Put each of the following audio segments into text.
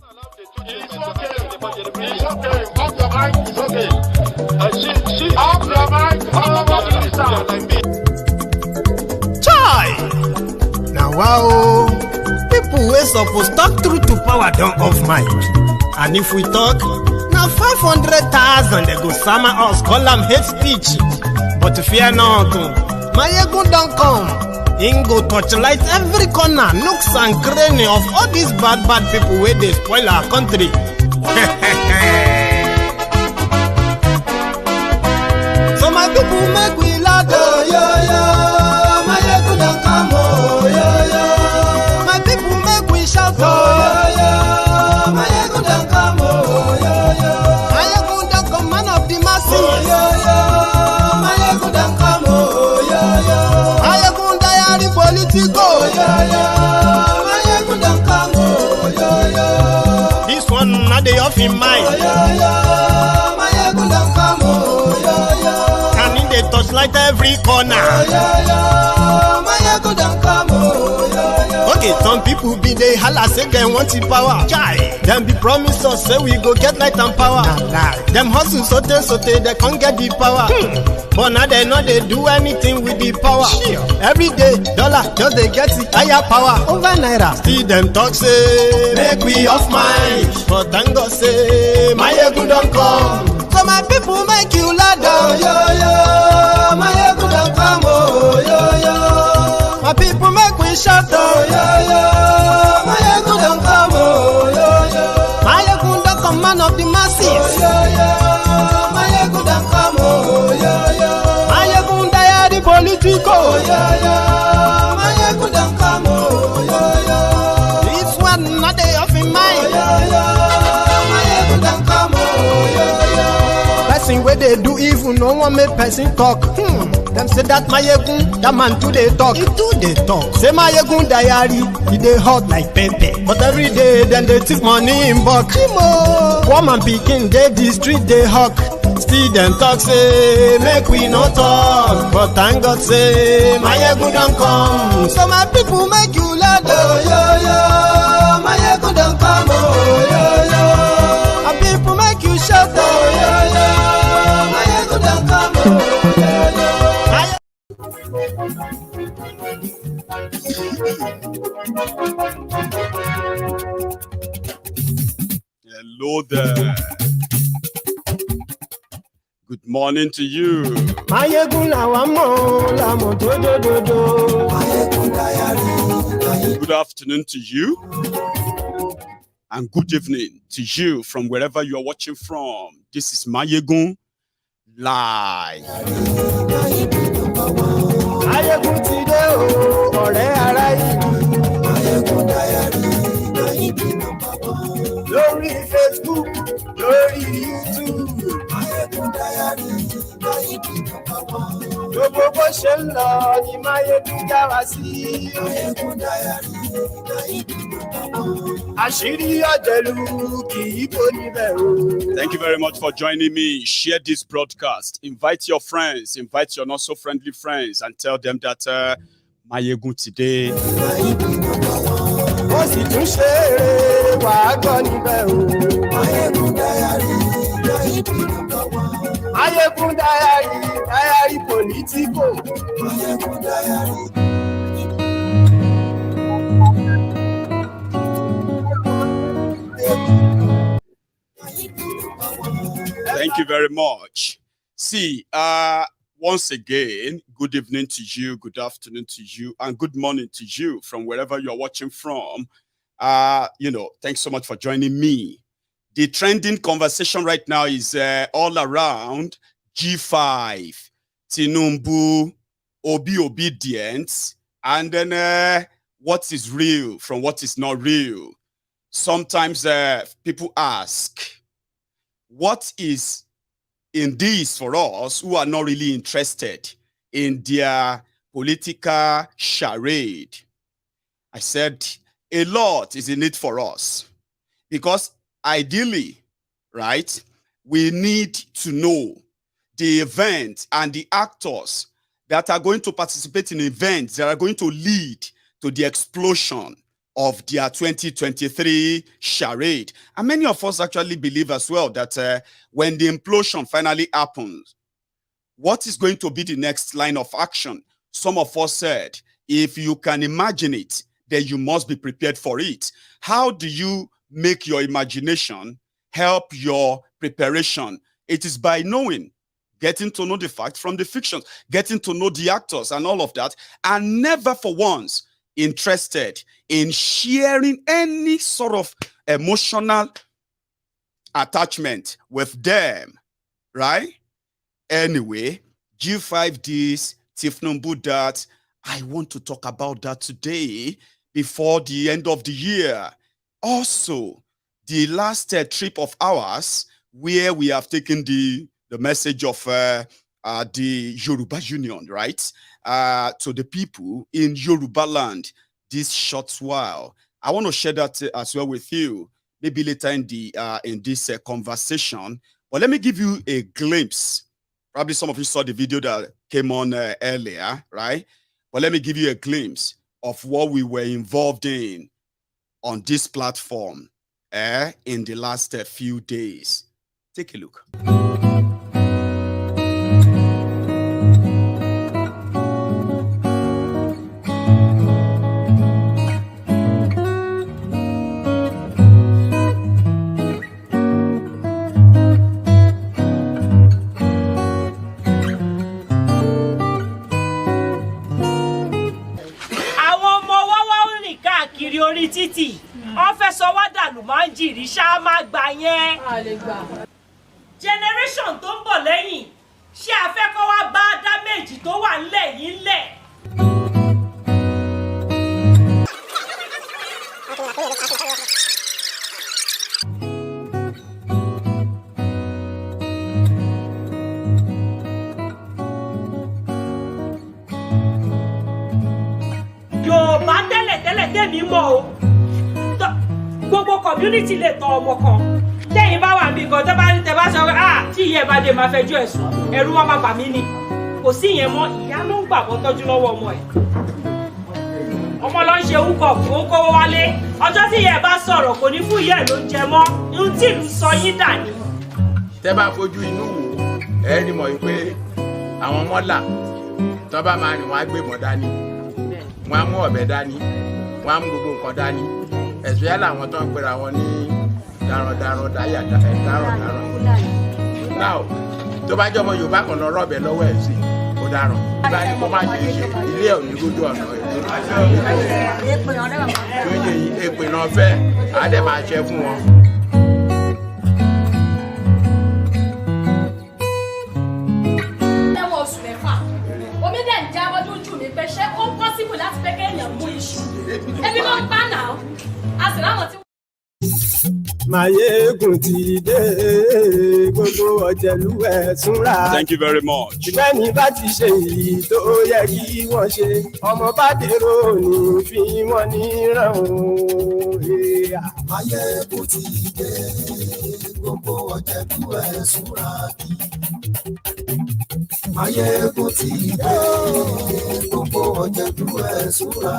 It's okay. It's okay. Off your mic. It's okay. Off your mic. Chai! Now wow, people wey suppose talk through to power don't off mic. And if we talk, now 500,000 they go summer us, call them hate speech. But fear not, Maiyegun don't come. Ingo torchlight every corner, nooks and cranny of all these bad people where they spoil our country. So my people make we loud, oh yo yo. Maiyegun don't come, oh yo yo. My people make we shout, oh yo yo. Maiyegun don't come, oh yo yo. Maiyegun don't come, man of the masses, oh yo yo. Maiyegun don't come, oh yo yo. Maiyegun diary Politico, yeah, yeah. Maiyegun don't come, oh, yeah, yeah. This one not the off in mind. Oh, yeah, yeah. Maiyegun don't come, oh, yeah, yeah. And in the touchlight every corner. Oh, yeah, yeah. Maiyegun don't come, oh, yeah, yeah. Okay, some people be they holla say they want the power. Chai. Them be promise us say we go get light and power. Nah. Them hustle sote they can't get the power. But now they know they do anything with the power. Every day, dollar, just they get the higher power over naira. See them talk say, make we off mind. But thank God say, Maiyegun don't come. So my people make you loud, oh yo yo. Maiyegun don't come, oh yo yo. My people make we shout, oh yo yo. Maiyegun don't come, oh yo yo. Maiyegun don't come, man of the masses, oh yo yo. Maiyegun don't come, oh yo yo. Maiyegun diary Politico, oh yo yo. Maiyegun don't come, oh yo yo. This one not they off in mind, oh yo yo. Maiyegun don't come, oh yo yo. Person where they do evil, no one make person talk. Them say that Maiyegun, that man too they talk. He too they talk. Say Maiyegun diary, he they hot like pepper. But every day then they take money in bulk. Woman picking they the street they hawk. Still them talk say make we no talk. But thank God say Maiyegun don't come. So my people make you loud, oh yo yo. Maiyegun don't come, oh yo yo. My people make you shout, oh yo yo. Maiyegun don't come, oh yo yo. Hello there. Good morning to you. Maiyegun Good afternoon to you. And good evening to you from wherever you are watching from. This is Maiyegun Live. Maiyegun today, oh, ọ̀rẹ́ ará ìlú. Maiyegun diary, lórí Facebook, lórí YouTube. Maiyegun diary, gbogbo bó ṣe ń lọ ni Maiyegun já wa sí. Maiyegun diary, àṣírí ọ̀jẹ̀lú kì í bò níbẹ̀ o. Thank you very much for joining me. Share this broadcast. Invite your friends, invite your not so friendly friends, and tell them that Maiyegun today. Ó sì tún ṣe eré wàá gbọ́ níbẹ̀ o. Maiyegun diary, Maiyegun diary, diary Politico. Maiyegun diary. Thank you very much. See, once again, good evening to you, good afternoon to you, and good morning to you from wherever you're watching from. Thanks so much for joining me. The trending conversation right now is all around G-5, Tinubu, Obi obedience, and then what is real from what is not real. Sometimes people ask, what is in this for us who are not really interested in their political charade? I said a lot is in it for us because ideally, right, we need to know the events and the actors that are going to participate in events that are going to lead to the explosion of their 2023 charade. And many of us actually believe as well that when the implosion finally happens, what is going to be the next line of action? Some of us said, if you can imagine it, then you must be prepared for it. How do you make your imagination help your preparation? It is by knowing, getting to know the facts from the fictions, getting to know the actors and all of that, and never for once interested in sharing any sort of emotional attachment with them, right? Anyway, G-5 this, Tinubu that. I want to talk about that today before the end of the year. Also, the last trip of ours where we have taken the message of the Yoruba Union, right, to the people in Yoruba land this short while. I want to share that as well with you, maybe later in this conversation. But let me give you a glimpse. Probably some of you saw the video that came on earlier, right? But let me give you a glimpse of what we were involved in on this platform in the last few days. Take a look. Orí títì wọ́n fẹ́ sọ wá dànù máa ń jìrì ṣá máa gbà yẹn. Generation tó ń bọ̀ lẹ́yìn ṣé a fẹ́ kó wá bá dáméjì tó wà ńlẹ̀ yìí ńlẹ̀. Yorùbá tẹ́lẹ̀ tèmi mọ̀ o gbogbo community lè tọ́ ọmọ kan tẹ́yìn bá wà níbi kan tẹ́ bá sọ pé tí ìyá ẹ̀ bá dé máa fẹjọ́ ẹ̀ sùn ẹ̀rù wọn máa bà mí ni kò sí ìyẹn mọ́ ìyá ló ń gbàgbọ́ tọ́jú lọ́wọ́ ọmọ ẹ̀ ọmọ ló ń ṣe wúkọ̀ kó ń kówó wálé ọjọ́ tí ìyá ẹ̀ bá sọ̀rọ̀ kò ní fún ìyá ẹ̀ ló ń jẹ mọ́ ihun tí ìlú sọ yín dà ní. tẹ́ bá fojú inú wò ẹ rí mọ̀ pé àwọn mọ́là tó bá máa rìn wọ́n á gbé mọ́ dání wọ́n á mú ọ̀bẹ dání wọ́n á mú gbogbo nǹkan dání ẹ̀sùn yálà àwọn tó ń pera wọn ní darandaran dáyà darandaran. now tó bá jọmọ Yorùbá kan lọ rọ̀bẹ lọ́wọ́ ẹ̀ sí kó dáràn. bá ní kó má ṣe é ṣe ilé ẹ̀ ò ní gbójú ọ̀nà ẹ̀ tó yẹ èpè náà fẹ́ á dẹ̀ máa ṣe fún wọn. Maiyegun ti dé gbogbo ọ̀jẹ̀lú ẹ̀ súnra. Thank you very much. Ìgbẹ́ni bá ti ṣe èyí tó yẹ kí wọ́n ṣe ọmọ bá dèrò ní fi wọ́n níran òun. Maiyegun ti dé gbogbo ọ̀jẹ̀lú ẹ̀ súnra. Maiyegun ti dé gbogbo ọ̀jẹ̀lú ẹ̀ súnra.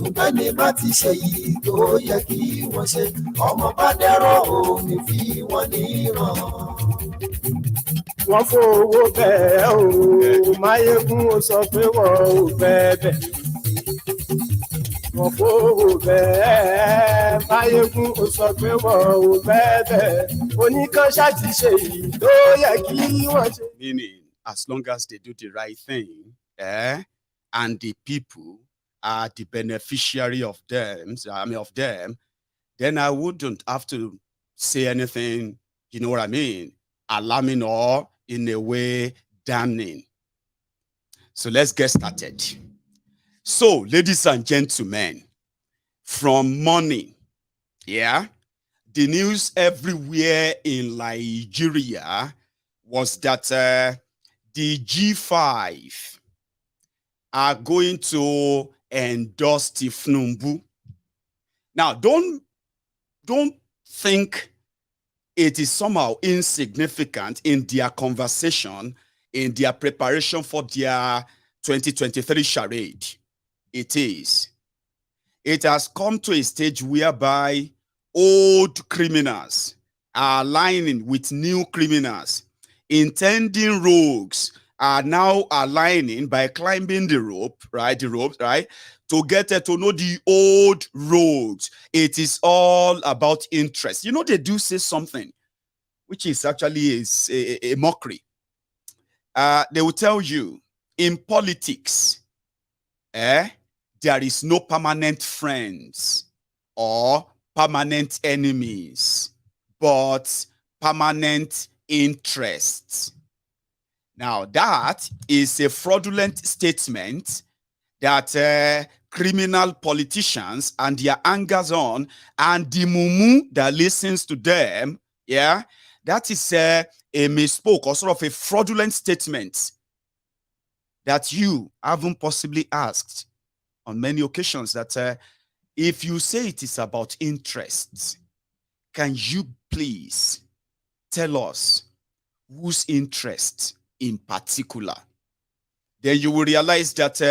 Ìgbẹ́ni bá ti ṣe èyí tó yẹ kí wọ́n ṣe ọmọ bá dẹ̀rọ̀ òní fi wọ́n níran. Wọ́n fowó bẹ́ẹ̀ o, Maiyegun ó sọ pé wọ́n ò fẹ́ bẹ̀. Wọ́n fowó bẹ́ẹ̀, Maiyegun ó sọ pé wọ́n ò fẹ́ bẹ̀. Oníkan ṣáàtì ṣe èyí tó yẹ kí wọ́n ṣe. Meaning, as long as they do the right thing, and the people are the beneficiary of them, then I wouldn't have to say anything, you know what I mean, alarming or in a way damning. So let's get started. So, ladies and gentlemen, from morning, the news everywhere in Nigeria was that the G-5 are going to endorse Tinubu. Now, don't think it is somehow insignificant in their conversation, in their preparation for their 2023 charade. It is. it has come to a stage whereby old criminals are aligning with new criminals. Intending rogues are now aligning by climbing the rope, right? The ropes, right? To get to know the old rogues. It is all about interest. You know, they do say something, which is actually a mockery. They will tell you, in politics, there is no permanent friends or permanent enemies, but permanent interests. Now, that is a fraudulent statement that criminal politicians and their hangers on and the mumu that listens to them, yeah, that is a misspoke or sort of a fraudulent statement that you haven't possibly asked on many occasions, that if you say it is about interests, can you please tell us whose interest in particular? Then you will realize that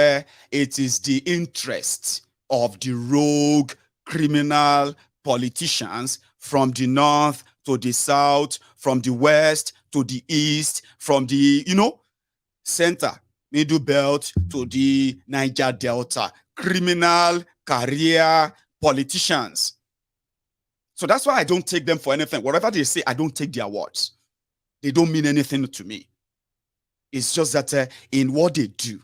it is the interest of the rogue criminal politicians from the north to the south, from the west to the east, from the, center, middle belt to the Niger Delta, criminal career politicians. So that's why I don't take them for anything. Whatever they say, I don't take their words. They don't mean anything to me. It's just that in what they do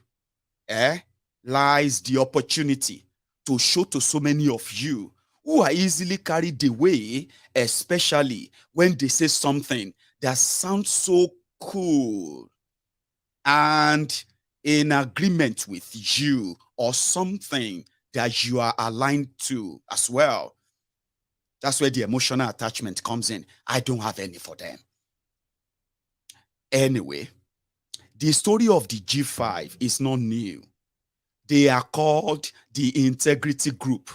lies the opportunity to show to so many of you who are easily carried away, especially when they say something that sounds so cool and in agreement with you, or something that you are aligned to as well. That's where the emotional attachment comes in. I don't have any for them. Anyway, the story of the G5 is not new. They are called the Integrity Group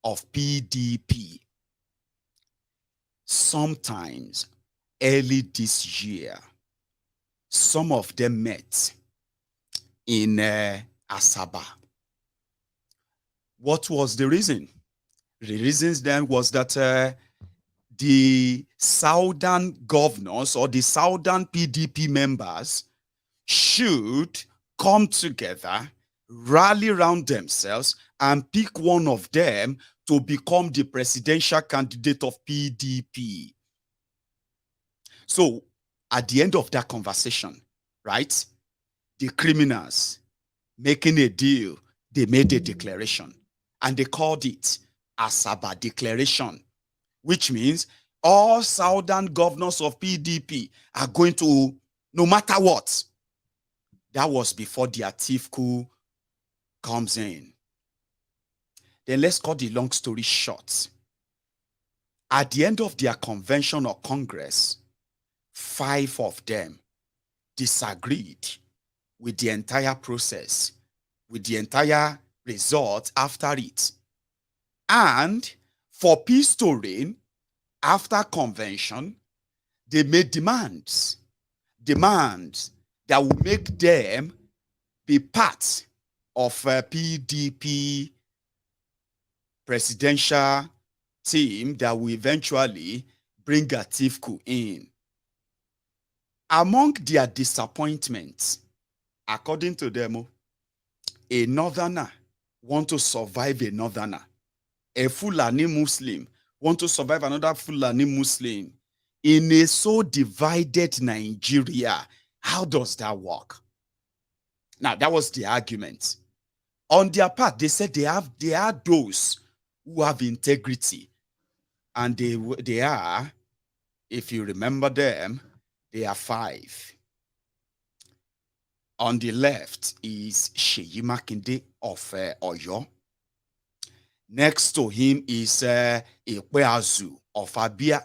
of PDP. Sometimes early this year, some of them met in Asaba. What was the reason? The reasons then was that the southern governors or the southern PDP members should come together, rally around themselves, and pick one of them to become the presidential candidate of PDP. So, at the end of that conversation, right, the criminals making a deal, they made a declaration, and they called it Asaba Declaration, which means all southern governors of PDP are going to, no matter what. That was before the Atif coup comes in. Then let's cut the long story short. At the end of their convention or congress, 5 of them disagreed with the entire process, with the entire result after it. And for peace to reign, after convention, they made demands that will make them be part of a PDP presidential team that will eventually bring Atif coup in. Among their disappointments, according to them, a northerner want to survive a northerner. A Fulani Muslim want to survive another Fulani Muslim in a so divided Nigeria. How does that work? Now, that was the argument. On their part, they said they are those who have integrity. And they are, if you remember them, they are 5. On the left is Seyi Makinde of Oyo. Next to him is Ikpeazu of Abia.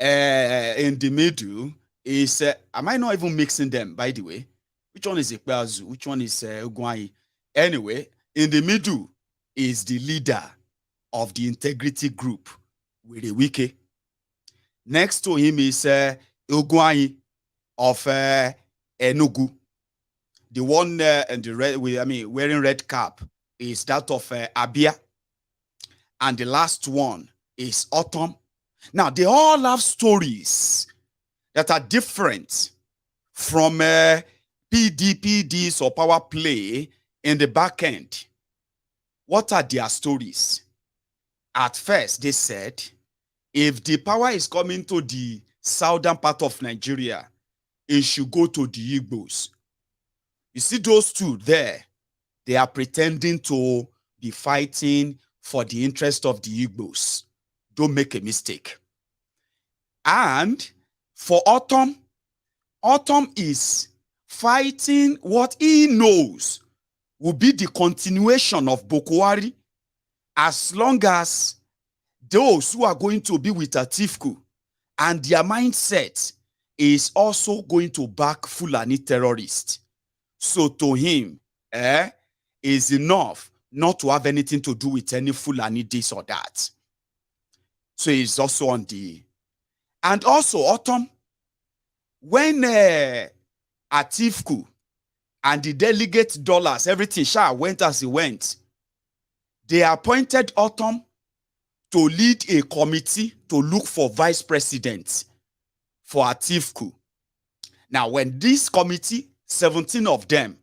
In the middle is, am I not even mixing them, by the way? Which one is Ikpeazu? Which one is Ugwai? Anyway, in the middle is the leader of the integrity group, Wike. Next to him is Ugwai of Enugu. The one in the red, wearing red cap is that of Abia. And the last one is Autumn. Now, they all have stories that are different from PDPDs or power play in the back end. What are their stories? At first, they said, if the power is coming to the southern part of Nigeria, it should go to the Igbos. You see those two there, they are pretending to be fighting for the interest of the Igbos. Don't make a mistake. And for Autumn, Autumn is fighting what he knows will be the continuation of Boko Haram, as long as those who are going to be with Atiku and their mindset is also going to back Fulani terrorists. So to him, is enough not to have anything to do with any Fulani this or that. So he's also on the... And also, Autumn, when Atiku and the delegate dollars, everything went as it went, they appointed Autumn to lead a committee to look for vice president for Atiku. Now, when this committee, 17 of them,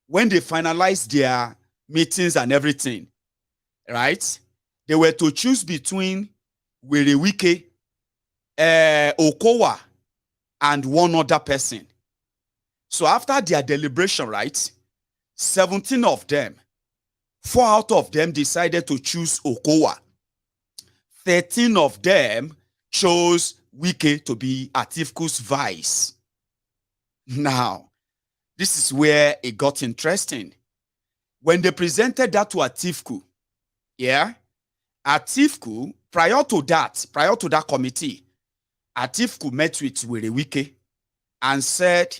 when they finalized their meetings and everything, right, they were to choose between Wike, Okowa, and one other person. So after their deliberation, right, 17 of them, 4 out of them decided to choose Okowa. 13 of them chose Wike to be Atiku's vice. Now, this is where it got interesting. When they presented that to Atiku, Atiku, prior to that committee, Atiku met with Wike and said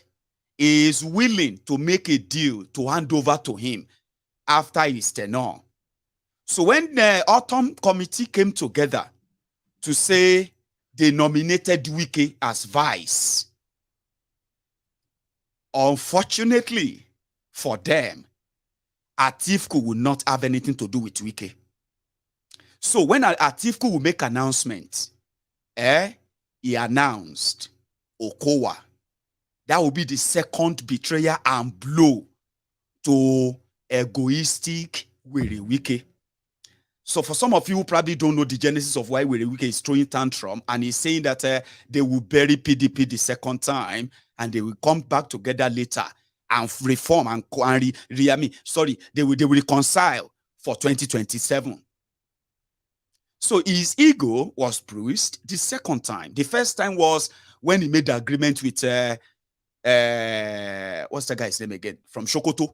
he is willing to make a deal to hand over to him after his tenure. So when the Autumn committee came together to say they nominated Wike as vice, unfortunately for them, Atiku will not have anything to do with Wike. So when Atiku will make announcement, he announced Okowa. That will be the second betrayal and blow to egoistic Wike. So for some of you who probably don't know the genesis of why Wike is throwing tantrum, and he's saying that they will bury PDP the second time and they will come back together later and reform and they will reconcile for 2027. So his ego was bruised the second time. The first time was when he made the agreement with what's the guy's name again? From Sokoto.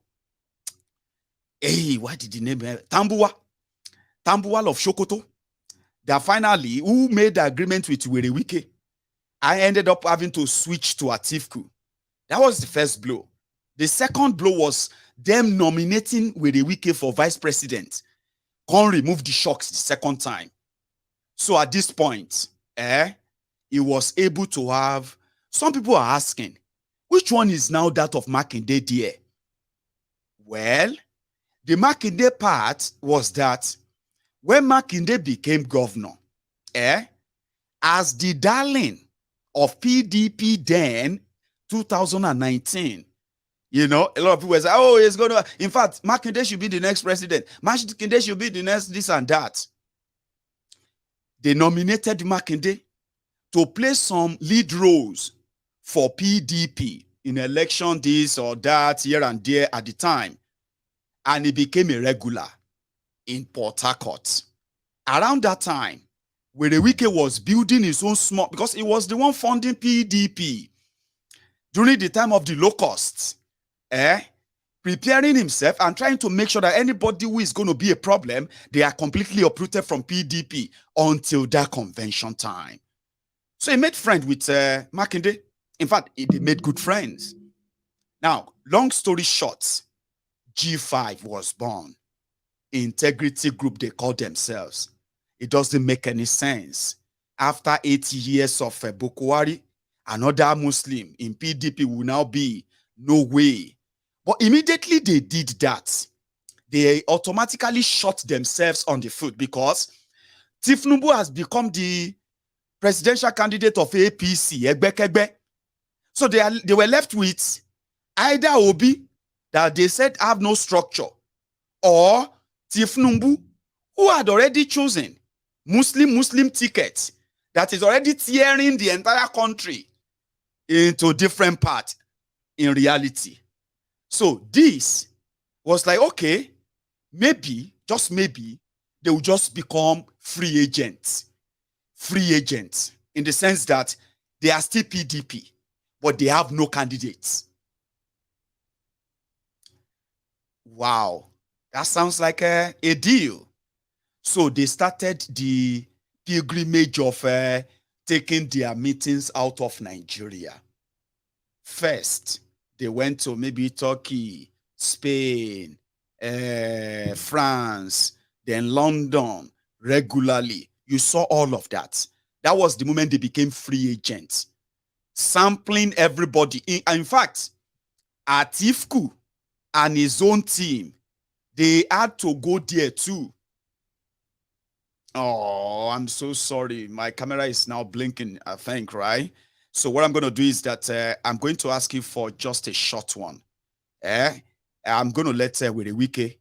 Hey, what did he name? Tambuwal of Sokoto. That finally, who made the agreement with Wike? I ended up having to switch to Atiku. That was the first blow. The second blow was them nominating Wike for vice president. Can't remove the shocks the second time. So at this point, he was able to have... Some people are asking, which one is now that of Makinde there? Well, the Makinde part was that when Makinde became governor, as the darling of PDP then, 2019, you know, a lot of people say, oh, he's going to... In fact, Makinde should be the next president. Makinde should be the next this and that. They nominated Makinde to play some lead roles for PDP in election this or that, here and there at the time. And he became a regular in Port Harcourt. Around that time, Wike was building his own small... Because he was the one funding PDP during the time of the locusts. Preparing himself and trying to make sure that anybody who is going to be a problem, they are completely uprooted from PDP until that convention time. So he made friends with Makinde. In fact, they made good friends. Now, long story short, G-5 was born. Integrity group, they call themselves. It doesn't make any sense. After 80 years of Boko Haram, another Muslim in PDP will now be no way. But immediately they did that, they automatically shot themselves on the foot because Tinubu has become the presidential candidate of APC, Egbekegbe. So they were left with either Obi, that they said have no structure, or Tinubu, who had already chosen Muslim ticket that is already tearing the entire country into different parts in reality. So this was like, okay, maybe, just maybe, they will just become free agents. Free agents in the sense that they are still PDP, but they have no candidates. Wow, that sounds like a deal. So they started the pilgrimage of taking their meetings out of Nigeria. First, they went to maybe Turkey, Spain, France, then London regularly. You saw all of that. That was the moment they became free agents, sampling everybody. In fact, Atiku and his own team, they had to go there too. Oh, I'm so sorry. My camera is now blinking, I think, right? So what I'm going to do is that I'm going to ask you for just a short one. I'm going to let Wike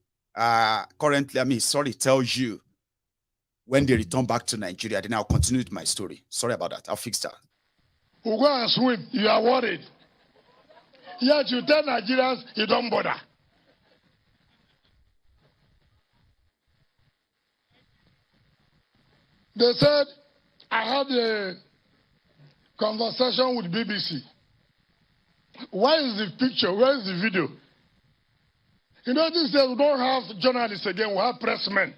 currently, tell you when they return back to Nigeria. Then I'll continue with my story. Sorry about that. I'll fix that. We'll go and swim. You are worried. Yet you tell Nigerians you don't bother. They said, I had a conversation with BBC. Where is the picture? Where is the video? You know, these days we don't have journalists again, we have pressmen.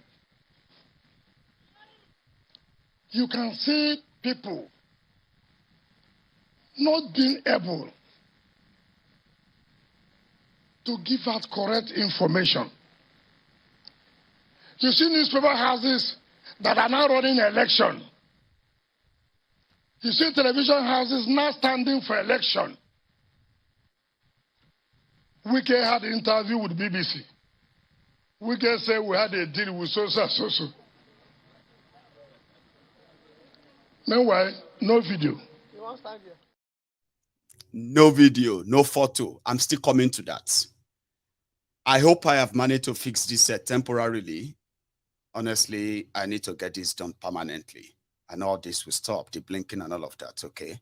You can see people not being able to give out correct information. You see newspaper houses that are now running election. You see television houses now standing for election. Wike had an interview with BBC. Wike said we had a deal with so. Meanwhile, no video. You want to stand here? No video, no photo. I'm still coming to that. I hope I have managed to fix this temporarily. Honestly, I need to get this done permanently. And all this will stop, the blinking and all of that, okay?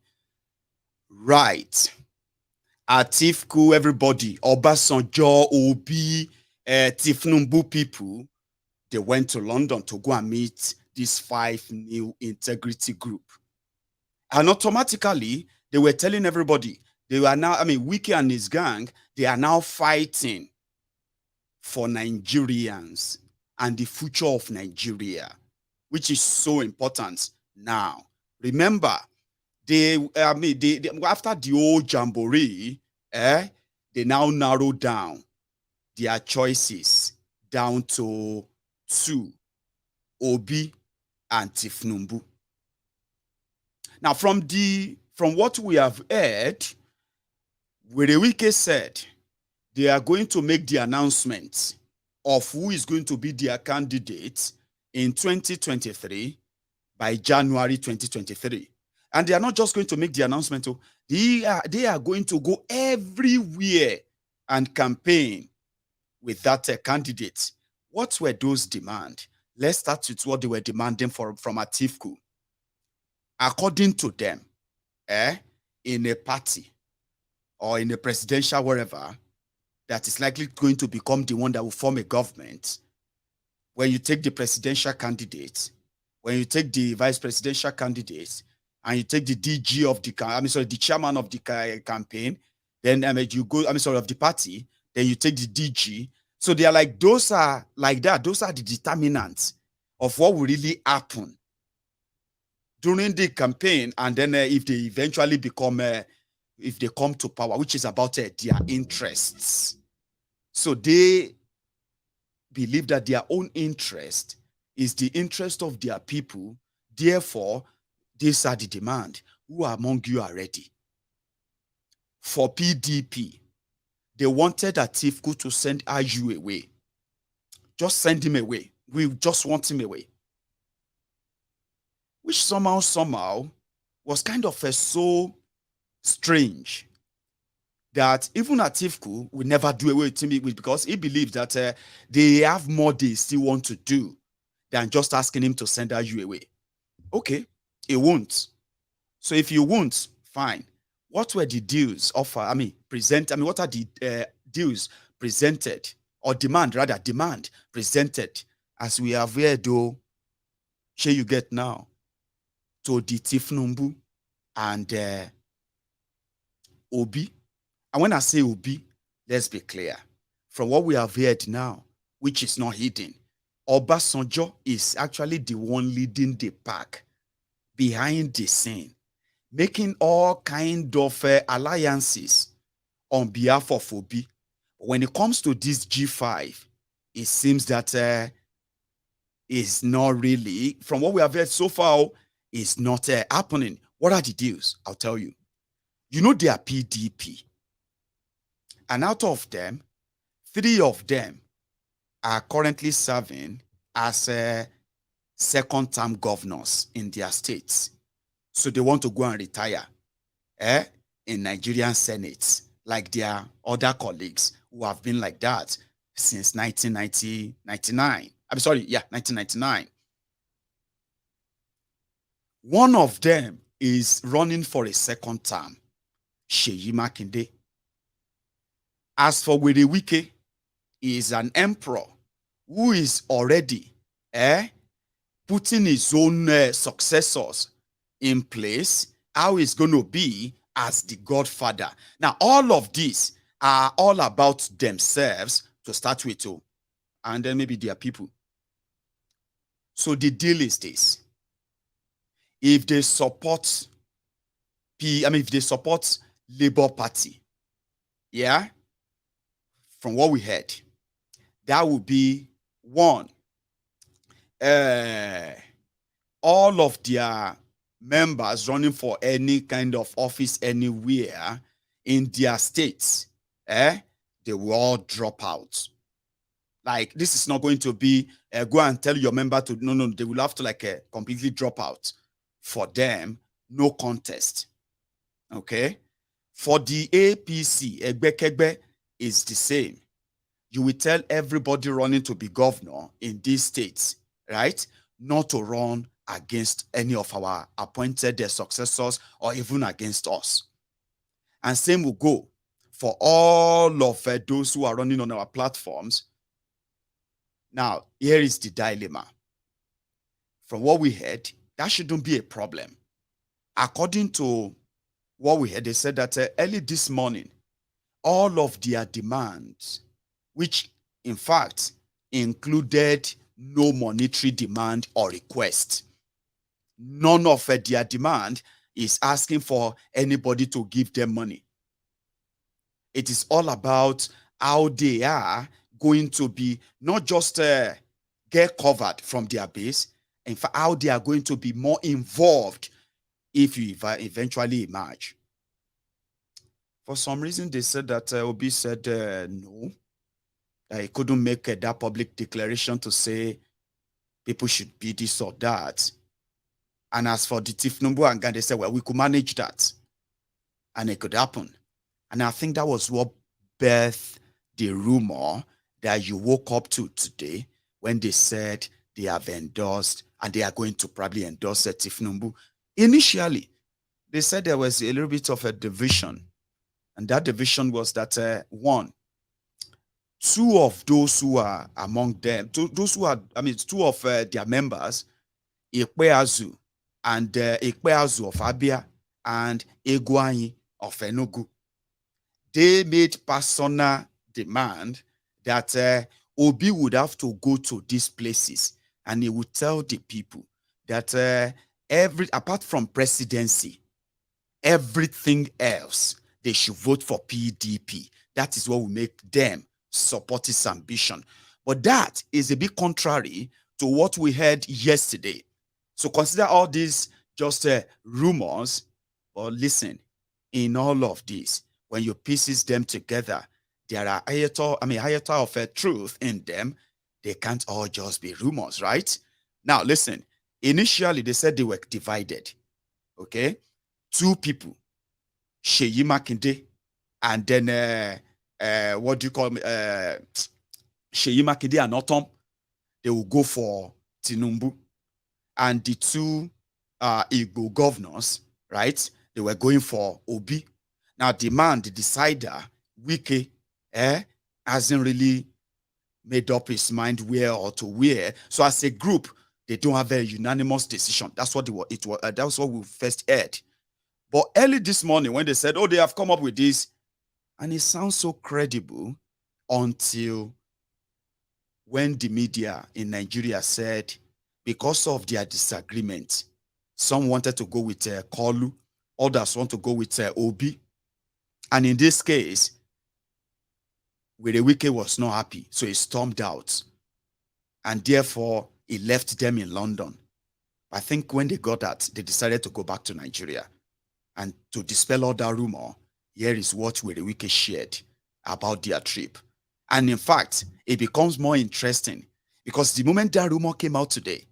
Right. Atiku, everybody, Obasanjo, Obi, Tinubu people, they went to London to go and meet this 5 new integrity group. And automatically, they were telling everybody, they were now, Wike and his gang, they are now fighting for Nigerians and the future of Nigeria, which is so important now. Remember, after the old jamboree, they now narrow down their choices down to 2, Obi and Tinubu. Now, from what we have heard, Wike said they are going to make the announcement of who is going to be their candidate in 2023 by January 2023. And they are not just going to make the announcement, they are going to go everywhere and campaign with that candidate. What were those demands? Let's start with what they were demanding from Atiku. According to them, in a party or in a presidential wherever, that is likely going to become the one that will form a government, when you take the presidential candidate, when you take the vice presidential candidate, and you take the DG of the chairman of the campaign, then you go, of the party, then you take the DG. So they are like, those are like that. Those are the determinants of what will really happen during the campaign, and then if they eventually become, if they come to power, which is about their interests. So they believe that their own interest is the interest of their people. Therefore, these are the demand. Who among you are ready? For PDP, they wanted Atiku to send Aju away. just send him away. We just want him away. Which somehow was kind of so strange that even Atifku will never do away with him because he believes that they have more they still want to do than just asking him to send you away. Okay, he won't. So if you won't, fine. What were the deals what are the deals presented, or demand presented, as we have here, though, share you get now, to the Tinubu and Obi. And when I say Obi, let's be clear. From what we have heard now, which is not hidden, Obasanjo is actually the one leading the pack behind the scene, making all kind of alliances on behalf of Obi. When it comes to this G5, it seems that is not really, from what we have heard so far, is not happening. What are the deals? I'll tell you. You know they are PDP. And out of them, 3 of them are currently serving as second-term governors in their states. So they want to go and retire in Nigerian Senate, like their other colleagues who have been like that since 1999. 1999. One of them is running for a second term, Seyi Makinde. As for Wike, he is an emperor who is already putting his own successors in place, how he's going to be as the godfather. Now, all of these are all about themselves to start with, too, and then maybe their people. So the deal is this. If they support if they support Labour Party, yeah, from what we heard, that would be one, all of their members running for any kind of office anywhere in their states, they will all drop out. Like, this is not going to be go and tell your member to no, they will have to completely drop out. For them, no contest. Okay? For the APC, Egbekegbe is the same. You will tell everybody running to be governor in these states, right, not to run against any of our appointed successors or even against us. And same will go for all of those who are running on our platforms. Now, here is the dilemma. From what we heard, that shouldn't be a problem. According to what we heard, they said that early this morning, all of their demands, which in fact included no monetary demand or request, none of their demand is asking for anybody to give them money. It is all about how they are going to be not just get covered from their base, in fact, how they are going to be more involved if you eventually emerge. For some reason, they said that Obi said no, that he couldn't make that public declaration to say people should be this or that. And as for the Tinubu and Ghana, they said, well, we could manage that. And it could happen. And I think that was what birthed the rumor that you woke up to today when they said they have endorsed and they are going to probably endorse Tinubu. Initially, they said there was a little bit of a division. And that division was that, one, 2 of those who are among them, two of their members, Ikpeazu and Ikpeazu of Abia and Egwanyi of Enugu, they made personal demand that Obi would have to go to these places and he would tell the people that apart from presidency, everything else, they should vote for PDP. That is what will make them support his ambition. But that is a bit contrary to what we heard yesterday. So consider all these just rumors. But listen, in all of this, when you pieces them together, there are iota of truth in them. they can't all just be rumors, right? Now, listen, initially they said they were divided, okay? Two people, Seyi Makinde, and then, what do you call me? Seyi Makinde and Otom, they will go for Tinubu. And the two Igbo governors, right, they were going for Obi. Now, the man, the decider, Wike, hasn't really made up his mind where or to where. So as a group, they don't have a unanimous decision. That's what that's what we first heard. But early this morning, when they said, oh, they have come up with this, and it sounds so credible until when the media in Nigeria said, because of their disagreement, some wanted to go with Kolu, others want to go with Obi. And in this case, Wike was not happy, so he stormed out. And therefore, he left them in London. I think when they got that, they decided to go back to Nigeria. And to dispel all that rumor, here is what Wike shared about their trip. And in fact, it becomes more interesting because the moment that rumor came out today,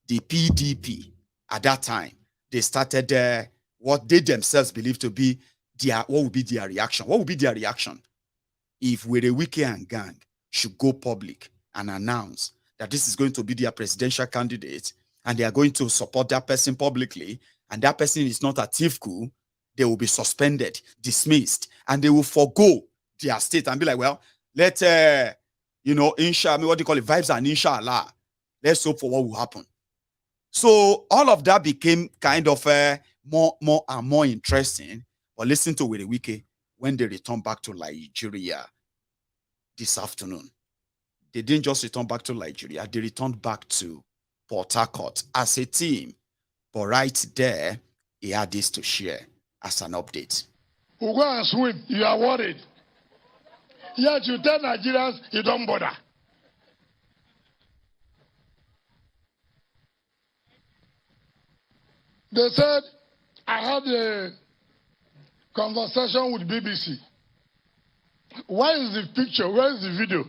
the PDP at that time, they started what they themselves believe to be what would be their reaction. What would be their reaction if Wike and gang should go public and announce that this is going to be their presidential candidate and they are going to support that person publicly, and that person is not a thief coup? They will be suspended, dismissed, and they will forgo their state and be like, well, let inshallah, what do you call it? Vibes and inshallah. Let's hope for what will happen. So all of that became kind of more and more interesting. But listen to Wike when they return back to Nigeria this afternoon. They didn't just return back to Nigeria, they returned back to Port Harcourt as a team. But right there, he had this to share as an update. We'll go and swim. You are worried. Yet you tell Nigerians you don't bother. They said, I had a conversation with BBC. Where is the picture? Where is the video?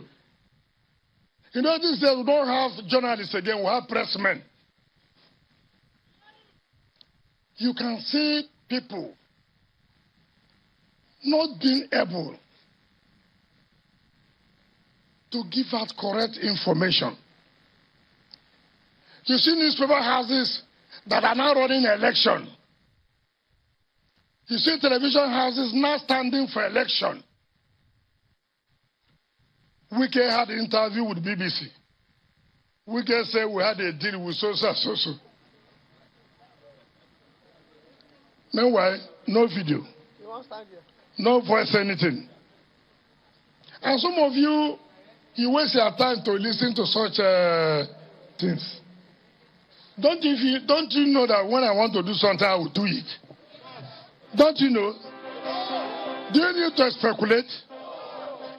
You know, these days we don't have journalists again, we have pressmen. You can see people not being able to give out correct information. You see newspaper houses that are now running election. You see television houses now standing for election. Wike had an interview with BBC. Wike said we had a deal with so. Meanwhile, no video. No voice, anything. And some of you waste your time to listen to such things. Don't you know that when I want to do something, I will do it? Don't you know? Do you need to speculate?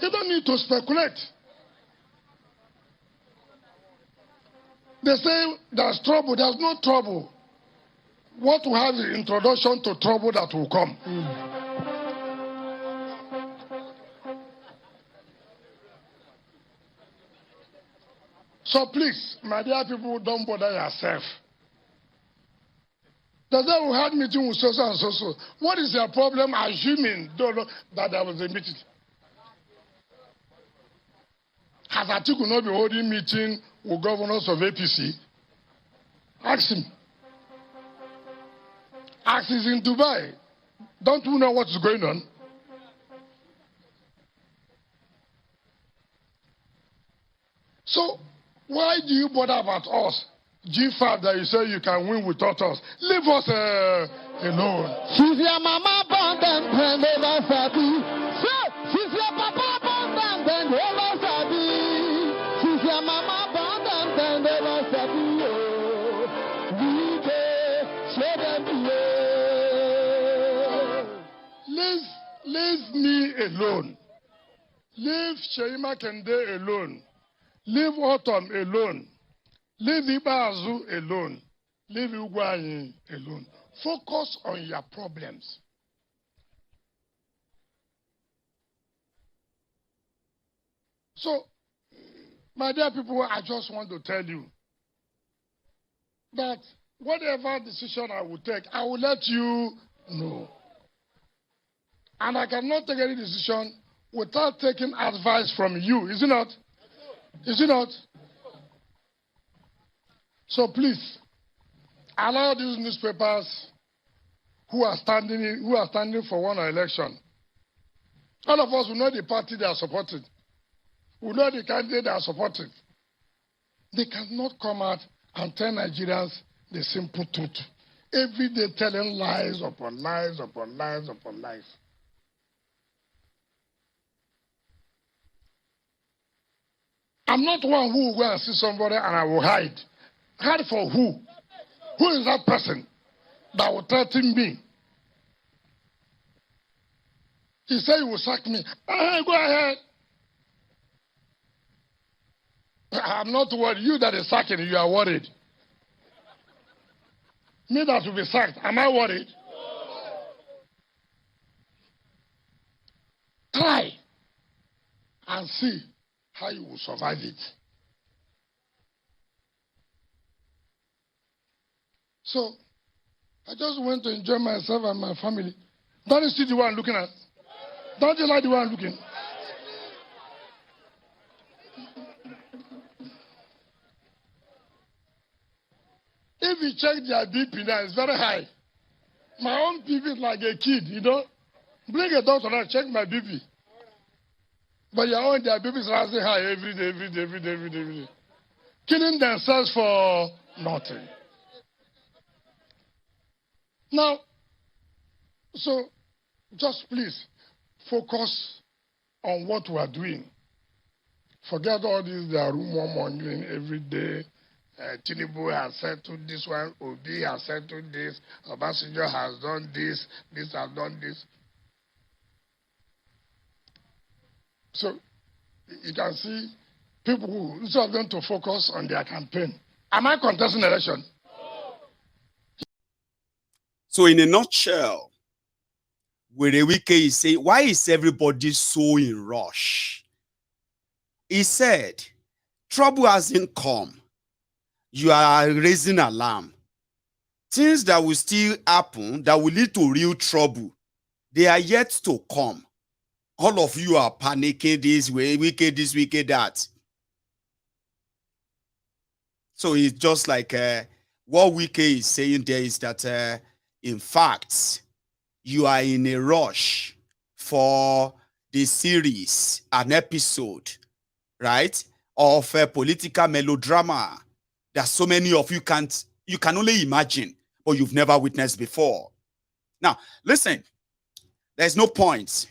You don't need to speculate. They say there's trouble. There's no trouble. What we have is an introduction to trouble that will come. So please, my dear people, don't bother yourself. The day we had meeting with so and so. What is your problem assuming that there was a meeting? Has Atiku not been holding meeting with governors of APC? Ask him. Ask he's in Dubai. Don't you know what is going on? So, why do you bother about us? G-5 that you say you can win without us. Leave us alone. She's your mama born them when they were sabi. She's your papa born them when they were sabi. She's your mama born them when they were sabi. We can show them the way. Leave me alone. Leave Seyi Makinde alone. Leave Autumn alone. Leave Ibazu alone. Leave Ugwanyi alone. Focus on your problems. So, My dear people, I just want to tell you that whatever decision I will take, I will let you know. And I cannot take any decision without taking advice from you. Is it not? Is it not? So please, allow these newspapers who are standing for one election. All of us will know the party they are supporting. We know the candidate they are supporting. They cannot come out and tell Nigerians the simple truth. Every day telling lies upon lies upon lies upon lies. I'm not one who will go and see somebody and I will hide. Hide for who? Who is that person that will threaten me? He said he will sack me. Go ahead. I'm not worried. You that is sacking, you are worried. Me that will be sacked, am I worried? Try and see how you will survive it. So, I just went to enjoy myself and my family. Don't you see the one I'm looking at? Don't you like the one I'm looking? If you check their BP now, it's very high. My own BP is like a kid, you know. Bring a doctor and check my BP. But your own, their BP is rising high every day. Killing themselves for nothing. Now, so just please focus on what we are doing. Forget all this, they are rumor doing every day. Tinubu has settled this one, Obi has settled this, Obasanjo has done this, this has done this. So you can see people who, instead of them to focus on their campaign. Am I contesting election? So in a nutshell, where Wike is saying, why is everybody so in rush? He said, trouble hasn't come. You are raising alarm. Things that will still happen, that will lead to real trouble, they are yet to come. All of you are panicking this way, Wike this, Wike that. So it's just like what Wike is saying there is that, in fact, you are in a rush for the series, an episode, right, of a political melodrama that so many of you can only imagine, but you've never witnessed before. Now, listen, there's no point.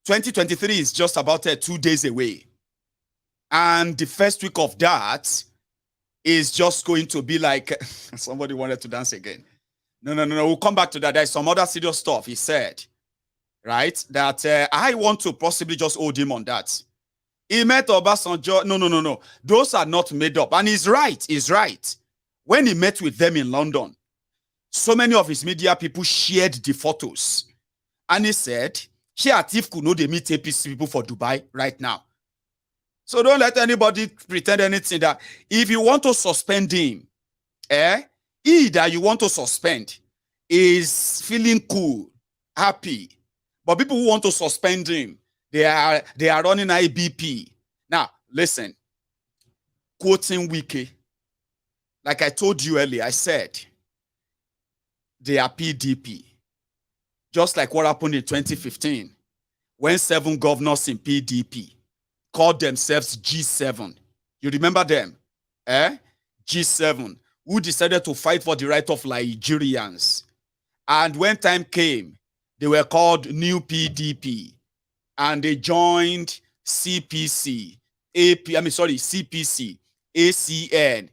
2023 is just about 2 days away. And the first week of that is just going to be like, somebody wanted to dance again. No, we'll come back to that. There's some other serious stuff he said, right? That I want to possibly just hold him on that. He met Obasanjo. No. Those are not made up. And he's right. When he met with them in London, so many of his media people shared the photos. And he said, she Atif could know they meet APC people for Dubai right now. So don't let anybody pretend anything that if you want to suspend him, he that you want to suspend is feeling cool, happy. But people who want to suspend him, they are running IBP. Now, listen, quoting Wike, like I told you earlier, I said, they are PDP. Just like what happened in 2015, when 7 governors in PDP called themselves G7. You remember them? G7, who decided to fight for the right of Nigerians. And when time came, they were called New PDP. And they joined CPC, CPC, ACN,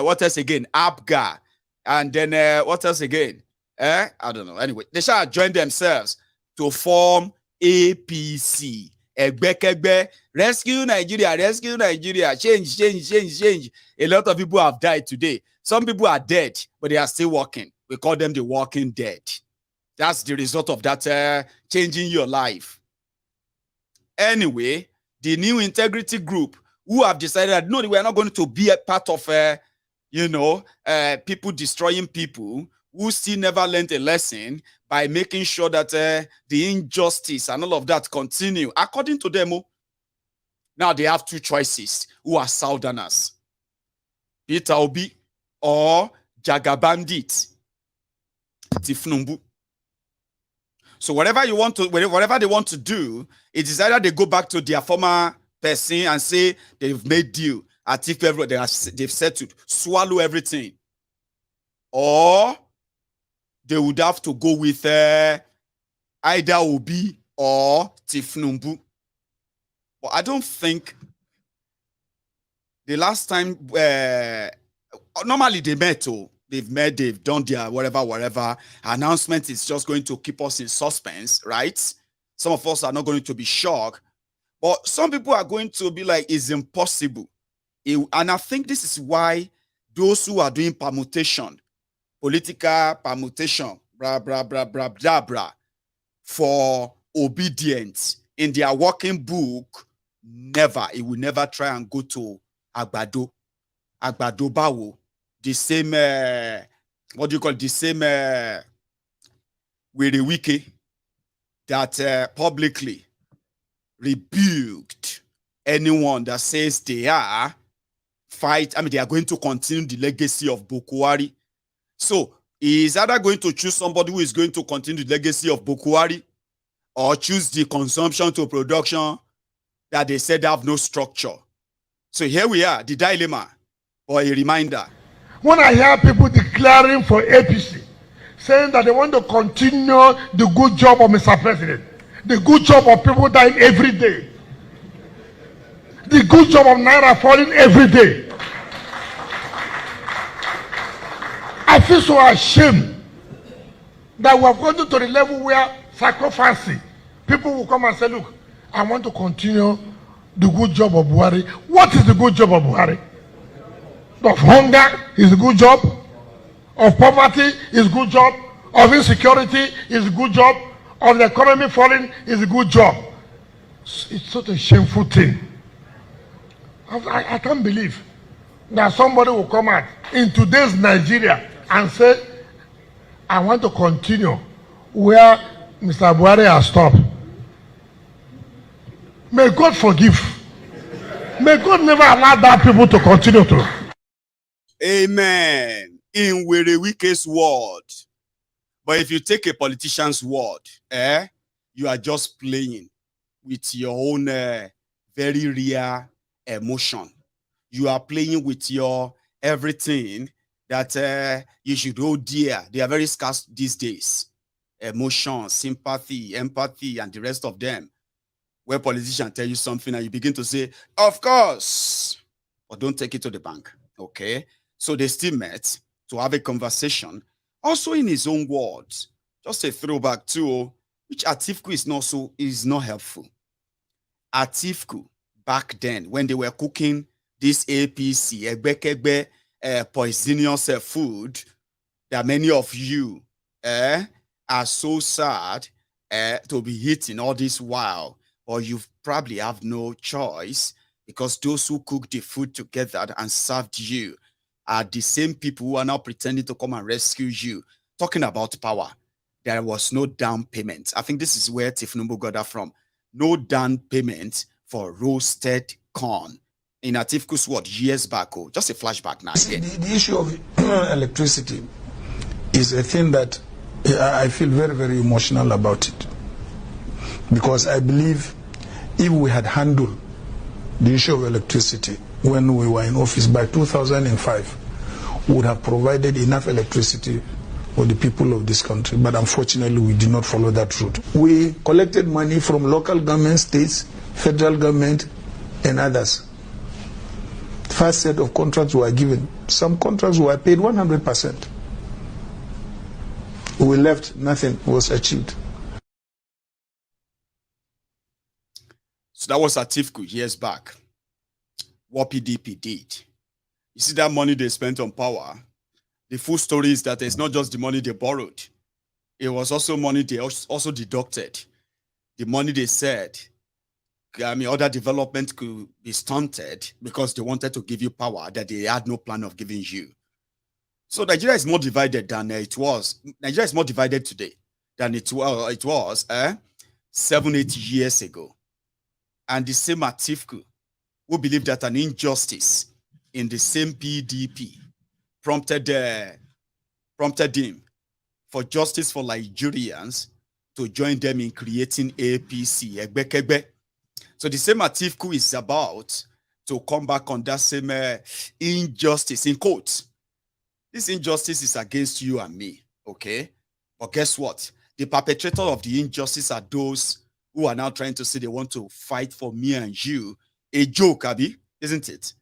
what else again? APGA. And then what else again? I don't know. Anyway, they shall join themselves to form APC. Egbe, rescue Nigeria, change. A lot of people have died today. Some people are dead, but they are still walking. We call them the walking dead. That's the result of that changing your life. Anyway, the new integrity group who have decided that, no, we are not going to be a part of, people destroying people, who still never learned a lesson by making sure that the injustice and all of that continue. According to them, now they have two choices, who are Southerners. Peter Obi or Jagabandit. Tifnumbu. So whatever they want to do, it is either they go back to their former person and say they've made deal, they've settled, swallow everything, or they would have to go with either Obi or Tifnumbu. But I don't think the last time normally they met. They've done their whatever. Announcement is just going to keep us in suspense, right? Some of us are not going to be shocked, but some people are going to be like, it's impossible. And I think this is why those who are doing permutation, political permutation, for obedience in their working book, it will never try and go to Agbado Bawo. The same, the same with the Wike that publicly rebuked anyone that says they are going to continue the legacy of Bokwari. So he is either going to choose somebody who is going to continue the legacy of Bokwari, or choose the consumption to production that they said have no structure. So here we are, the dilemma, or a reminder. When I hear people declaring for APC, saying that they want to continue the good job of Mr. President, the good job of people dying every day, the good job of Naira falling every day, I feel so ashamed that we have gotten to the level where sacrificing, people will come and say, look, I want to continue the good job of Buhari. What is the good job of Buhari? Of hunger is a good job, of poverty is a good job, of insecurity is a good job, of the economy falling is a good job. It's such a shameful thing. I can't believe that somebody will come out in today's Nigeria and say, I want to continue where Mr. Buhari has stopped. May God forgive. May God never allow that people to continue to. Amen. In Wike's word. But if you take a politician's word, you are just playing with your own very real emotion. You are playing with your everything that you should hold dear. They are very scarce these days. Emotion, sympathy, empathy, and the rest of them. Where politicians tell you something and you begin to say, of course, but don't take it to the bank. Okay? So they still met to have a conversation, also in his own words. Just a throwback too, which Atifku is not helpful. Atifku, back then, when they were cooking this APC, poisonous food, that many of you are so sad to be eating all this while, or you probably have no choice, because those who cooked the food together and served you are the same people who are now pretending to come and rescue you. Talking about power, there was no down payment. I think this is where Tifnumbu got that from. No down payment for roasted corn. In Atifku's word, years back, just a flashback now. The issue of electricity is a thing that I feel very, very emotional about it. Because I believe if we had handled the issue of electricity when we were in office by 2005, we would have provided enough electricity for the people of this country. But unfortunately, we did not follow that route. We collected money from local government, states, federal government, and others. First set of contracts were given. Some contracts were paid 100%. We left, nothing was achieved. So that was Atifku years back. What PDP did. You see that money they spent on power. The full story is that it's not just the money they borrowed. It was also money they also deducted. The money they said other development could be stunted because they wanted to give you power that they had no plan of giving you. So Nigeria is more divided than it was. Nigeria is more divided today than it was 7-8 years ago. And the same Atiku, who believed that an injustice in the same PDP prompted him for justice for Nigerians to join them in creating APC, Egbekegbe. So the same Atiku is about to come back on that same injustice, in quotes. This injustice is against you and me, okay? But guess what? The perpetrator of the injustice are those who are now trying to say they want to fight for me and you. A joke, Abi, isn't it?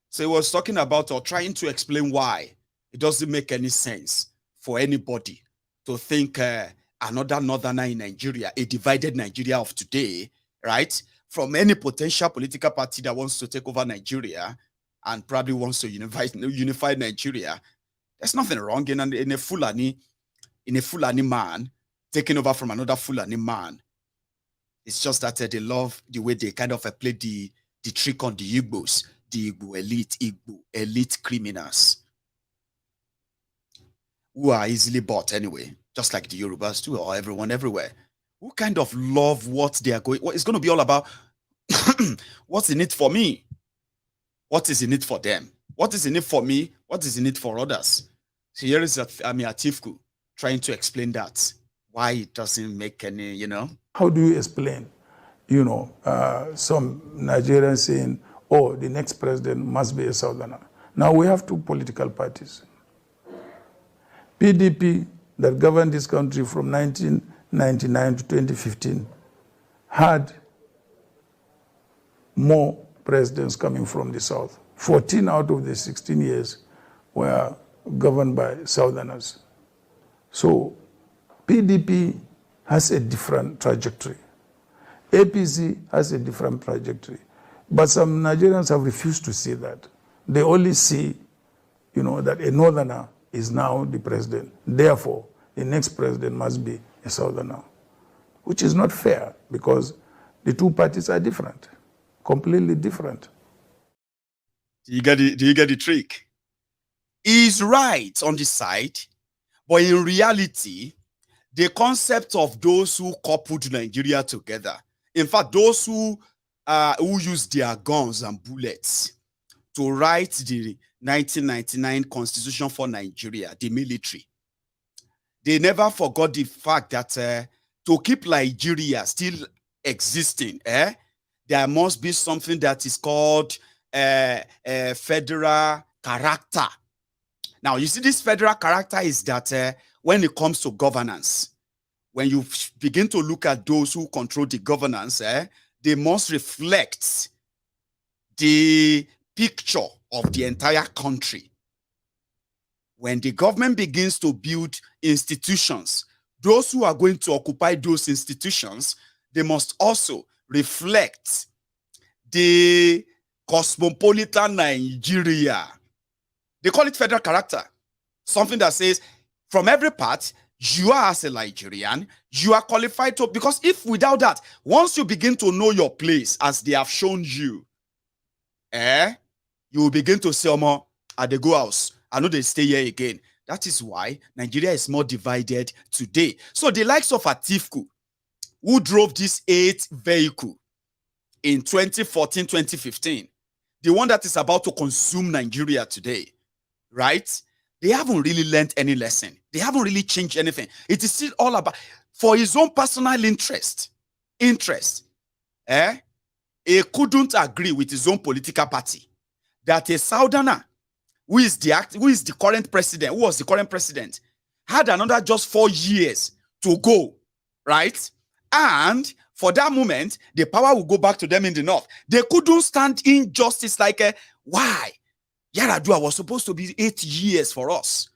So he was talking about or trying to explain why it doesn't make any sense for anybody to think another northerner in Nigeria, a divided Nigeria of today, right? From any potential political party that wants to take over Nigeria and probably wants to unify Nigeria. There's nothing wrong in a Fulani man taking over from another Fulani man. It's just that they love the way they kind of play the trick on the Igbos, the Igbo elite criminals who are easily bought anyway, just like the Yorubas too, or everyone everywhere. Who kind of love what they are going, what it's going to be all about. What's in it for me? What is in it for them? What is in it for me? What is in it for others? So here is Atiku trying to explain that, why it doesn't make any, How do you explain, some Nigerians saying, oh, the next president must be a Southerner? Now we have two political parties. PDP, that governed this country from 1999 to 2015, had more presidents coming from the South. 14 out of the 16 years were governed by Southerners. So PDP has a different trajectory. APC has a different trajectory. But some Nigerians have refused to see that. They only see, that a northerner is now the president. Therefore, the next president must be a southerner, which is not fair because the two parties are different, completely different. Do you get the trick? He's right on the side, but in reality, the concept of those who coupled Nigeria together, in fact, those who use their guns and bullets to write the 1999 Constitution for Nigeria, the military, they never forgot the fact that to keep Nigeria still existing, there must be something that is called federal character. Now, you see, this federal character is that when it comes to governance, when you begin to look at those who control the governance, they must reflect the picture of the entire country. When the government begins to build institutions, those who are going to occupy those institutions, they must also reflect the cosmopolitan Nigeria. They call it federal character. Something that says, from every part, you are as a Nigerian, you are qualified to, because if without that, once you begin to know your place as they have shown you, you will begin to say, Omo, at the go house, I know they stay here again. That is why Nigeria is more divided today. So the likes of Atiku, who drove this 8 vehicle in 2014, 2015, the one that is about to consume Nigeria today, right? They haven't really learned any lesson. They haven't really changed anything. It is still all about, for his own personal interest, he couldn't agree with his own political party that a southerner who is the current president, who was the current president, had another just 4 years to go, right? And for that moment, the power will go back to them in the north. They couldn't stand injustice like, why? Yaradua was supposed to be 8 years for us.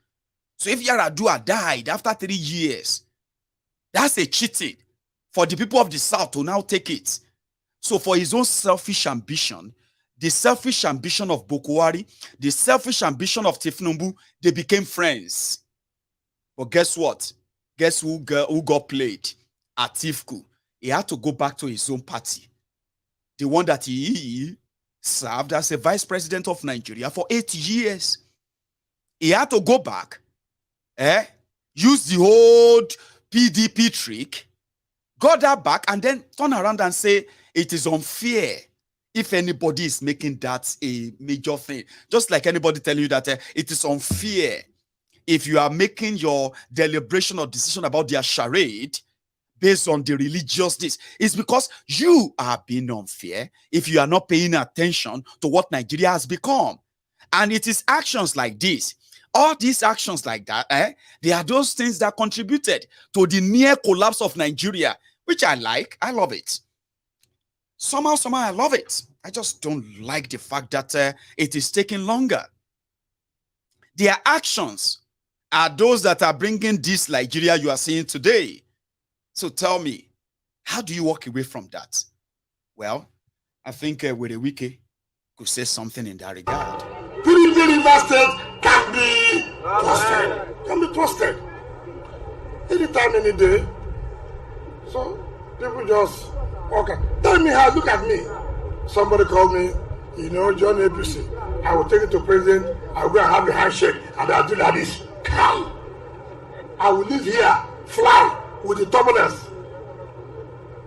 So if Yaradua died after 3 years, that's a cheating for the people of the south to now take it. So for his own selfish ambition, the selfish ambition of Bokwari, the selfish ambition of Tinubu, they became friends. But guess what? Guess who got played? Atiku. He had to go back to his own party the one that he served as a vice president of Nigeria for 8 years. He had to go back, use the old PDP trick, got that back, and then turn around and say it is unfair if anybody is making that a major thing. Just like anybody telling you that it is unfair if you are making your deliberation or decision about their charade based on the religious this. It's because you are being unfair if you are not paying attention to what Nigeria has become. And it is actions like this, all these actions like that, they are those things that contributed to the near collapse of Nigeria, which I like. I love it. Somehow I love it. I just don't like the fact that it is taking longer. Their actions are those that are bringing this Nigeria you are seeing today. So tell me, how do you walk away from that? Well, I think with a Wike could say something in that regard. River State can be trusted. Can be trusted. Anytime, any day. So people just, okay. Tell me how, look at me. Somebody called me, John APC. I will take it to president. I will go and have a handshake and I'll do like this. Come. I will live here, fly with the turbulence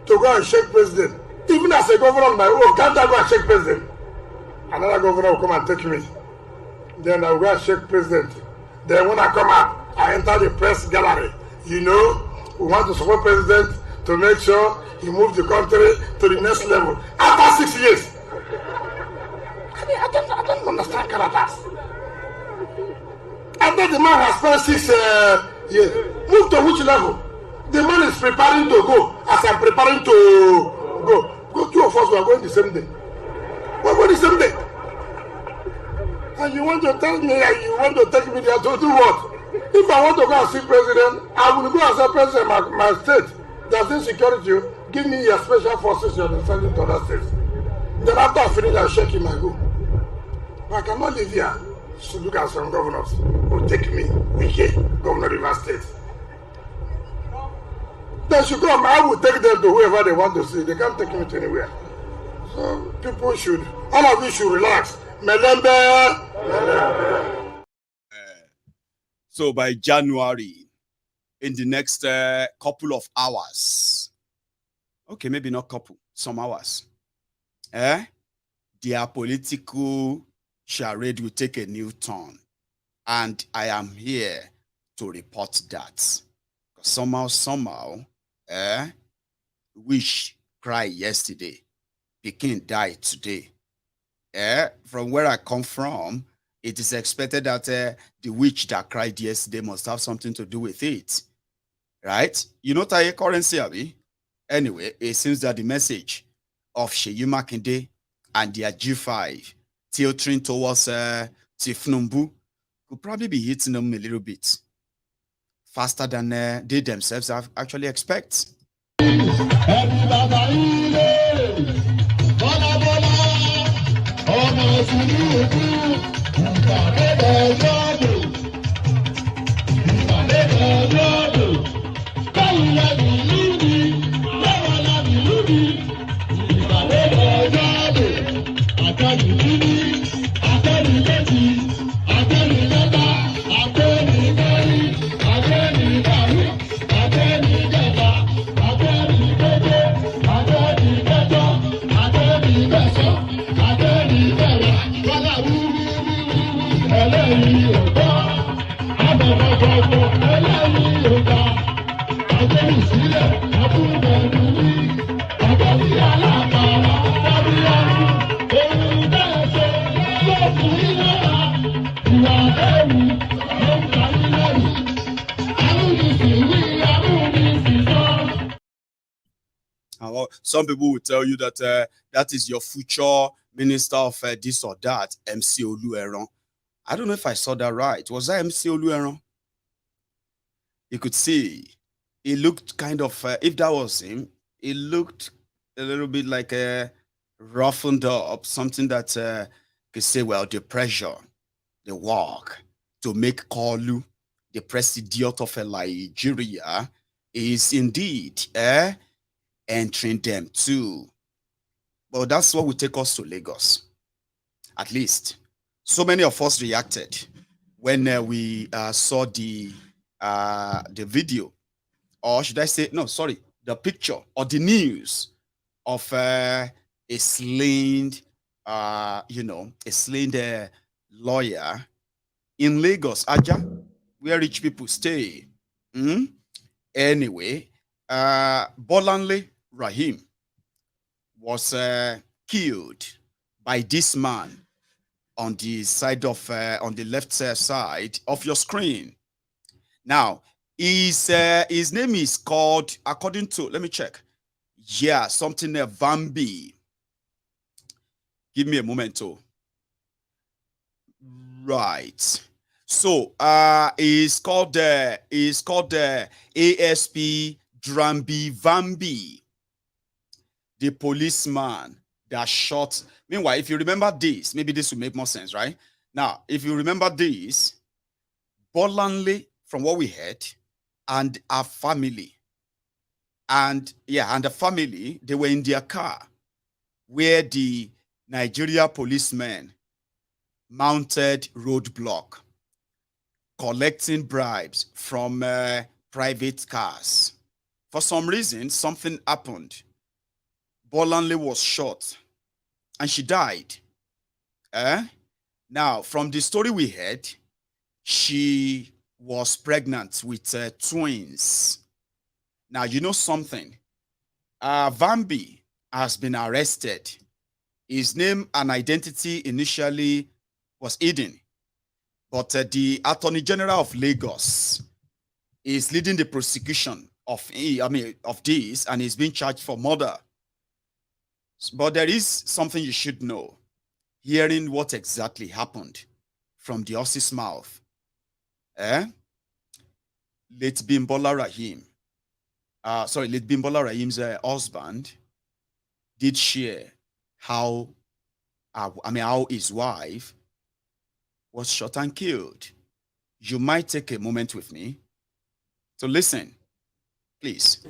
to go and shake president. Even as a governor on my own, can't I go and shake president? Another governor will come and take me. Then I will go and shake president. Then when I come out, I enter the press gallery. We want to support president to make sure he moves the country to the next level. After 6 years. I don't understand characters. After the man has spent 6 years, move to which level? The man is preparing to go as I'm preparing to go. Two of us were going the same day. We're going the same day. And you want to tell me that you want to take me there to do what? If I want to go and see president, I will go and say president my state. Does insecurity give me your special forces you are sending to other states? Then after I finish, I shake him and go. But I cannot live here to look at some governors who take me, Wike, Governor River State. They should come, I will take them to whoever they want to see. They can't take me to anywhere. So people should, all of you should relax. So by January, in the next couple of hours, okay, maybe not couple, some hours, their political charade will take a new turn. And I am here to report that. Somehow, wish cry yesterday, Peking died today. From where I come from, it is expected that the witch that cried yesterday must have something to do with it. Right? You know Taye currency, Abi? Anyway, it seems that the message of Seyi Makinde and their G-5 tilting towards Tinubu could probably be hitting them a little bit faster than they themselves have actually expect. Some people will tell you that that is your future minister of this or that, MC Olueron. I don't know if I saw that right. Was that MC Olueron? You could see, he looked kind of, if that was him, it looked a little bit like roughened up, something that could say, well, the pressure, the work to make Kalu the president of Nigeria is indeed entering them too. Well, that's what will take us to Lagos. At least. So many of us reacted when we saw the video, or should I say, no, sorry, the picture or the news of a slain, a slain lawyer in Lagos, Aja, where rich people stay. Anyway, Bolanle Rahim was killed by this man on the side of on the left side of your screen. Now, his name is called, according to, let me check. Yeah, something Vambi. Give me a moment, too. Right. So, it's called ASP Drambi Vambi, the policeman that shot. Meanwhile, if you remember this, maybe this will make more sense, right? Now, if you remember this, Bolanle, from what we heard, and our family, and the family, they were in their car where the Nigeria policemen mounted roadblock, collecting bribes from private cars. For some reason, something happened. Bolanle was shot and she died. Now, from the story we heard, she was pregnant with twins. Now, you know something? Vambi has been arrested. His name and identity initially was hidden, but the Attorney General of Lagos is leading the prosecution of this, and is being charged for murder. But there is something you should know, hearing what exactly happened from the horse's mouth. Late Bimbola Rahim, Late Bimbola Rahim's husband did share how his wife was shot and killed. You might take a moment with me to listen, please.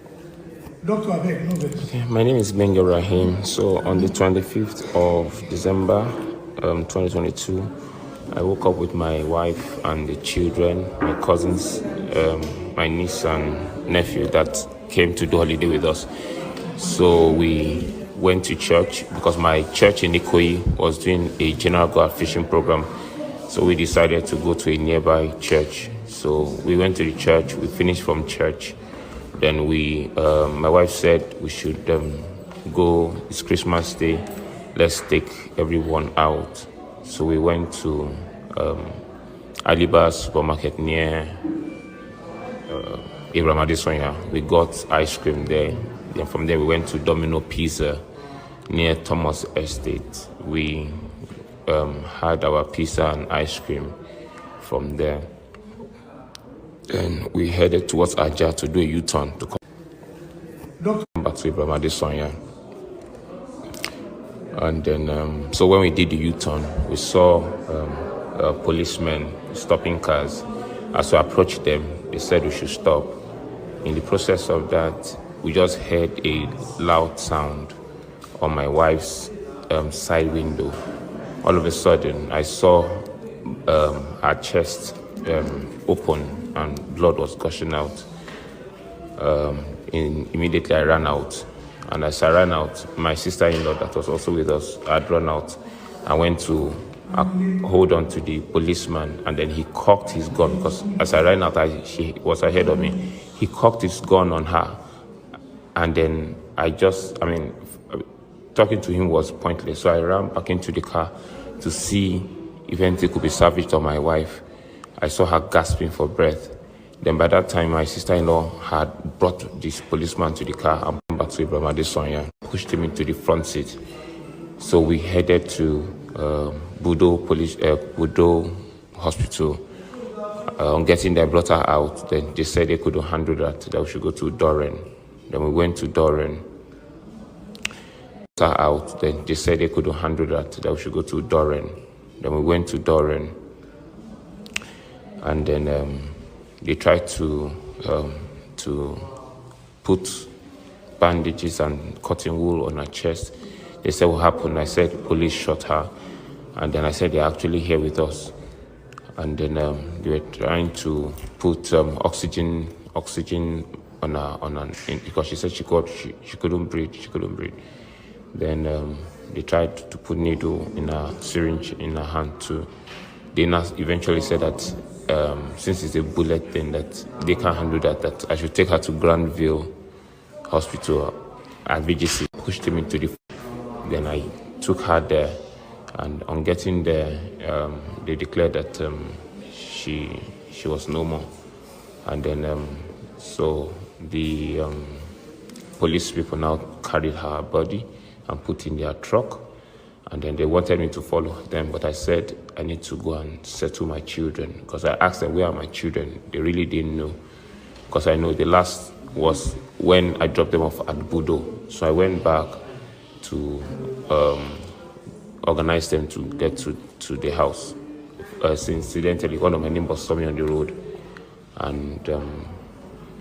Dr. Okay, my name is Benga Rahim. So on the 25th of December 2022, I woke up with my wife and the children, my cousins, my niece and nephew that came to do holiday with us. So we went to church because my church in Ikoyi was doing a general guard fishing program. So we decided to go to a nearby church. So we went to the church, we finished from church. Then my wife said we should go, it's Christmas Day, let's take everyone out. So we went to Alibaba supermarket near Abraham Adesonya. We got ice cream there. Then from there we went to Domino Pizza near Thomas Estate. We had our pizza and ice cream from there. Then we headed towards Aja to do a U-turn to come back to Abraham Adesonya. And then, so when we did the U-turn, we saw policemen stopping cars. As we approached them, they said we should stop. In the process of that, we just heard a loud sound on my wife's side window. All of a sudden, I saw her chest open and blood was gushing out. Immediately, I ran out. And as I ran out, my sister-in-law that was also with us had run out. I went to hold on to the policeman, and then he cocked his gun because as I ran out, she was ahead of me. He cocked his gun on her, and then talking to him was pointless. So I ran back into the car to see if anything could be salvaged on my wife. I saw her gasping for breath. Then by that time, my sister-in-law had brought this policeman to the car and brought back to Abraham Adesonya, pushed him into the front seat. So we headed to Budo Hospital. On getting there, brought her out. Then they said they couldn't handle that we should go to Doren. Then we went to Doren. Brought her out. Then they said they couldn't handle that we should go to Doren. Then we went to Doren. And then they tried to put bandages and cotton wool on her chest. They said, what happened? I said, police shot her. And then I said, they're actually here with us. And then they were trying to put oxygen on her, because she said she couldn't breathe. Then they tried to put needle in a syringe in her hand too. They eventually said that since it's a bullet thing, that they can't handle that I should take her to Granville Hospital at VGC. Pushed him into the. Then I took her there, and on getting there, they declared that she was no more. And then so the police people now carried her body and put in their truck, and then they wanted me to follow them, but I said I need to go and settle my children, because I asked them, where are my children? They really didn't know, because I know the last was when I dropped them off at Budo. So I went back to organize them to get to the house. Incidentally, one of my neighbors saw me on the road, and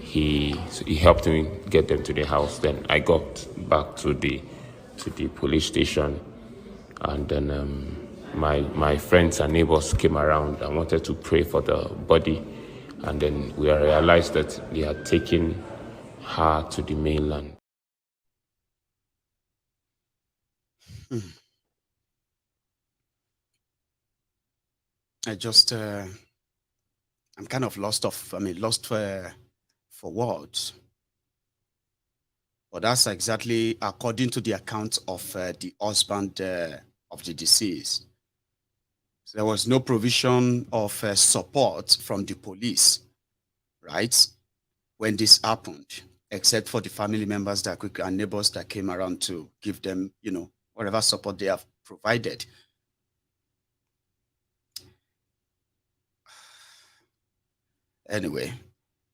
he helped me get them to the house. Then I got back to the police station, and then my friends and neighbors came around and wanted to pray for the body, and then we realized that they had taken her to the mainland. I'm kind of lost for words. But that's exactly according to the account of the husband of the deceased. So there was no provision of support from the police, right, when this happened, except for the family members and neighbors that came around to give them, whatever support they have provided. Anyway,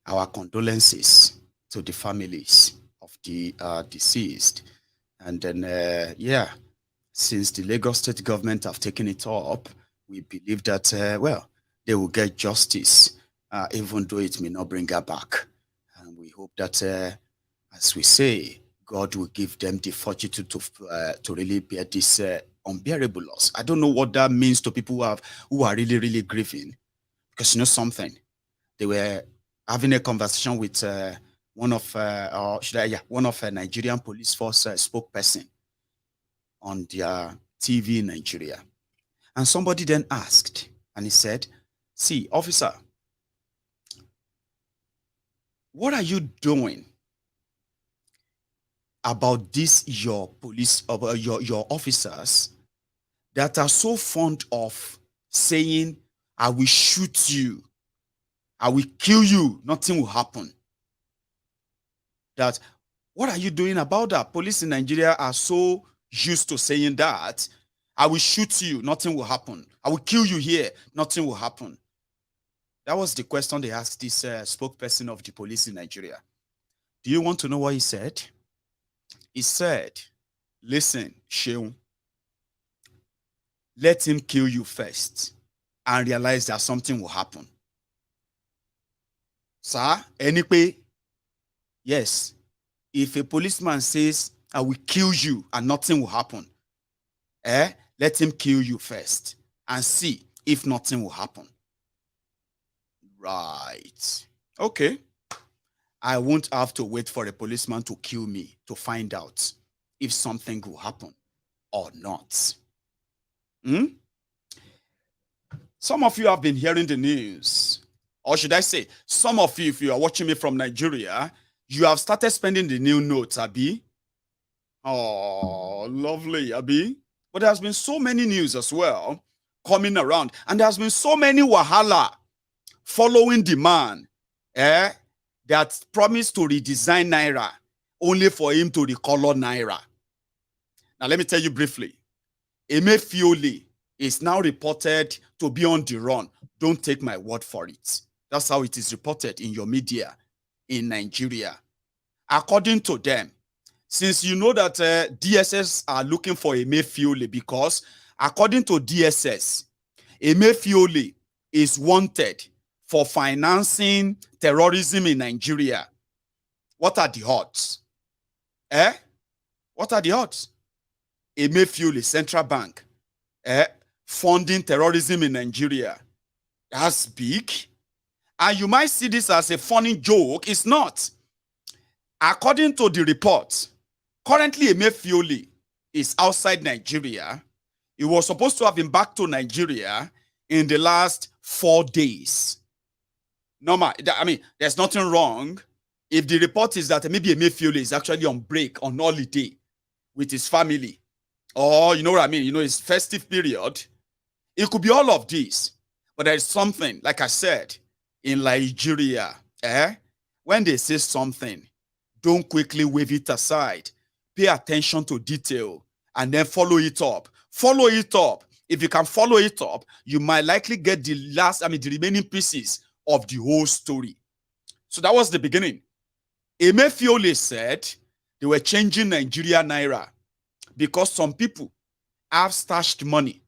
our condolences to the families of the deceased. And then, since the Lagos state government have taken it up, we believe that, they will get justice, even though it may not bring her back. And we hope that, as we say, God will give them the fortitude to really bear this unbearable loss. I don't know what that means to people who are really, really grieving. Because something, they were having a conversation with one of a Nigerian police force spokesperson on their TV in Nigeria. And somebody then asked, and he said, see, officer, what are you doing about this, your police, your officers that are so fond of saying, I will shoot you, I will kill you, nothing will happen? That, what are you doing about that? Police in Nigeria are so used to saying that, I will shoot you, nothing will happen. I will kill you here, nothing will happen. That was the question they asked this spokesperson of the police in Nigeria. Do you want to know what he said? He said, listen, Sheung, let him kill you first and realize that something will happen. Sir, anyway, yes, if a policeman says, I will kill you and nothing will happen, let him kill you first and see if nothing will happen. Right. Okay. I won't have to wait for a policeman to kill me to find out if something will happen or not. Some of you have been hearing the news. Or should I say, some of you, if you are watching me from Nigeria, you have started spending the new notes, Abi. Oh, lovely, Abi. But there has been so many news as well coming around. And there has been so many wahala following the man that promised to redesign Naira only for him to recolor Naira. Now, let me tell you briefly. Emefiole is now reported to be on the run. Don't take my word for it. That's how it is reported in your media in Nigeria. According to them, since you know that DSS are looking for Emefiole, because according to DSS, Emefiole is wanted for financing terrorism in Nigeria. What are the odds? What are the odds? Emefiele Central Bank funding terrorism in Nigeria. That's big. And you might see this as a funny joke. It's not. According to the report, currently Emefiele is outside Nigeria. He was supposed to have been back to Nigeria in the last 4 days. Normal. I mean, there's nothing wrong if the report is that maybe Emefiele is actually on break, on holiday with his family. Or, you know what I mean? You know, it's festive period. It could be all of this. But there's something, like I said, in Nigeria, when they say something, don't quickly wave it aside. Pay attention to detail and then follow it up. Follow it up. If you can follow it up, you might likely get the remaining pieces of the whole story. So that was the beginning. Emefiele said they were changing Nigeria Naira because some people have stashed money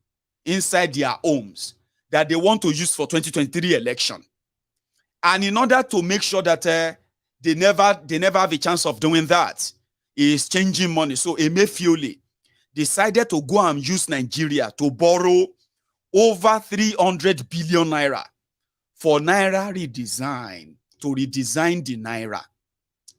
inside their homes that they want to use for 2023 election. And in order to make sure that they never have a chance of doing that, is changing money. So Emefiele decided to go and use Nigeria to borrow over 300 billion naira for Naira redesign, to redesign the Naira.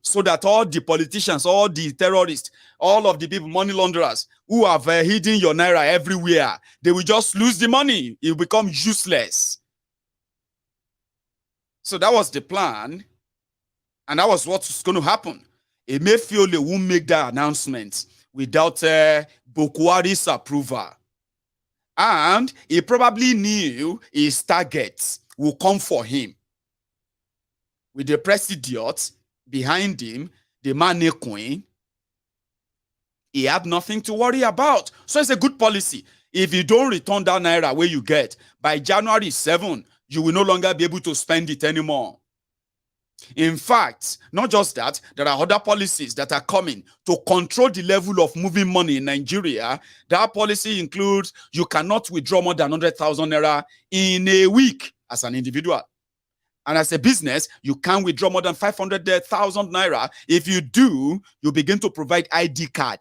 So that all the politicians, all the terrorists, all of the people, money launderers, who have hidden your Naira everywhere, they will just lose the money. It will become useless. So that was the plan. And that was what's going to happen. Emefiele won't make that announcement without Bukwari's approval. And he probably knew his targets will come for him. With the president behind him, the Maiyegun, he had nothing to worry about. So it's a good policy. If you don't return that Naira where you get, by January 7, you will no longer be able to spend it anymore. In fact, not just that, there are other policies that are coming to control the level of moving money in Nigeria. That policy includes you cannot withdraw more than 100,000 naira in a week as an individual. And as a business, you can't withdraw more than 500,000 naira. If you do, you begin to provide ID card,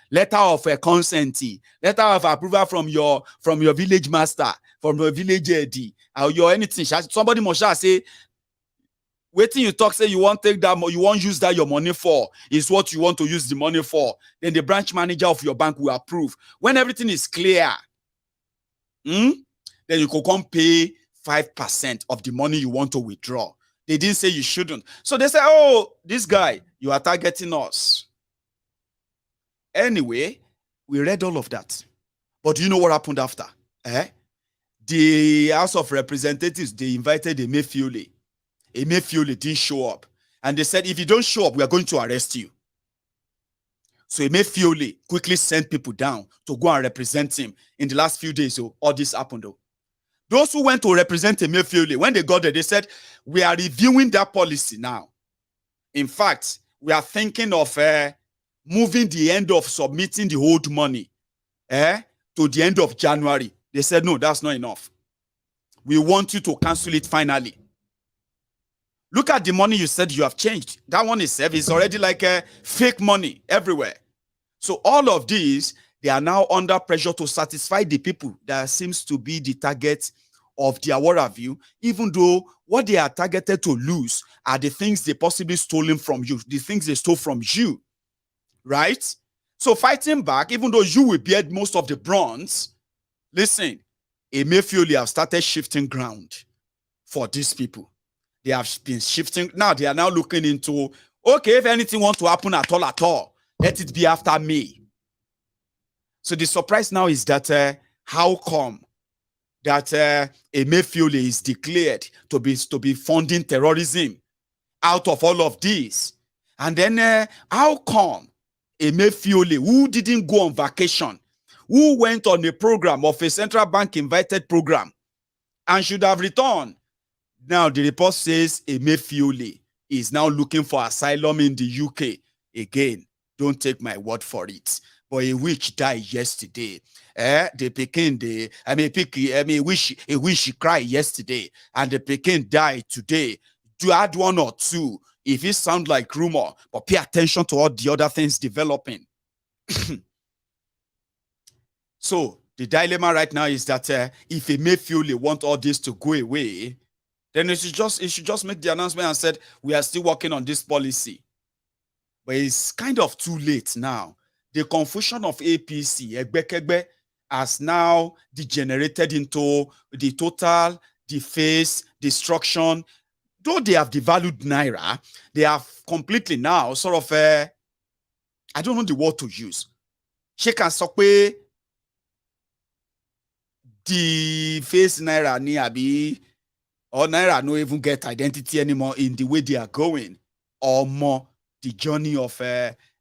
letter of consent, letter of approval from your village master, from your village AD, or your anything. Somebody must say, waiting you talk, say you want take that, you want use that your money for, is what you want to use the money for. Then the branch manager of your bank will approve. When everything is clear, then you can come pay 5% of the money you want to withdraw. They didn't say you shouldn't. So they say, oh, this guy, you are targeting us. Anyway, we read all of that. But do you know what happened after? The House of Representatives, they invited Emefiele. Emefiele didn't show up. And they said, if you don't show up, we are going to arrest you. So Emefiele quickly sent people down to go and represent him. In the last few days, all this happened. Those who went to represent Emefiele, when they got there, they said, we are reviewing that policy now. In fact, we are thinking of moving the end of submitting the old money to the end of January. They said, no, that's not enough. We want you to cancel it finally. Look at the money you said you have changed. That one itself is already like fake money everywhere. So all of these, they are now under pressure to satisfy the people that seems to be the target of their worldview, even though what they are targeted to lose are the things they possibly stolen from you, the things they stole from you, right? So fighting back, even though you will bear most of the brunt, listen, Emefiele have started shifting ground for these people. They have been shifting. Now they are now looking into, okay, if anything wants to happen at all, let it be after May. So the surprise now is that how come that Emefiele is declared to be funding terrorism out of all of this? And then how come Emefiele, who didn't go on vacation, who went on a program of a central bank invited program and should have returned, now the report says Emefiele is now looking for asylum in the UK. Again, don't take my word for it. But a witch died yesterday. The Pekin, a witch cried yesterday, and the Pekin died today. To add one or two, if it sounds like rumor, but pay attention to all the other things developing. So the dilemma right now is that if Emefiele want all this to go away, then it should just make the announcement and said, we are still working on this policy. But it's kind of too late now. The confusion of APC, Egbekegbe, has now degenerated into the total deface, destruction. Though they have devalued Naira, they have completely now sort of, I don't know the word to use. She can say the face Naira ni abi, or Naira no even get identity anymore in the way they are going, or more the journey of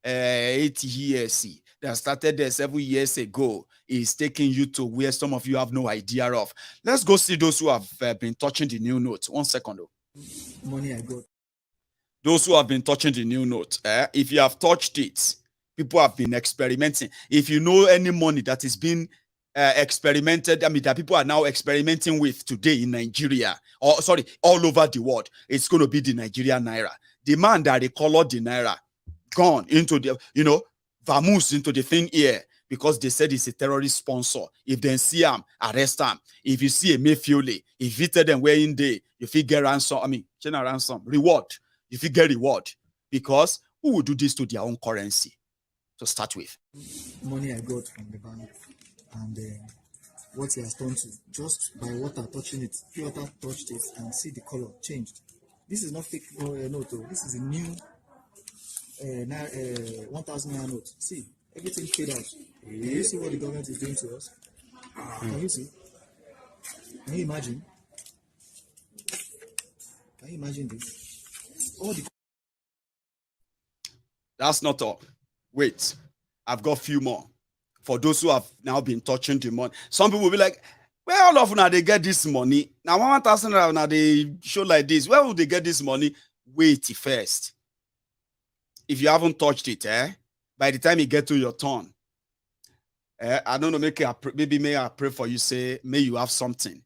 80 years that started there 7 years ago is taking you to where some of you have no idea of. Let's go see those who have been touching the new note. 1 second though. Money I got. Those who have been touching the new note, if you have touched it, people have been experimenting. If you know any money that is being experimented, I mean, that people are now experimenting with today in Nigeria, or sorry, all over the world, it's going to be the Nigerian Naira. The man that they colored the Naira, gone into the, vamoose into the thing here, because they said it's a terrorist sponsor. If they see him, arrest him. If you see a Emefiele, if you tell them where in day, if you get ransom, reward. If you get reward, because who would do this to their own currency to start with? Money I got from the bank, and what he has done to just by water touching it, pure water touched it, and see the color changed. This is not fake note. This is a new 1,000 naira note. See, everything fade out. Can you see what the government is doing to us? Can you see? Can you imagine? Can you imagine this? All the That's not all. Wait, I've got a few more. For those who have now been touching the money, some people will be like, where all of now they get this money? Now 1,000 now they show like this. Where will they get this money? Wait first. If you haven't touched it, by the time you get to your turn, I don't know, maybe may I pray for you, say, may you have something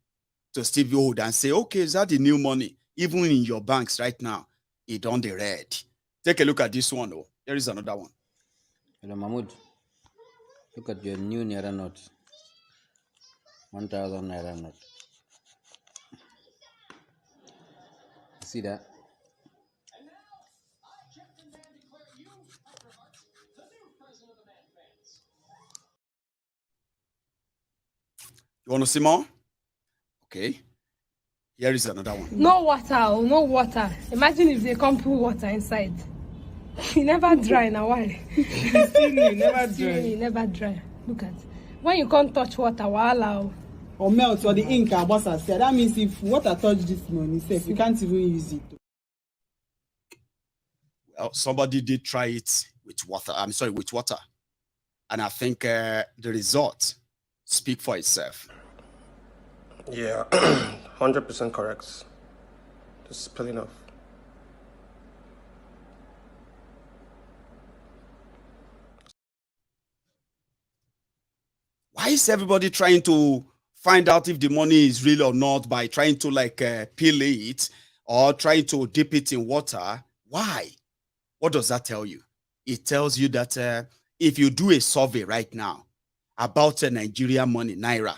to still hold and say, okay, is that the new money? Even in your banks right now, it on the red. Take a look at this one, though. There is another one. Hello, Mahmoud. Look at your new Naira note. 1,000 Naira note. See that? You want to see more? Okay. Here is another one. No water, no water. Imagine if they come put water inside. It never dry now. Why? Never dry. Look at. When you can't touch water, wahala. Or melt, or the ink and water said. That means if water touch this money, safe, you can't even use it. Well, somebody did try it with water. With water. And I think the result speak for itself. Yeah, 100% correct. This is spilling off. Why is everybody trying to find out if the money is real or not by trying to peel it or trying to dip it in water? Why? What does that tell you? It tells you that if you do a survey right now about Nigerian money, Naira,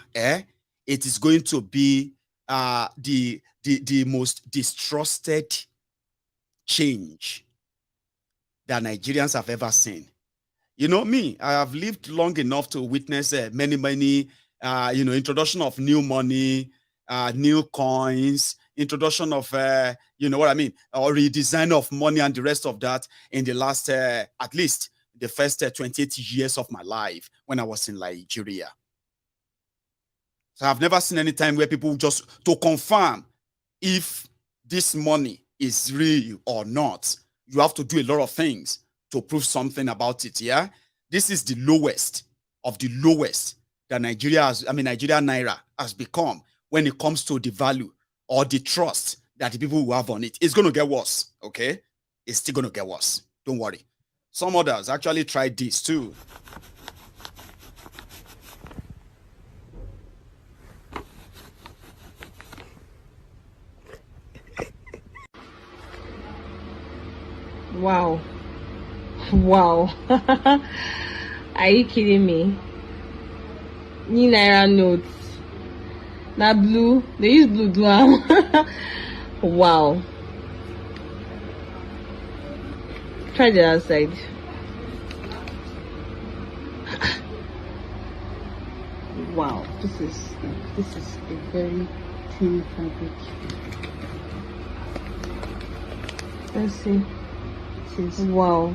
it is going to be the most distrusted change that Nigerians have ever seen. You know me, I have lived long enough to witness many, introduction of new money, new coins, introduction of, you know what I mean, or redesign of money and the rest of that in the last, at least the first 28 years of my life when I was in Nigeria. So I've never seen any time where people just, to confirm if this money is real or not, you have to do a lot of things to prove something about it, yeah? This is the lowest of the lowest that Nigerian Naira has become when it comes to the value or the trust that the people will have on it. It's going to get worse, okay? It's still going to get worse. Don't worry. Some others actually tried this too. Wow. Wow. Are you kidding me? Naira notes. Now blue. They use blue do am. Wow. Try the other side. Wow, this is a very thin fabric. Let's see. Wow.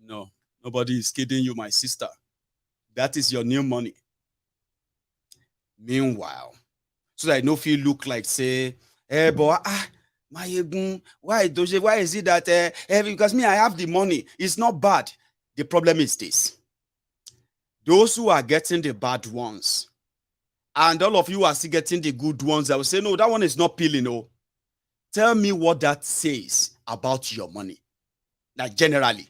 No, nobody is kidding you, my sister. That is your new money. Meanwhile, so that no feel look like say, hey, boy, Maiyegun, why is it that because me, I have the money. It's not bad. The problem is this. Those who are getting the bad ones, and all of you are still getting the good ones, I will say, no, that one is not peeling. No. Tell me what that says about your money. Like generally,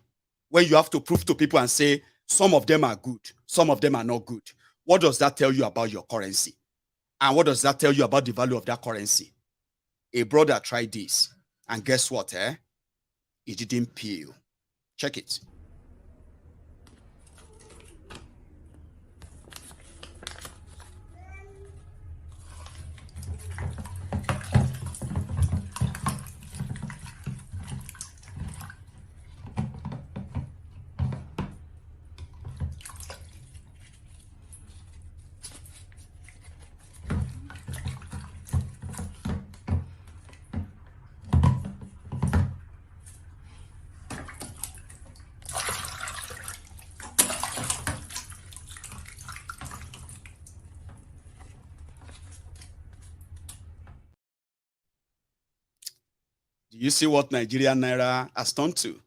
when you have to prove to people and say, some of them are good, some of them are not good. What does that tell you about your currency? And what does that tell you about the value of that currency? A brother tried this, and guess what? It didn't peel. Check it. Do you see what Nigerian Naira has turned to?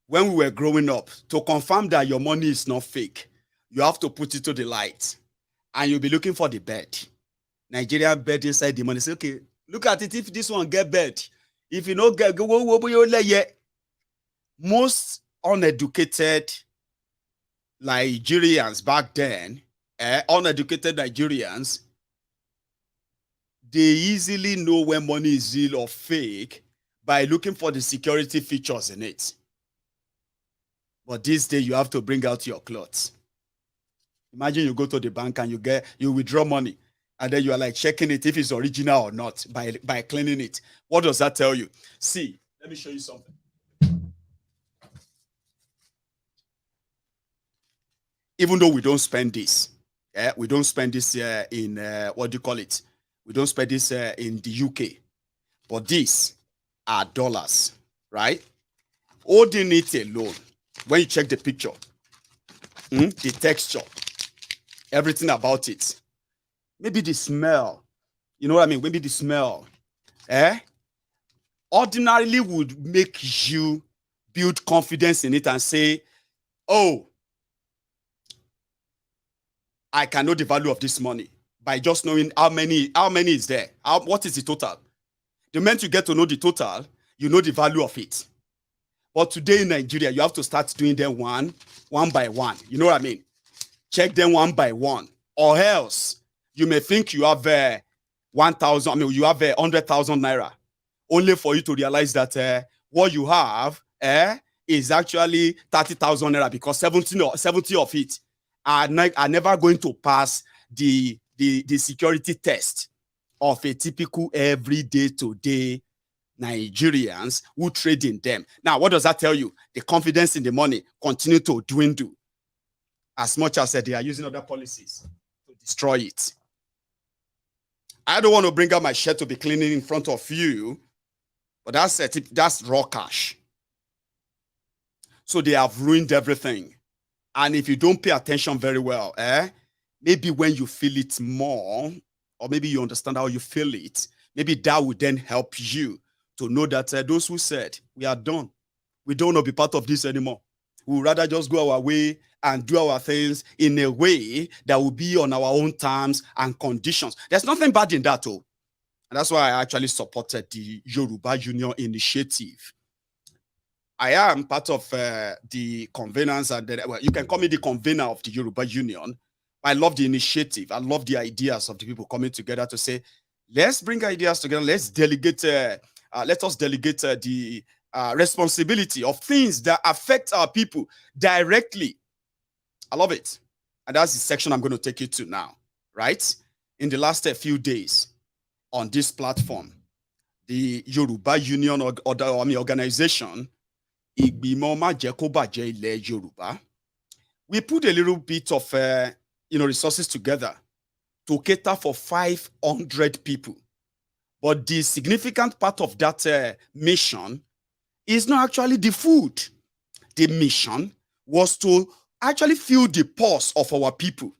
When we were growing up, to confirm that your money is not fake, you have to put it to the light. And you'll be looking for the bed. Nigerian bed inside the money. Say, okay, look at it if this one get bed. If you don't get, most uneducated Nigerians back then, uneducated Nigerians, they easily know when money is real or fake by looking for the security features in it. But this day, you have to bring out your clothes. Imagine you go to the bank and you withdraw money, and then you are like checking it if it's original or not by cleaning it. What does that tell you? See, let me show you something. Even though we don't spend this, we don't spend this in, what do you call it? We don't spend this in the UK. But these are dollars, right? Holding it alone, when you check the picture, the texture, everything about it, maybe the smell, you know what I mean? Maybe the smell, ordinarily would make you build confidence in it and say, oh, I can know the value of this money by just knowing how many is there. What is the total? The moment you get to know the total, you know the value of it. But today in Nigeria, you have to start doing them one by one. You know what I mean? Check them one by one. Or else, you may think you have 1,000, you have 100,000 Naira. Only for you to realize that what you have is actually 30,000 Naira because 70 of it are never going to pass the security test of a typical everyday today Nigerians who trade in them. Now, what does that tell you? The confidence in the money continue to dwindle as much as they are using other policies to destroy it. I don't want to bring out my shirt to be cleaning in front of you, but that's raw cash. So they have ruined everything. And if you don't pay attention very well, maybe when you feel it more, or maybe you understand how you feel it, maybe that would then help you to know that those who said, we are done, we don't want to be part of this anymore. We would rather just go our way and do our things in a way that will be on our own terms and conditions. There's nothing bad in that, though. And that's why I actually supported the Yoruba Union initiative. I am part of the conveners, and well, you can call me the convener of the Yoruba Union. I love the initiative. I love the ideas of the people coming together to say, let's bring ideas together. Let's delegate. Let us delegate the responsibility of things that affect our people directly. I love it. And that's the section I'm going to take you to now, right? In the last few days on this platform, the Yoruba Union organization, Igbimo Majekobaje Ile Yoruba, we put a little bit of resources together to cater for 500 people. But the significant part of that mission is not actually the food. The mission was to actually fill the pulse of our people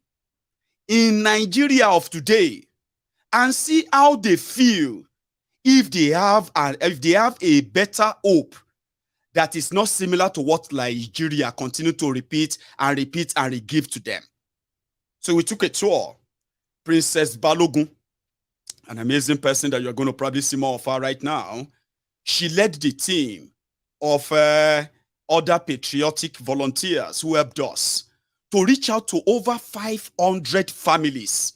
in Nigeria of today and see how they feel if they have a better hope that is not similar to what Nigeria continue to repeat and re-give to them. So we took a tour. Princess Balogun, an amazing person that you're going to probably see more of her right now, she led the team of other patriotic volunteers who helped us to reach out to over 500 families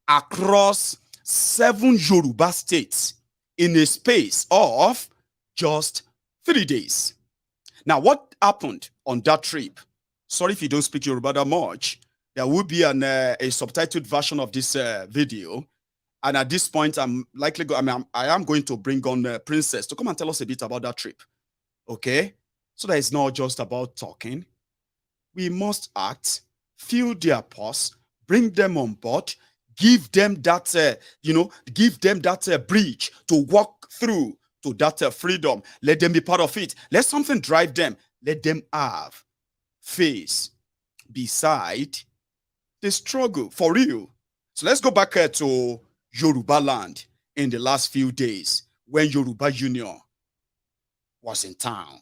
across 7 Yoruba states in a space of just 3 days. Now, what happened on that trip? Sorry if you don't speak Yoruba that much. There will be a subtitled version of this video. And at this point, I am going to bring on Princess to come and tell us a bit about that trip. Okay? So that it's not just about talking. We must act, fill their pulse, bring them on board, give them that, give them that bridge to walk through to that freedom. Let them be part of it. Let something drive them. Let them have face beside the struggle for real. So let's go back to Yoruba land in the last few days when Yoruba Union was in town.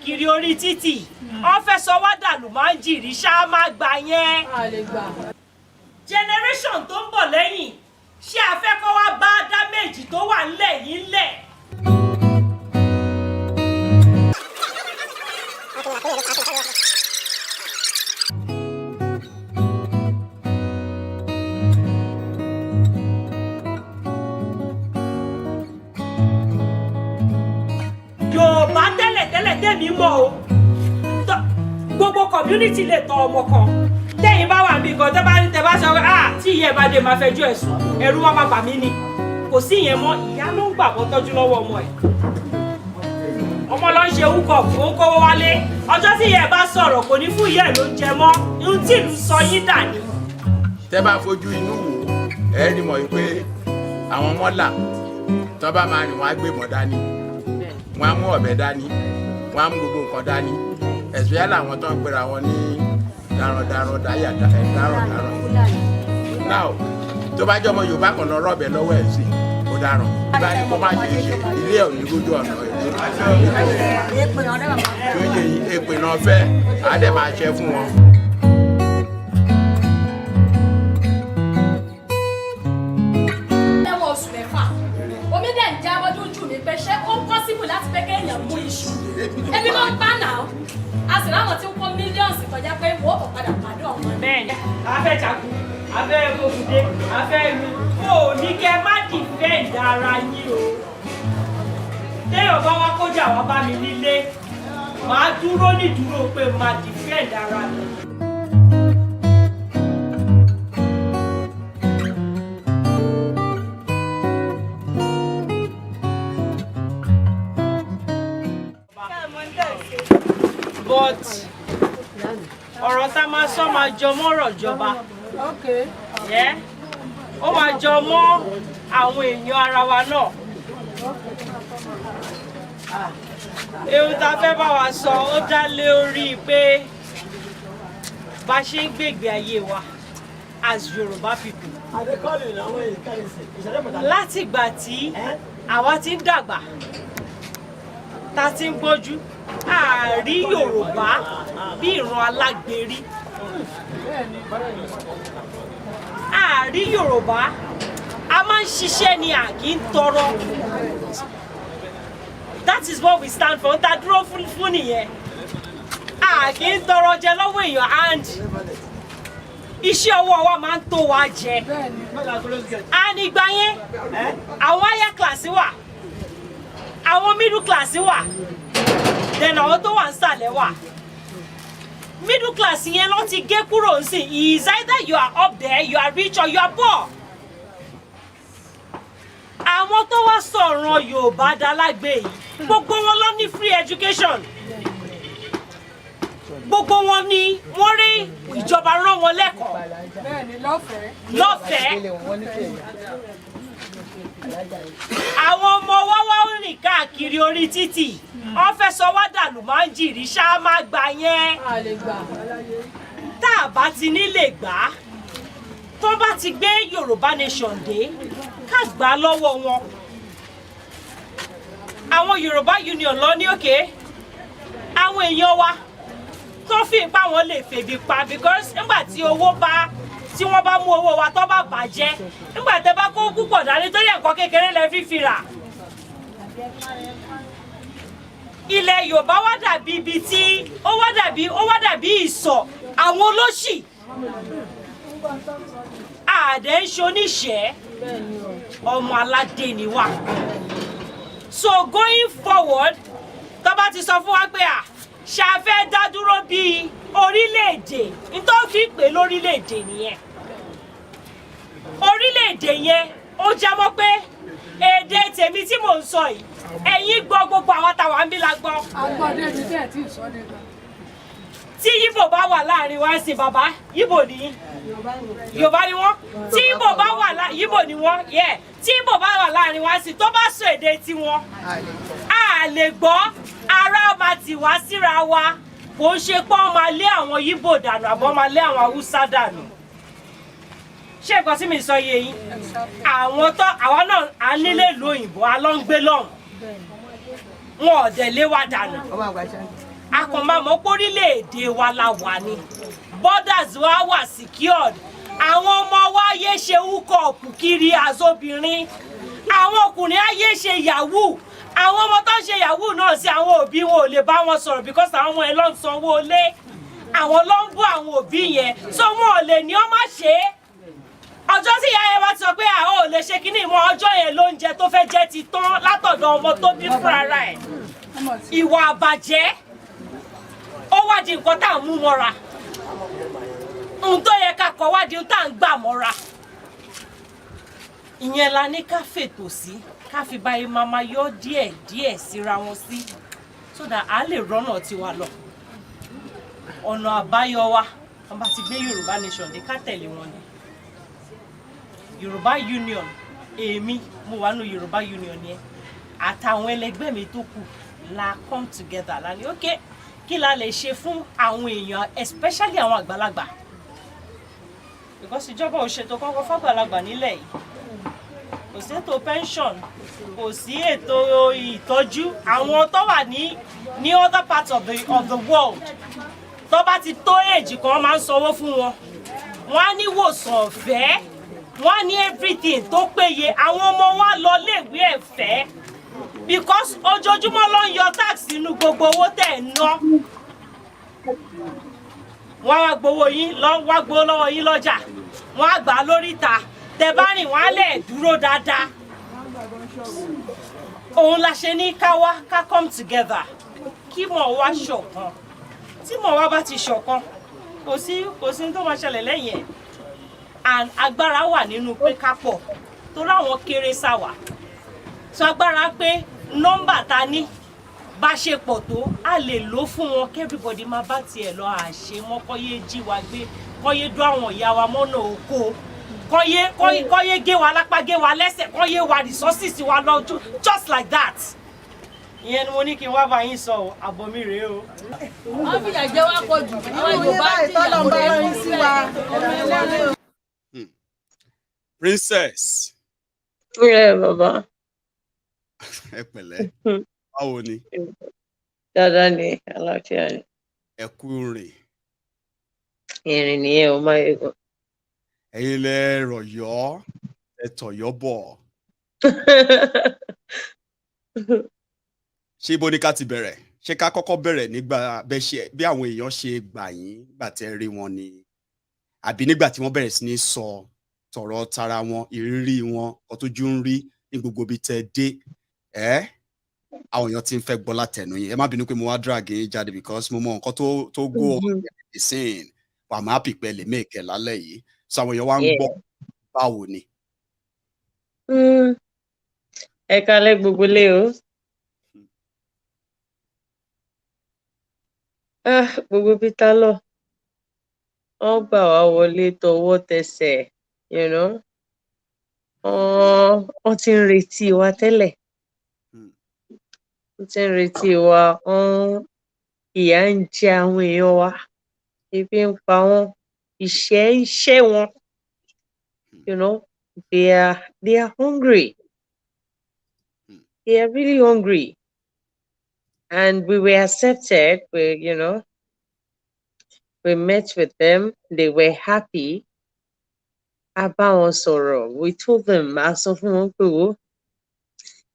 Kiri orí títì wọ́n fẹ́ sọ wá dànù máa ń jìrì ṣá má gbà yẹn. Generation tó ń bọ̀ lẹ́yìn ṣé a fẹ́ kó wá bá damage tó wà ńlẹ̀ yìí ńlẹ̀. Yorùbá tẹ́lẹ̀ tèmi mọ̀ o gbogbo community lè tọ́ ọmọ kan tẹ́yìn bá wà níbi kan tẹ́ bá sọ pé tí ìyẹn bá dé máa fẹjọ́ ẹ̀sùn ẹ̀rù wọn máa bà mí ni kò sí ìyẹn mọ́ ìyá ló ń gbàgbọ́ tọ́jú lọ́wọ́ ọmọ ẹ̀ ọmọ ló ń ṣe wúkọ̀ fún ó kówó wálé ọjọ́ tí ìyẹn bá sọ̀rọ̀ kò ní fún ìyá ẹ̀ ló ń jẹ mọ́ ihun tí ìlú sọ yín dà ní. Tẹ́ bá fojú inú wò ẹ rí mọ̀ pé àwọn mọ́là tó bá máa rìn wọ́n á gbé mọ́ dání wọ́n á mú ọ̀bẹ dání wọ́n á mú gbogbo nǹkan dání ẹ̀sùn yálà àwọn tó ń pera wọn ní darandaran dáyà darandaran. Now tó bá jọmọ Yorùbá kan lọ rọ̀bẹ lọ́wọ́ ẹ̀ sí ó dáràn bá ní kó má ṣe ṣe ilé ẹ̀ ò ní lójú ọ̀nà tó yẹ èpè náà fẹ́ á dẹ̀ máa ṣe fún wọn. Omi dẹ̀ ń jábọ́ lójú mi pé ṣé ó possible láti pé kéèyàn mú iṣu ebi ló ń pa náà a sì láwọn tí ń kó mílíọ̀nù kọjá pé wọ́n kò padà pàdé ọmọ. Bẹ́ẹ̀ni afẹ́ jagun afẹ́ gbòkùdé afẹ́ mi kò ní kẹ́ má defend ara yín o téèyàn bá wá kójà wá bá mi nílé màá dúró nídúró pé màá defend ara mi. But ọ̀rọ̀ tá máa sọ máa jọ mọ́rọ̀ jọba. Ó máa jọ mọ́ àwọn èèyàn ara wa náà. Ewu tá fẹ́ bá wa sọ ó dá lé orí pé bá ṣe ń gbègbè ayé wa as Yoruba people. Láti ìgbà tí àwa ti ń dàgbà tá ti ń gbójú àárí Yorùbá bí ìran alágbèrí àárí Yorùbá a máa ń ṣiṣẹ́ ni a kì í tọrọ That is what we stand for. That dúró fún nìyẹn. Kì í tọrọ jẹ lọ́wọ́ èèyàn and iṣẹ́ ọwọ́ wa máa ń tó wa jẹ. And ìgbà yẹn, àwọn higher class wà, àwọn middle class wà, then àwọn tó wà nísàlẹ̀ wà. Middle class yẹn ló ti gé kúrò nsìn. Is either you are up there, you are rich or you are poor. Àwọn tó wá sọ̀rọ̀ Yorùbá dalágbé yìí, gbogbo wọn ló ní free education. Gbogbo wọn ni wọ́n rí ìjọba rán wọn lẹ́kọ̀ọ́. Lọ́fẹ̀ẹ́. Àwọn ọmọ wa wá rìn káàkiri orí títì. Wọ́n fẹ́ sọ wá dànù máa ń jìrì ṣá máa gbà yẹn. Tá a bá ti ní lè gbà, tó bá ti gbé Yorùbá nation dé, ká gbà lọ́wọ́ wọn. Àwọn Yorùbá union lọ ní òkè. Àwọn èèyàn wa tó fi ipá wọn lè febi pa because nígbà tí owó bá tí wọ́n bá mú owó wa tó bá bàjẹ́, nígbà tẹ́ bá kó púpọ̀ dání tó yẹ nǹkan kékeré lẹ fi rà. Ilẹ̀ Yorùbá wá dàbí ibi tí ó wá dàbí ìsọ̀ àwọn olóṣì. Àdé ń ṣoníṣẹ́ ọmọ aládé ni wá. So going forward, tó bá ti sọ fún wa pé ṣàfẹ́ dá dúró bí orílẹ̀-èdè, nítorí fi pè lórílẹ̀-èdè nìyẹn. Orílẹ̀-èdè yẹn ó jẹ́ mọ́ pé èdè tèmi tí mò ń sọ yìí, ẹ̀yin gbọ́ gbogbo àwọn táwa ń bí la gbọ́. Tí Yíbò bá wà láàrin wa sí bàbá, Yíbò ni Yorùbá ni wọ́n. Tí Yíbò bá wà Yíbò ni wọ́n, tí Yíbò bá wà láàrin wa sí tó bá sọ èdè tiwọn, a lè gbọ́. Ara máa ti wá síra wa, kò ń ṣe pé wọ́n máa lé àwọn Yíbò dànù àbọ̀ máa lé àwọn Haúsá dànù. Ṣé nǹkan tí mi sọ yé yín? Àwọn náà à ń nílé ìlú òyìnbó, a lọ ń gbé lọ́hùn. Wọn ò dẹ̀ lé wa dànù. A kàn máa mọ̀ pé orílẹ̀-èdè wa la wà ní. Borders wa wà secured. Àwọn ọmọ wa yé ṣe húkọ̀ọ̀pù kiri àzóbìnrin. Àwọn ọkùnrin á yé ṣe yahoo. Àwọn ọmọ tó ń ṣe yahoo náà sí àwọn òbí wọn ò lè bá wọn sọ̀rọ̀ because àwọn ọmọ ẹ̀ ló ń sanwó lé. Àwọn ló ń bú àwọn òbí yẹn. So wọn ò lè ní ó má ṣe é. Ọjọ́ tí ìyá yẹn bá ti sọ pé àwọn ò lè ṣe kíní mọ́, ọjọ́ yẹn lóúnjẹ tó fẹ́ jẹ ti tán látọ̀dọ̀ ọmọ tó bí fúnra rẹ̀. Ìwà àbàjẹ́ ó wá di nǹkan tá à ń mú mọ́ra. Ohun tó yẹ ká kọ́ wá di ohun tá à ń gbà mọ́ra. Ìyẹn la ní ká fètò sí, ká fi báyìí máa yọ díẹ̀ síra wọn sí so that a lè rọ́nà tiwa lọ. Ọ̀nà àbáyọ wa, wọ́n bá ti gbé Yorùbá nation dé ká tẹ̀lé wọn ni. Yorùbá union, èmi mo wà nínú Yorùbá union yẹn. Àtàwọn ẹlẹgbẹ́ mi tó kù la come together la ní okay, kí la lè ṣe fún àwọn èèyàn especially àwọn àgbàlagbà. Because ìjọba ò ṣètò kankan fàgbàlagbà nílẹ̀ yìí. Kò sí ètò pension, kò sí ètò ìtọ́jú. Àwọn tó wà ní other parts of the world tó bá ti tó age kan máa ń sanwó fún wọn. Wọ́n á ní ìwòsàn ọ̀fẹ́, wọ́n á ní everything tó péye. Àwọn ọmọ wa lọ léèwé ẹ̀fẹ́ because ojoojúmọ́ ló ń yọ tax nínú gbogbo owó tẹ̀ ń ná. Wọ́n wá gbowó yín wá gbowó lọ́wọ́ yín lọ́jà, wọ́n á gbà á lóríta. Tẹ́ bá rìn wọ́n á lè dúró dáadáa. Òun la ṣe ní ká come together, kí mọ̀ wá ṣọ̀kan. Tí mọ̀ wá bá ti ṣọ̀kan, kò sí tó máa ṣẹlẹ̀ lẹ́yìn ẹ̀. And agbára wà nínú pé ká pọ̀ torí àwọn kéré sáwà. So agbára pé nọ́mbà ta ní bá ṣe pọ̀ tó a lè lò fún wọn kí everybody máa bá tiẹ̀ lọ àṣẹ mọ́ kọ́yé jí wa gbé, kọ́yé dún àwọn ìyá wa mọ́nà oko, kọ́yé gé wa lápá gé wa lẹ́sẹ̀, kọ́yé wa resources wa lọ just like that. Ìyẹn ni mo ní kí n wá bá yín sọ àbọ̀ mi rèé o. Wọ́n fìyà jẹ wá pọ̀ jù. Àwọn Yorùbá ìtọ́lọ̀ ń bá yín sí wa. Princess. Yeah, bàbá. Ẹ pẹ̀lẹ́. Báwo ni? Dáadáa ni, àlàáfíà ni. Ẹ kú rìn. Ìrìn nìyẹn o, Maiyegun. Ẹ̀yin lẹ rọ̀yọ́, ẹ tọ̀yọ́ bọ̀. ṣé ibo ni ká ti bẹ̀rẹ̀ ṣé ká kọ́kọ́ bẹ̀rẹ̀ nígbà bí àwọn èèyàn ṣe gbà yín nígbà tẹ́ rí wọn ni àbí nígbà tí wọ́n bẹ̀rẹ̀ sí ní sọ tọ̀rọ̀ tara wọn ìrírí wọn ọtójú ń rí ní gbogbo ibi tẹ́ dé àwọn èèyàn ti ń fẹ́ gbọ́ látẹnu yín ẹ má bínú pé mo wá drag yín jáde because mo mọ nǹkan tó go on the scene wà má pìpẹ́ lè mẹ́ẹ̀kẹ́ lálẹ́ yìí so àwọn èèyàn wá ń gbọ́ báwo ni. Ẹ kálẹ́ gbogbo lé o. Gbogbo bí tá lọ wọ́n gbà wá wọlé tọwọ́ tẹsẹ̀ wọ́n ti ń retí wa tẹ́lẹ̀ wọ́n ti ń retí wa ìyà ń jẹ àwọn èèyàn wa ebi ń pa wọ́n iṣẹ́ wọn they are hungry. They are really hungry. And we were accepted. We met with them. They were happy. About sorrow. We told them, as of one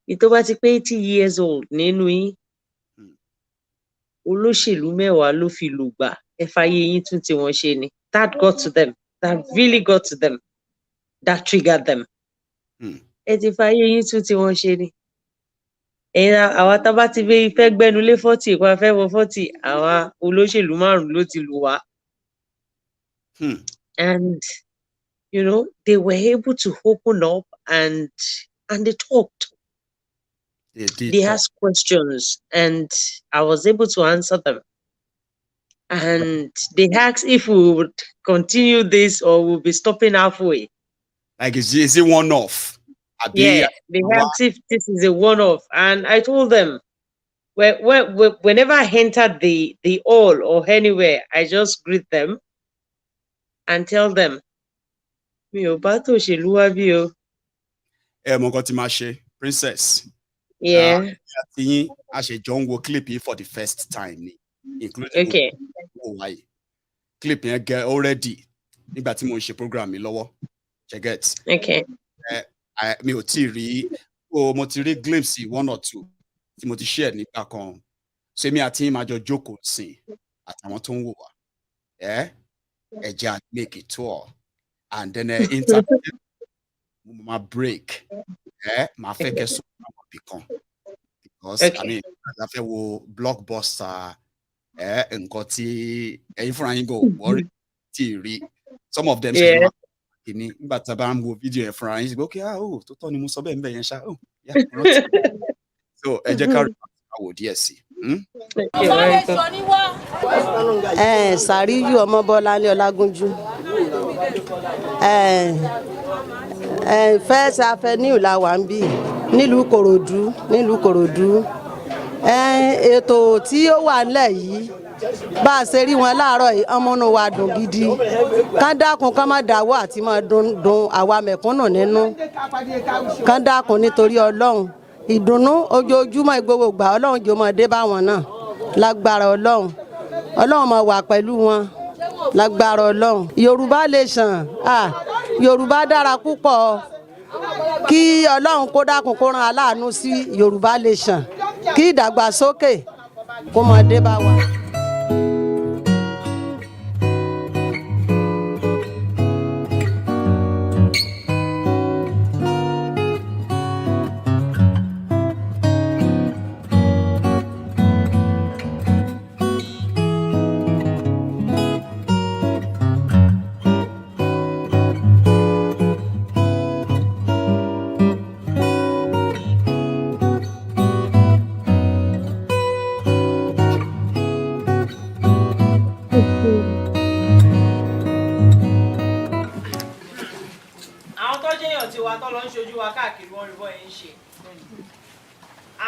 ito bá ti pé 80 years old nínú yín. Olóṣèlú mẹ́wàá ló fi lùgbà. Ẹ fàyè yín tún tí wọ́n ṣe ni. That got to them. That really got to them. That triggered them. Ẹ ti fàyè yín tún tí wọ́n ṣe ni. Àwa tá bá ti fẹ́ gbẹnulé 40 pa fẹ́ wọ 40 àwa olóṣèlú márùn ló ti lù wá. And they were able to open up and they talked. They asked questions and I was able to answer them. And they asked if we would continue this or we'll be stopping halfway. Like is it one-off? Yeah, they asked if this is a one-off, and I told them, whenever I entered the hall or anywhere, I just greet them and tell them, mi ò bá tòṣèlú wá bí o. Mo nǹkan tí máa ṣe, princess. Yeah. Àti yín a ṣe jọ ń wo clip yìí for the first time ni, including Wike. Clip yẹn get already nígbà tí mo ń ṣe program mi lọ́wọ́. Check it. Okay. Mi ò tí rí mo ti rí glimpse 1 or 2 tí mo ti share nígbà kan so èmi àti máa jọ jókòó sí àtàwọn tó ń wò wá ẹ jẹ́ make it tour and then internet mo máa break máa fẹ́ kẹ́ sọ àwọn ibì kan because I mean I fẹ́ wo blockbuster nǹkan tí ẹ̀yin fúnra yín go worry tí rí some of them say kìíní nígbà tá a bá ń wo fídíò ẹ̀ fúnra yín sí pé okay tó tọ́ ni mo sọ bẹ́ẹ̀ ń bẹ̀ yẹn ṣá so ẹ jẹ́ ká rí àwò díẹ̀ sí. Sàríyù Ọmọbọ́láńlé Ọlágúnjú First Avenue la wà ń bí nílùú Kòròdú ètò tí ó wà nílẹ̀ yìí bá a ṣe rí wọn láàárọ̀ yìí ọmọnú wa dùn gidi kán dákun kán má dáwọ́ àti má dùn àwa mẹ̀kúnnù nínú kán dákun nítorí Ọlọ́run ìdùnnú ojoojúmọ́ gbogbo gbà Ọlọ́run jẹ́ ọmọ dé bá wọn náà lágbára Ọlọ́run máa wà pẹ̀lú wọn lágbára Ọlọ́run. Yorùbá nation Yorùbá dára púpọ̀ kí Ọlọ́run kó dákun kó rán aláàánú sí Yorùbá nation kí ìdàgbàsókè kó máa dé bá wa.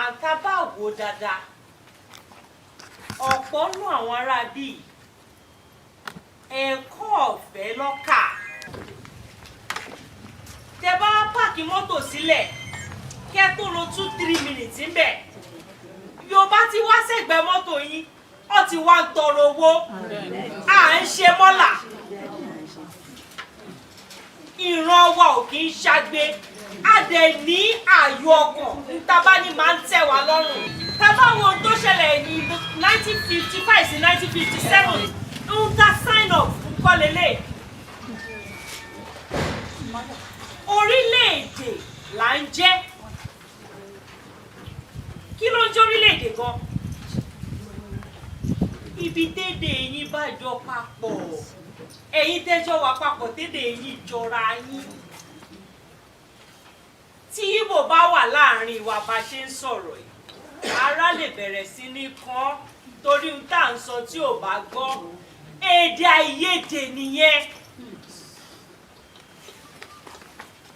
Àtàbàwò dáadáa ọ̀pọ̀ nú àwọn ará bíi ẹ̀kọ́ ọ̀fẹ́ lọ́kà tẹ bá páàkì mọ́tò sílẹ̀ kẹ́ tó lo 2-3 minutes ń bẹ̀ Yorùbá ti wá sẹ́gbẹ̀ẹ́ mọ́tò yín ó ti wá ń tọrọ owó à ń ṣe mọ́là ìran wa ò kì í ṣàgbé a dẹ̀ ní ààyò ọkàn tábà ní máa ń tẹ̀ wá lọ́rùn. Tábà wo tó ṣẹlẹ̀ ní 1955 sí 1957 ń ta sign up kọ́ lélẹ̀. Orílẹ̀-èdè là ń jẹ́. Kí ló ń jẹ́ orílẹ̀-èdè gan? Ibi tédè yín bá jọ papọ̀. Ẹ̀yin tẹ́jọ́ wà papọ̀ tédè yín jọra yín. Tí Ìgbò bá wà láàrin wa bá ṣe ń sọ̀rọ̀ yìí, ara lè bẹ̀rẹ̀ sí ní kán torí ohun tá à ń sọ tí ò bá gbọ́. Èdè àìyedè nìyẹn.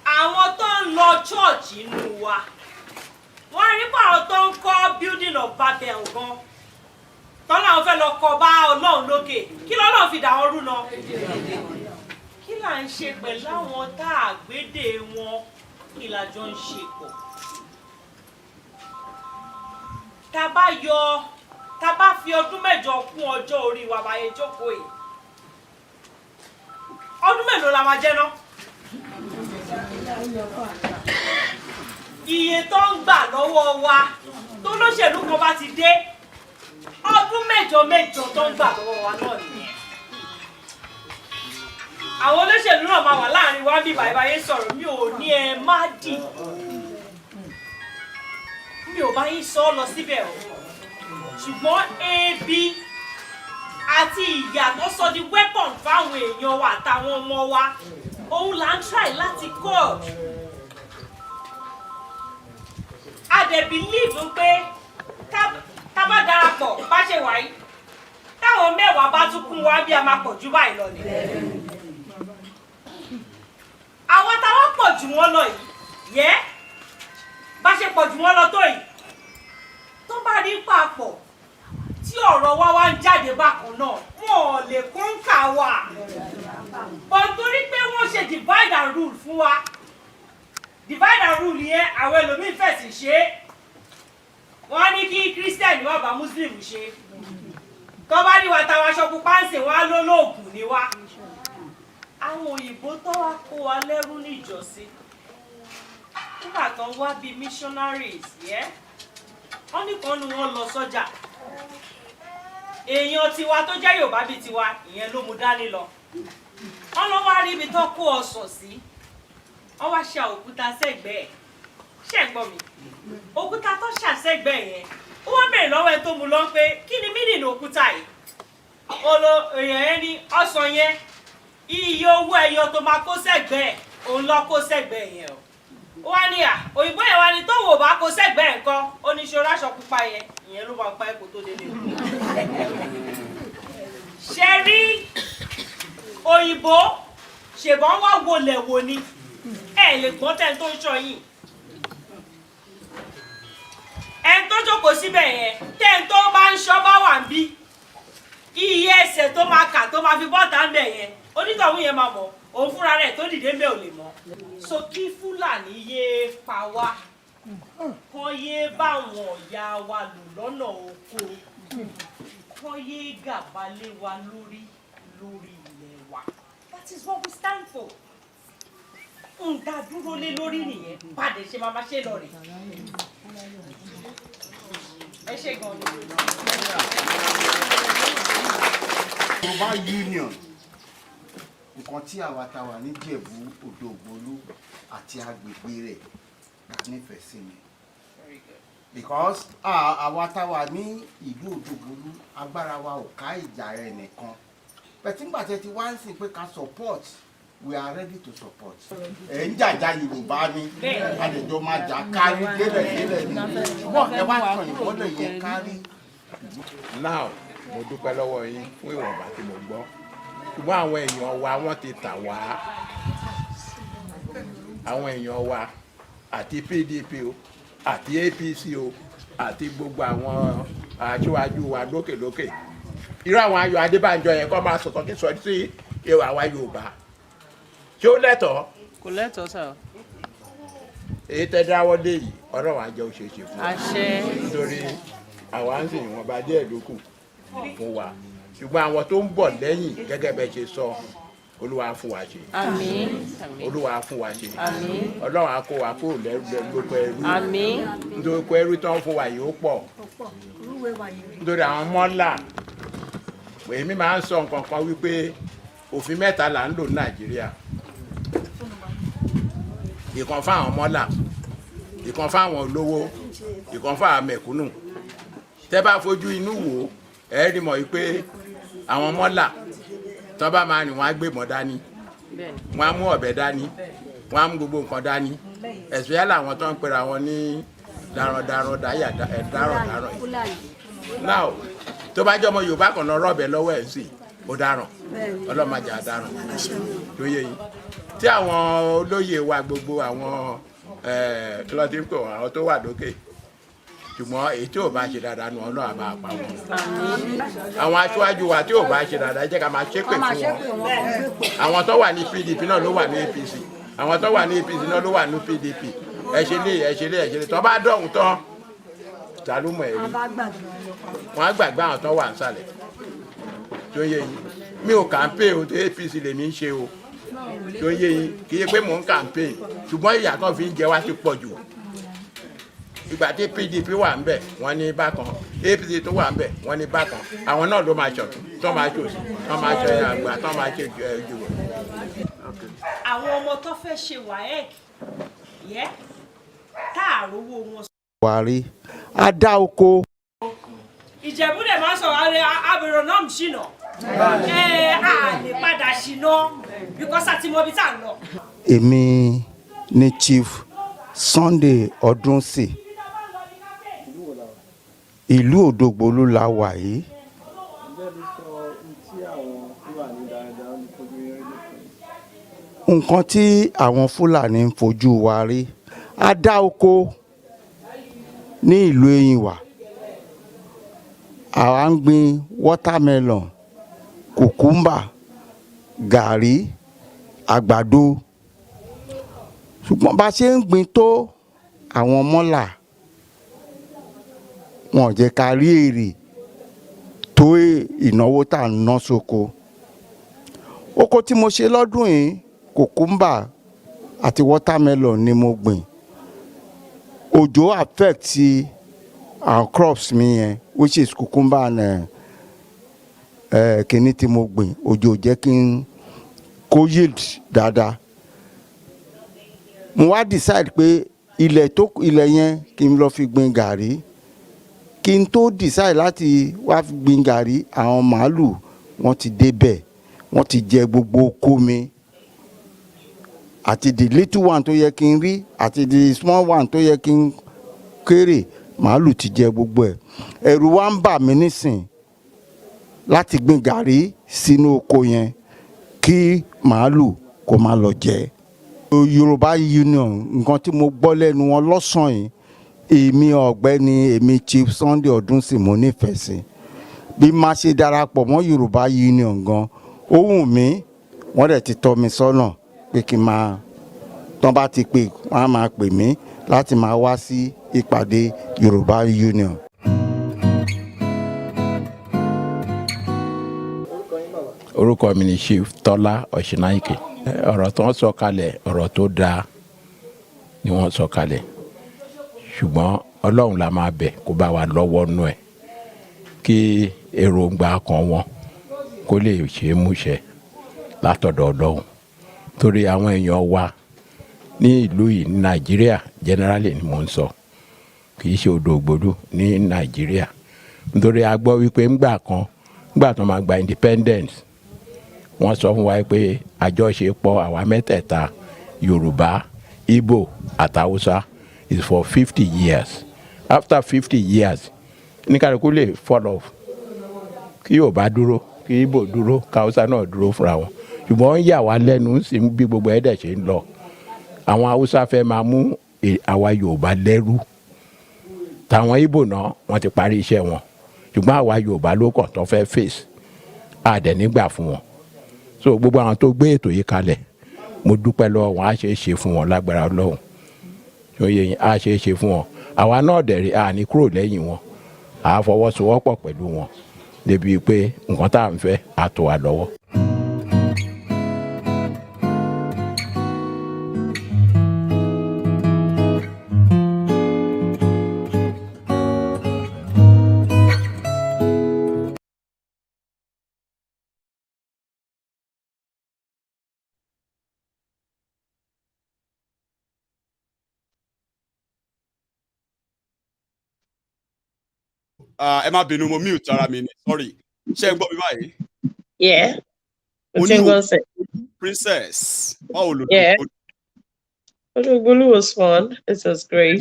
Àwọn tó ń lọ chọ́ọ̀chì inú wa, wọ́n rí pé àwọn tó ń kọ́ building of Babel gan. Tọ́lá àwọn fẹ́ lọ kọ bá Ọlọ́run lókè. Kí lọ́lọ́run fi dà wọ́n rú náà? Kí là ń ṣe pẹ̀lú àwọn tá àgbédè wọn? Kí la jọ ń ṣe pọ̀? Tá bá fi ọdún mẹ́jọ kún ọjọ́ orí wa báyé jókòó yìí. Ọdún mélòó la máa jẹ́ ná? Iye tó ń gbà lọ́wọ́ wa tó lóṣèlú kan bá ti dé, ọdún mẹ́jọ tó ń gbà lọ́wọ́ wa náà nìyẹn. Àwọn olóṣèlú náà máa wà láàrin wa bí bàbá yẹn sọ̀rọ̀, mi ò ní ẹ má dì. Mi ò bá yín sọ lọ síbẹ̀ o. Ṣùgbọ́n ebi àti ìyà tó sọ di weapon fáwọn èèyàn wa àtàwọn ọmọ wa, òun là ń try láti curb. A dẹ̀ believe pé tá bá darapọ̀ bá ṣe wáyé, táwọn mẹ́wàá bá tún kún wá bí a máa pọ̀ jù báyìí lọ ni. Àwọn táwọn pọ̀ jù wọ́n lọ yìí, bá ṣe pọ̀ jù wọ́n lọ tó yìí, tó bá rí papọ̀ tí ọ̀rọ̀ wa wá ń jáde bákan náà, wọn ò lè kọ́ńkà wa. Bọ̀ torí pé wọ́n ṣe divide and rule fún wa. Divide and rule yẹn àwọn ẹlòmíín fẹ̀sì ṣe é. Wọ́n ní kí Christian wá bá Muslim ṣe. Tó bá rí wa táwa aṣọ pupa ń sìn wá lólóògùn ni wá. Àwọn òyìnbó tó wá kó wa lẹ́rú ní ìjọsìn. Nígbà tó ń wá bíi missionaries, wọ́n nìkan ni wọ́n lọ sọ́jà. Èèyàn tiwa tó jẹ́ Yorùbá bíi tiwa, ìyẹn ló mú dání lọ. Wọ́n lọ wá rí ibi tó kó ọsàn sí. Wọ́n wá ṣa òkúta sẹ́gbẹ̀ẹ́. Ṣé ẹ gbọ́ mi? Òkúta tó ṣà sẹ́gbẹ̀ẹ́ yẹn, ó wá bẹ̀rẹ̀ lọ́wọ́ ẹ tó mú lọ pé kí ni mínìnì òkúta yìí? Èèyàn yẹn ní ọsàn yẹn, iye owó ẹyọ tó máa kó sẹ́gbẹ̀ẹ́, òun lọ kó sẹ́gbẹ̀ẹ́ yẹn o. Ó wá ní òyìnbó yẹn wá ní tó wò bá kó sẹ́gbẹ̀ẹ́ nǹkan, ó ní ṣọ́ra aṣọ pupa yẹn, ìyẹn ló máa pa ẹ̀kọ́ tó délé. Ṣé rí òyìnbó ṣèbọn wá wọlé wo ni? Ẹ lè gbọ́n tẹ́ ń tó ń ṣọ yìí. Ẹni tó jókòó síbẹ̀ yẹn, tẹ́ ń tó bá ń ṣọ́ bá wà ń bí. Iye ẹsẹ̀ tó máa kà tó máa fi bọ́ta ń bẹ̀ yẹn, onítọ̀hún yẹn máa mọ̀, òun fúnra rẹ̀ tó dìde ń bẹ̀ ò lè mọ̀. So kí Fúlàní yéé pa wá, kán yéé báwọn ọ̀yà wa lò lọ́nà oko, kán yéé gàba lé wa lórí ilẹ̀ wa. That is what we stand for. Nǹkan dúró lé lórí nìyẹn, bàdé ṣe máa ṣe lọ rè. Ẹ ṣe gan ni. Yorùbá Union, nǹkan tí àwa ta wà ní Jẹ̀bú, Odò Ògbólú àti agbègbè rẹ̀ ká nífẹ̀ẹ́ sí ni. Because àwa ta wà ní ìlú Odò Ògbólú, agbára wa ò ká ìjà rẹ̀ nìkan. Bẹ̀tí nígbà tí ẹ ti wá ń sìn pé ká support, we are ready to support. Ẹ ń jàjà Yorùbá ni, àlejò máa jà kárí délẹ̀ ni. Ṣùgbọ́n ẹ wá tàn ìmọ́lẹ̀ yẹn kárí. Now, mo dúpẹ́ lọ́wọ́ yín fún ìwọ̀nba tí mo gbọ́. Ṣùgbọ́n àwọn èèyàn wa wọ́n ti tà wá. Àwọn èèyàn wa àti PDP o, àti APC o, àti gbogbo àwọn aṣíwájú wa lókèlókè. Irú àwọn Ayọ̀ Adébánjọ yẹn kọ́ máa sọ̀tọ̀ kí sọ sí ìwà àwa Yorùbá. Ṣé ó lẹ́tọ̀ọ́? Kò lẹ́tọ̀ọ́ sà. Èyí tẹ́ dáwọ́ dé yìí, Ọlọ́run á jẹ́ ó ṣeé ṣe fún wa. Àṣẹ. Nítorí àwa ń sìn ìwọ̀nba díẹ̀ lókù fún wa. Ṣùgbọ́n àwọn tó ń bọ̀ lẹ́yìn gẹ́gẹ́ bẹ́ẹ̀ ṣe sọ, Olúwa fún wa ṣe. Àmín. Olúwa fún wa ṣe. Àmín. Ọlọ́run á kó wa kúrò lóko ẹrú. Àmín. Nítorí pé ẹrú tán fún wa yìí ó pọ̀. Nítorí àwọn mọ́là èmi máa ń sọ nǹkan kan wípé òfin mẹ́ta là ń lò ní Nàìjíríà. Ìkan fáwọn mọ́là, ìkan fáwọn olówó, ìkan fáwọn mẹ̀kúnnù. Tẹ́ bá fojú inú wò ẹ rí mọ̀ wípé àwọn mọ́là tó bá máa rìn wọ́n á gbé ìbọn dání, wọ́n á mú ọ̀bẹ dání, wọ́n á mú gbogbo nǹkan dání. Especially àwọn tó ń pera wọn ní darandaran dáràn yìí. Now tó bá jẹ́ ọmọ Yorùbá kan lọ rọ́ọ̀bẹ lọ́wọ́ ẹ̀ sí ó dáràn, ọlọ́mọdé àdáràn tó yé yín. Tí àwọn olóyè wa gbogbo àwọn kí ló ti ń pè wọ́n àwọn tó wà lókè ṣùgbọ́n èyí tí ò bá ṣe dáadáa nu Ọlọ́run àbá pa wọn. Àwọn aṣáájú wa tí ò bá ṣe dáadáa jẹ́ ká máa ṣépè fún wọn. Àwọn tó wà ní PDP náà ló wà ní APC, àwọn tó wà ní APC náà ló wà ní PDP. Ẹ ṣe lé tó bá dọ̀hún tán tàlúmọ̀ ẹ̀rí wọ́n á gbàgbé àwọn tó wà nísàlẹ̀ tó yé yín. Mi ò campaign o tó APC lèmi ń ṣe o tó yé yín, kì í ṣe pé mò ń campaign ṣùgbọ́n ìyà kan fi ń jẹ wá ti pọ̀ jù. Ìgbà tí PDP wà ń bẹ̀ wọ́n ní bákan, APC tó wà ń bẹ̀ wọ́n ní bákan, àwọn náà ló máa ṣọ̀tún tó máa ṣòsì tó máa ṣe àgbà tó máa ṣe jùlọ. Àwọn ọmọ tó fẹ́ ṣe WAEC yẹ táàrówó wọn. Buhari á dá oko. Ìjẹ̀bú dẹ̀ máa ń sọ̀rọ̀ abèrò náà ṣìnà a lè padà ṣìnà because àti mọ ibi tá à ń lọ. Èmi ni Chief Sunday Ọdúnsì, ìlú Òdògbòlú la wà yìí. Nǹkan tí àwọn Fúlàní ń fojú wa rí, á dá oko ní ìlú Ẹ̀yìnwá. Àwa ń gbin watermelon, cucumber, gàrí, àgbàdo. Ṣùgbọ́n bá ṣe ń gbin tó àwọn mọ́là wọn ò jẹ́ ká rí èrè tó ìnáwó tá à ń ná sóko. Oko tí mo ṣe lọ́dún yìí cucumber àti watermelon ni mo gbìn. Òjò affect our crops mi yẹn which is cucumber and kíní tí mo gbìn. Òjò jẹ́ kí n kó yield dáadáa. Mo wá decide pé ilẹ̀ yẹn kí n lọ fi gbin gàrí. Kí n tó decide láti wá fi gbin gàrí, àwọn màálù wọ́n ti débẹ̀, wọ́n ti jẹ gbogbo oko mi. Àti the little one tó yẹ kí n rí àti the small one tó yẹ kí n kéré, màálù ti jẹ gbogbo ẹ̀. Ẹ̀rù wa ń bà mí nísìn láti gbin gàrí sínú oko yẹn kí màálù kó má lọ jẹ. Yorùbá Union nǹkan tí mo gbọ́ lẹ́nu wọn lọ́sàn-án yìí, èmi ọ̀gbẹ́ni èmi Chief Sunday Ọdúnsì mo nífẹ̀ẹ́ sí. Bí má ṣe darapọ̀ mọ́ Yorùbá Union gan, ó wù mí, wọ́n dẹ̀ ti tọ́ mi sọ́nà pé kí n máa tán bá ti pè wọ́n á máa pè mí láti máa wá sí ìpàdé Yorùbá Union. Orúkọ mi ni Chief Tọ́lá Ọ̀ṣínáìkè. Ọ̀rọ̀ tó ń sọ kalẹ̀ ọ̀rọ̀ tó dáa ni wọ́n sọ kalẹ̀ ṣùgbọ́n Ọlọ́run la máa bẹ̀ kó bá wa lọ́wọ́ nú ẹ̀ kí èròǹgbà kan wọn kó lè ṣe é múṣẹ látọ̀dọ̀ Ọlọ́run. Torí àwọn èèyàn wa ní ìlú yìí ní Nàìjíríà generally ni mò ń sọ, kì í ṣe Òdògbòlú ní Nàìjíríà. Nítorí a gbọ́ wípé ńgbà tó máa gba independence wọ́n sọ fún wa pé àjọṣepọ̀ àwa mẹ́tẹ̀ẹ̀ta Yorùbá, Igbo àti Hausa is for 50 years. After 50 years ní kálukú lè fall off, kí Yorùbá dúró, kí Igbo dúró, kí Hausa náà dúró fúnra wọn. Ṣùgbọ́n ń yà wá lẹ́nu sí bí gbogbo ẹ̀dẹ̀ ṣe ń lọ. Àwọn Hausa fẹ́ máa mú àwa Yorùbá lẹ́rú. Tàwọn Igbo náà wọ́n ti parí iṣẹ́ wọn. Ṣùgbọ́n àwa Yorùbá ló kàn tó fẹ́ face. Àdẹ̀ nígbà fún wọn. So gbogbo àwọn tó gbé ètò yìí kalẹ̀, mo dúpẹ́ lọ́wọ́ wọn, á ṣe é ṣe fún wọn lágbára Ọlọ́run. Oyè yín á ṣe é ṣe fún wọn. Àwa náà dẹ̀rẹ̀ àní kúrò lẹ́yìn wọn. À fọwọ́sowọ́pọ̀ pẹ̀lú wọn. Débi pé nǹkan tá à ń fẹ́ á tó wa lọ́wọ́. ẹ má bínú mo mute ara mi ni sorry ṣé ń gbọ́ mi báyìí. Yeah. Princess báwo ló Yeah. Odogolu was fun. It was great.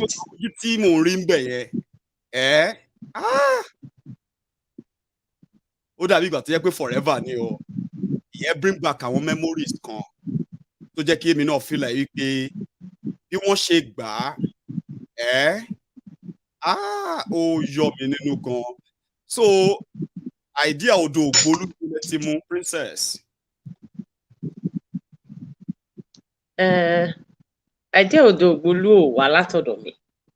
tí mò ń rí ń bẹ̀ yẹn ó dàbí ìgbà tó yẹ pé forever ni o ìyẹn bring back àwọn memories kan tó jẹ́ kí èmi náà feel like wípé bí wọ́n ṣe gbà á ó yọ mí nínú gan so idea odò ògbólú tó lẹ ti mú Princess. Idea odò ògbólú ò wá látọ̀dọ̀ mi.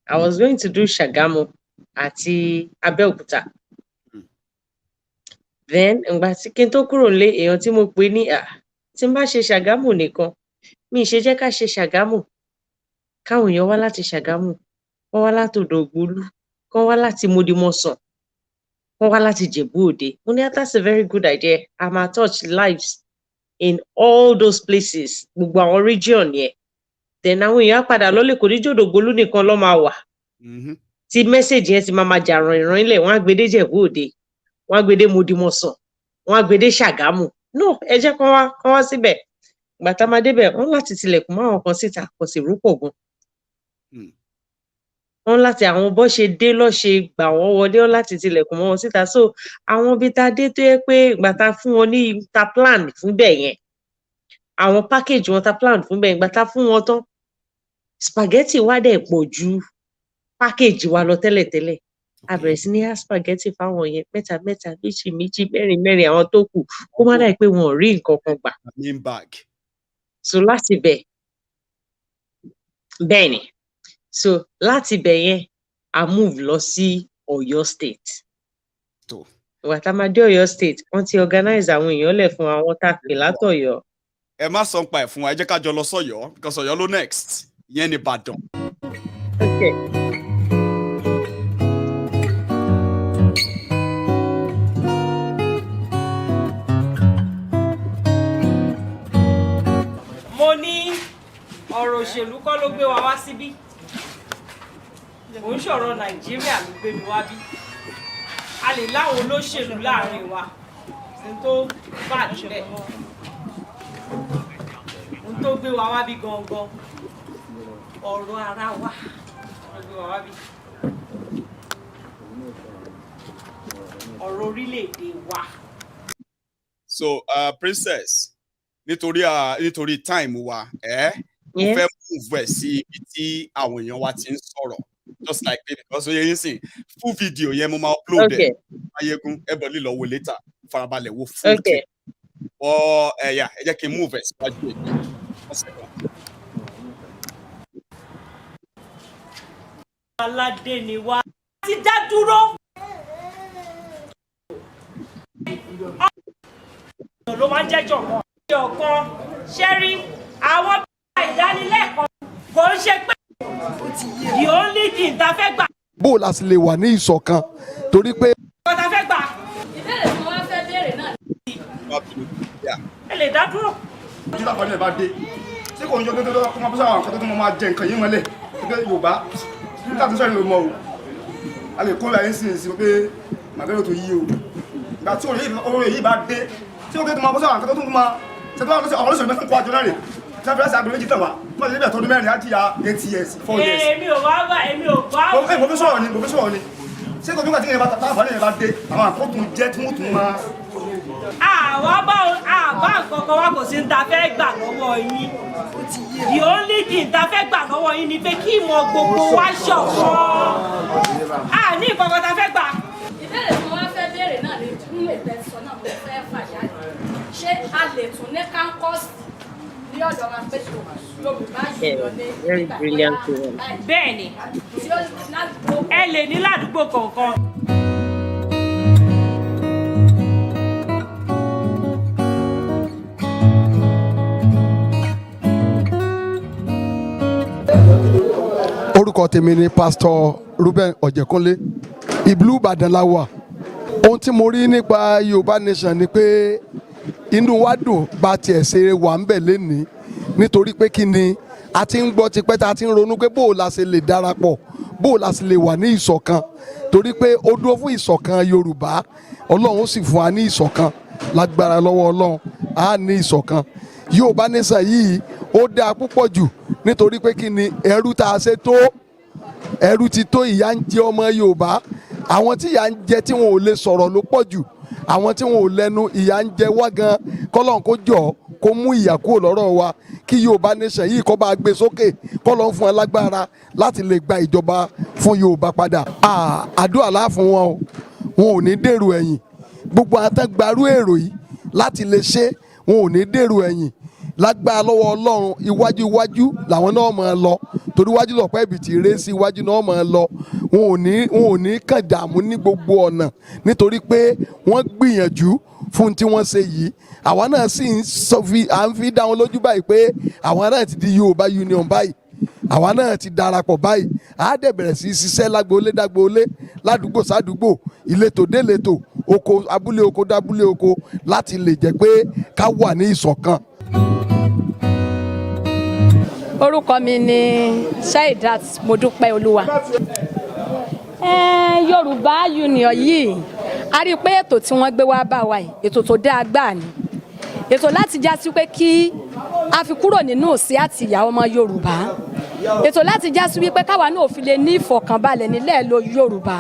I was going to do Ṣàgámù àti Abẹ́òkúta. Then ìgbà tí kí n tó kúrò lé èèyàn tí mo pè ní tí n bá ṣe Ṣàgámù nìkan mi ṣe jẹ́ ká ṣe Ṣàgámù káwọn èèyàn wá láti Ṣàgámù wọ́n wá láti odò ògbólú kán wá láti Modimosan wọ́n wá láti Jẹ̀bú Òde. Mo ní that's a very good idea. I ma touch lives in all those places gbogbo àwọn region yẹn. Then àwọn èèyàn padà lọ́lẹ̀ kò ní jẹ́ odò ògbólú nìkan ló máa wà. Tí message yẹn ti máa jà ràn ilẹ̀ wọ́n á gbé dé Jẹ̀bú Òde wọ́n á gbé dé Modimosan wọ́n á gbé dé Ṣàgámù. No ẹ jẹ́ kán wá síbẹ̀. Ìgbà tá máa débẹ̀ wọ́n láti tilẹ̀kùn mọ́ àwọn kan síta kò sì rúpọ̀ gan. Wọ́n láti àwọn bó ṣe dé lọ́ ṣe gbà wọ́n wọlé wọ́n láti tilẹ̀kùn mọ́ wọn síta so àwọn ibi tá a dé tó yẹ pé ìgbà tá fún wọn ní ta plan fún bẹ̀ yẹn àwọn package wọn ta plan fún bẹ̀ yẹn ìgbà tá fún wọn tán spaghetti wá dẹ̀ pọ̀ ju package wa lọ tẹ́lẹ̀tẹ́lẹ̀ a bẹ̀rẹ̀ sí ní spaghetti fáwọn yẹn mẹ́ta méjì mẹ́rin àwọn tó kù kó má dà pé wọn ò rí nǹkan kan gbà. So láti bẹ̀ bẹ́ẹ̀ ni so láti bẹ̀ yẹn a move lọ sí Ọ̀yọ́ state. Ìgbà tá máa dé Ọ̀yọ́ state wọ́n ti organize àwọn èèyàn lẹ̀ fún àwọn tá a pè látọ̀yọ́. Ẹ má sọ pa ẹ̀ fún wa ẹ jẹ́ ká jọ lọ sọ́yọ́ because Ọ̀yọ́ ló next ìyẹn ní Ìbàdàn. Okay. Mo ní ọ̀rọ̀ òṣèlú kọ́ ló gbé wa wá síbí kò ń ṣọ̀rọ̀ Nàìjíríà ló gbé mi wá bí a lè láwọn olóṣèlú láàrin wa ohun tó bá níbẹ̀ ohun tó gbé wa wá bí gangan ọ̀rọ̀ ara wa ló gbé wa wá bí ọ̀rọ̀ orílẹ̀-èdè wa. So Princess nítorí time wa mo fẹ́ move ẹ̀ sí ibi tí àwọn èèyàn wa ti ń sọ̀rọ̀ just like me because oye yín sìn full video yẹn mo máa upload ẹ̀ Maiyegun everybody lọ wo later farabalẹ̀ wo full clip ẹ jẹ́ kí n move ẹ̀ síwájú ẹ̀ aládé ni wá ti dá dúró ló máa ń jẹ́jọ́ ọ̀kan ṣẹ́rí àwọn ìdánilẹ́kọ̀ọ́ kò ń ṣe pé the only thing ta fẹ́ gbà. bó o la sì lè wà ní ìṣọ̀kan torí pé. ọ̀kan ta fẹ́ gbà. ìbéèrè tí wọ́n fẹ́ béèrè náà. ẹ lè dá dúró. ojú àpá náà bá dé tí kò ń yọ dédé kó máa bọ́ sáwọn àkọ́tọ́ tó máa jẹ nǹkan yìí mọ́lẹ̀ pé Yorùbá nígbà tó sọ̀rọ̀ ló mọ̀ o a lè kó láyé sí ìsìn pé màgẹ́rẹ́ tó yí o ìgbà tí oore yìí bá dé tí ó dé tó máa bọ́ sáwọn àkọ́tọ́ tó máa ṣe tó máa ọ̀rọ̀ lọ́sọ̀rọ̀ mẹ́fún kó àjọ náà rè tí wọ́n fi láti agbèrè méjì tàn wá wọ́n ti débẹ̀ tó ọdún mẹ́rin á jìyà 8 years 4 years. èmi ò wá bá èmi ò gbá. mo fi sọ̀rọ̀ ni ṣé kò nígbà tí ìyẹn bá tàbá lẹ́yìn bá dé àwọn àkókò jẹ́ tí wọ́n tún máa. àwa bá nǹkankan wa kò sí ní ta fẹ́ gbà lọ́wọ́ yín the only thing ta fẹ́ gbà lọ́wọ́ yín ni pé kí ìmọ̀ gbogbo wa ṣọ̀kan a ní nǹkankan ta fẹ́ gbà. ìbéèrè tí wọ́n fẹ́ béèrè náà lè tún lè tẹ̀sán náà mo fẹ́ fàjáde ṣé a lè tún ní kánkọ́sì ní ọ̀dọ̀ wa pé Yorùbá yìí lọ ní ìgbà bẹ́ẹ̀ ni ẹ lè ní ládùúgbò kọ̀ọ̀kan. orúkọ tèmi ni Pastor Ruben Ọ̀jẹ̀kúnlé ìlú Ìbàdàn la wà ohun tí mo rí nípa Yorùbá nation ni pé inú wa dùn bá tiẹ̀ ṣe wà ń bẹ̀ lénìí nítorí pé kí ni a ti ń gbọ́ tipẹ́ tá a ti ń ronú pé bó o la ṣe lè darapọ̀ bó la sì lè wà ní ìṣọ̀kan torí pé ó dúró fún ìṣọ̀kan Yorùbá Ọlọ́run ó sì fún wa ní ìṣọ̀kan lágbára lọ́wọ́ Ọlọ́run á ní ìṣọ̀kan Yorùbá nation yìí ó dáa púpọ̀ jù nítorí pé kí ni ẹrú tá a ṣe tó ẹrú ti tó ìyà ń jẹ ọmọ Yorùbá àwọn tí ìyà ń jẹ tí wọn ò lè sọ̀rọ̀ ló pọ̀ jù àwọn tí wọn ò lẹ́nu ìyà ń jẹ wá gan kọ́lọ́n kó jọ kó mú ìyà kúrò lọ́rọ̀ wa kí Yorùbá nation yìí kó bá gbé sókè kọ́lọ́n fún ẹ lágbára láti lè gba ìjọba fún Yorùbá padà àdúrà lá fún wọn o wọn ò ní dèrò ẹ̀yìn gbogbo àtẹ̀gbàrú èrò yìí láti lè ṣe wọn ò ní dèrò ẹ̀yìn lágbára lọ́wọ́ Ọlọ́run iwájú iwájú làwọn náà máa lọ torí iwájú lọ́pọ̀ ẹ̀bì tí eré sí iwájú náà máa lọ wọn ò ní kàn dààmú ní gbogbo ọ̀nà nítorí pé wọ́n gbìyànjú fún tí wọ́n ṣe yìí àwa náà sì à ń fi dá wọn lójú báyìí pé àwa náà ti di Yorùbá Union báyìí àwa náà ti darapọ̀ báyìí a dẹ̀ bẹ̀rẹ̀ sí ṣiṣẹ́ lágboolé dágboolé ládùúgbò sádùúgbò ìletò déletò oko abúlé oko dábúlé oko láti lè jẹ́ pé ká wà ní ìṣọ̀kan. Orúkọ mi ni Shaidat Modúpẹ́ Olúwa. Yorùbá Union yìí a rí i pé ètò tí wọ́n gbé wá bá wa yìí ètò tó dáa gbà ni ètò láti já sí pé kí a fi kúrò nínú òṣì àti ìyà ọmọ Yorùbá ètò láti já sí wípé káwa náà fi lè ní ìfọ̀kànbalẹ̀ nílẹ̀ Yorùbá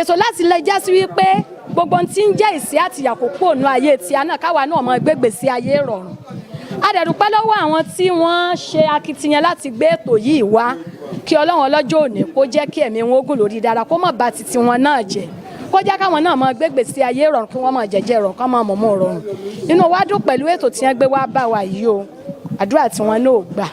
ètò láti lè já sí wípé gbogbo ohun tí ń jẹ́ ìṣẹ́ àti ìyà kó kúrò nínú ayé tiwa náà káwa náà mọ gbégbèsè ayé rọrùn a dẹ̀ dúpẹ́ lọ́wọ́ àwọn tí wọ́n ṣe akitiyan láti gbé ètò yìí wá kí Ọlọ́run ọlọ́jọ́ òní kó jẹ́ kí ẹ̀mí wọn gùn lórí dára kó má bà titi wọn náà jẹ́ kó jẹ́ káwọn náà mọ gbégbèsè ayé rọrùn kí wọ́n mọ jẹ́jẹ́ rọrùn kó mọ mọ̀mọ́ rọrùn inú wa dùn pẹ̀lú ètò tí wọ́n gbé wá bá wa yìí o àdúrà tí wọ́n náà gbà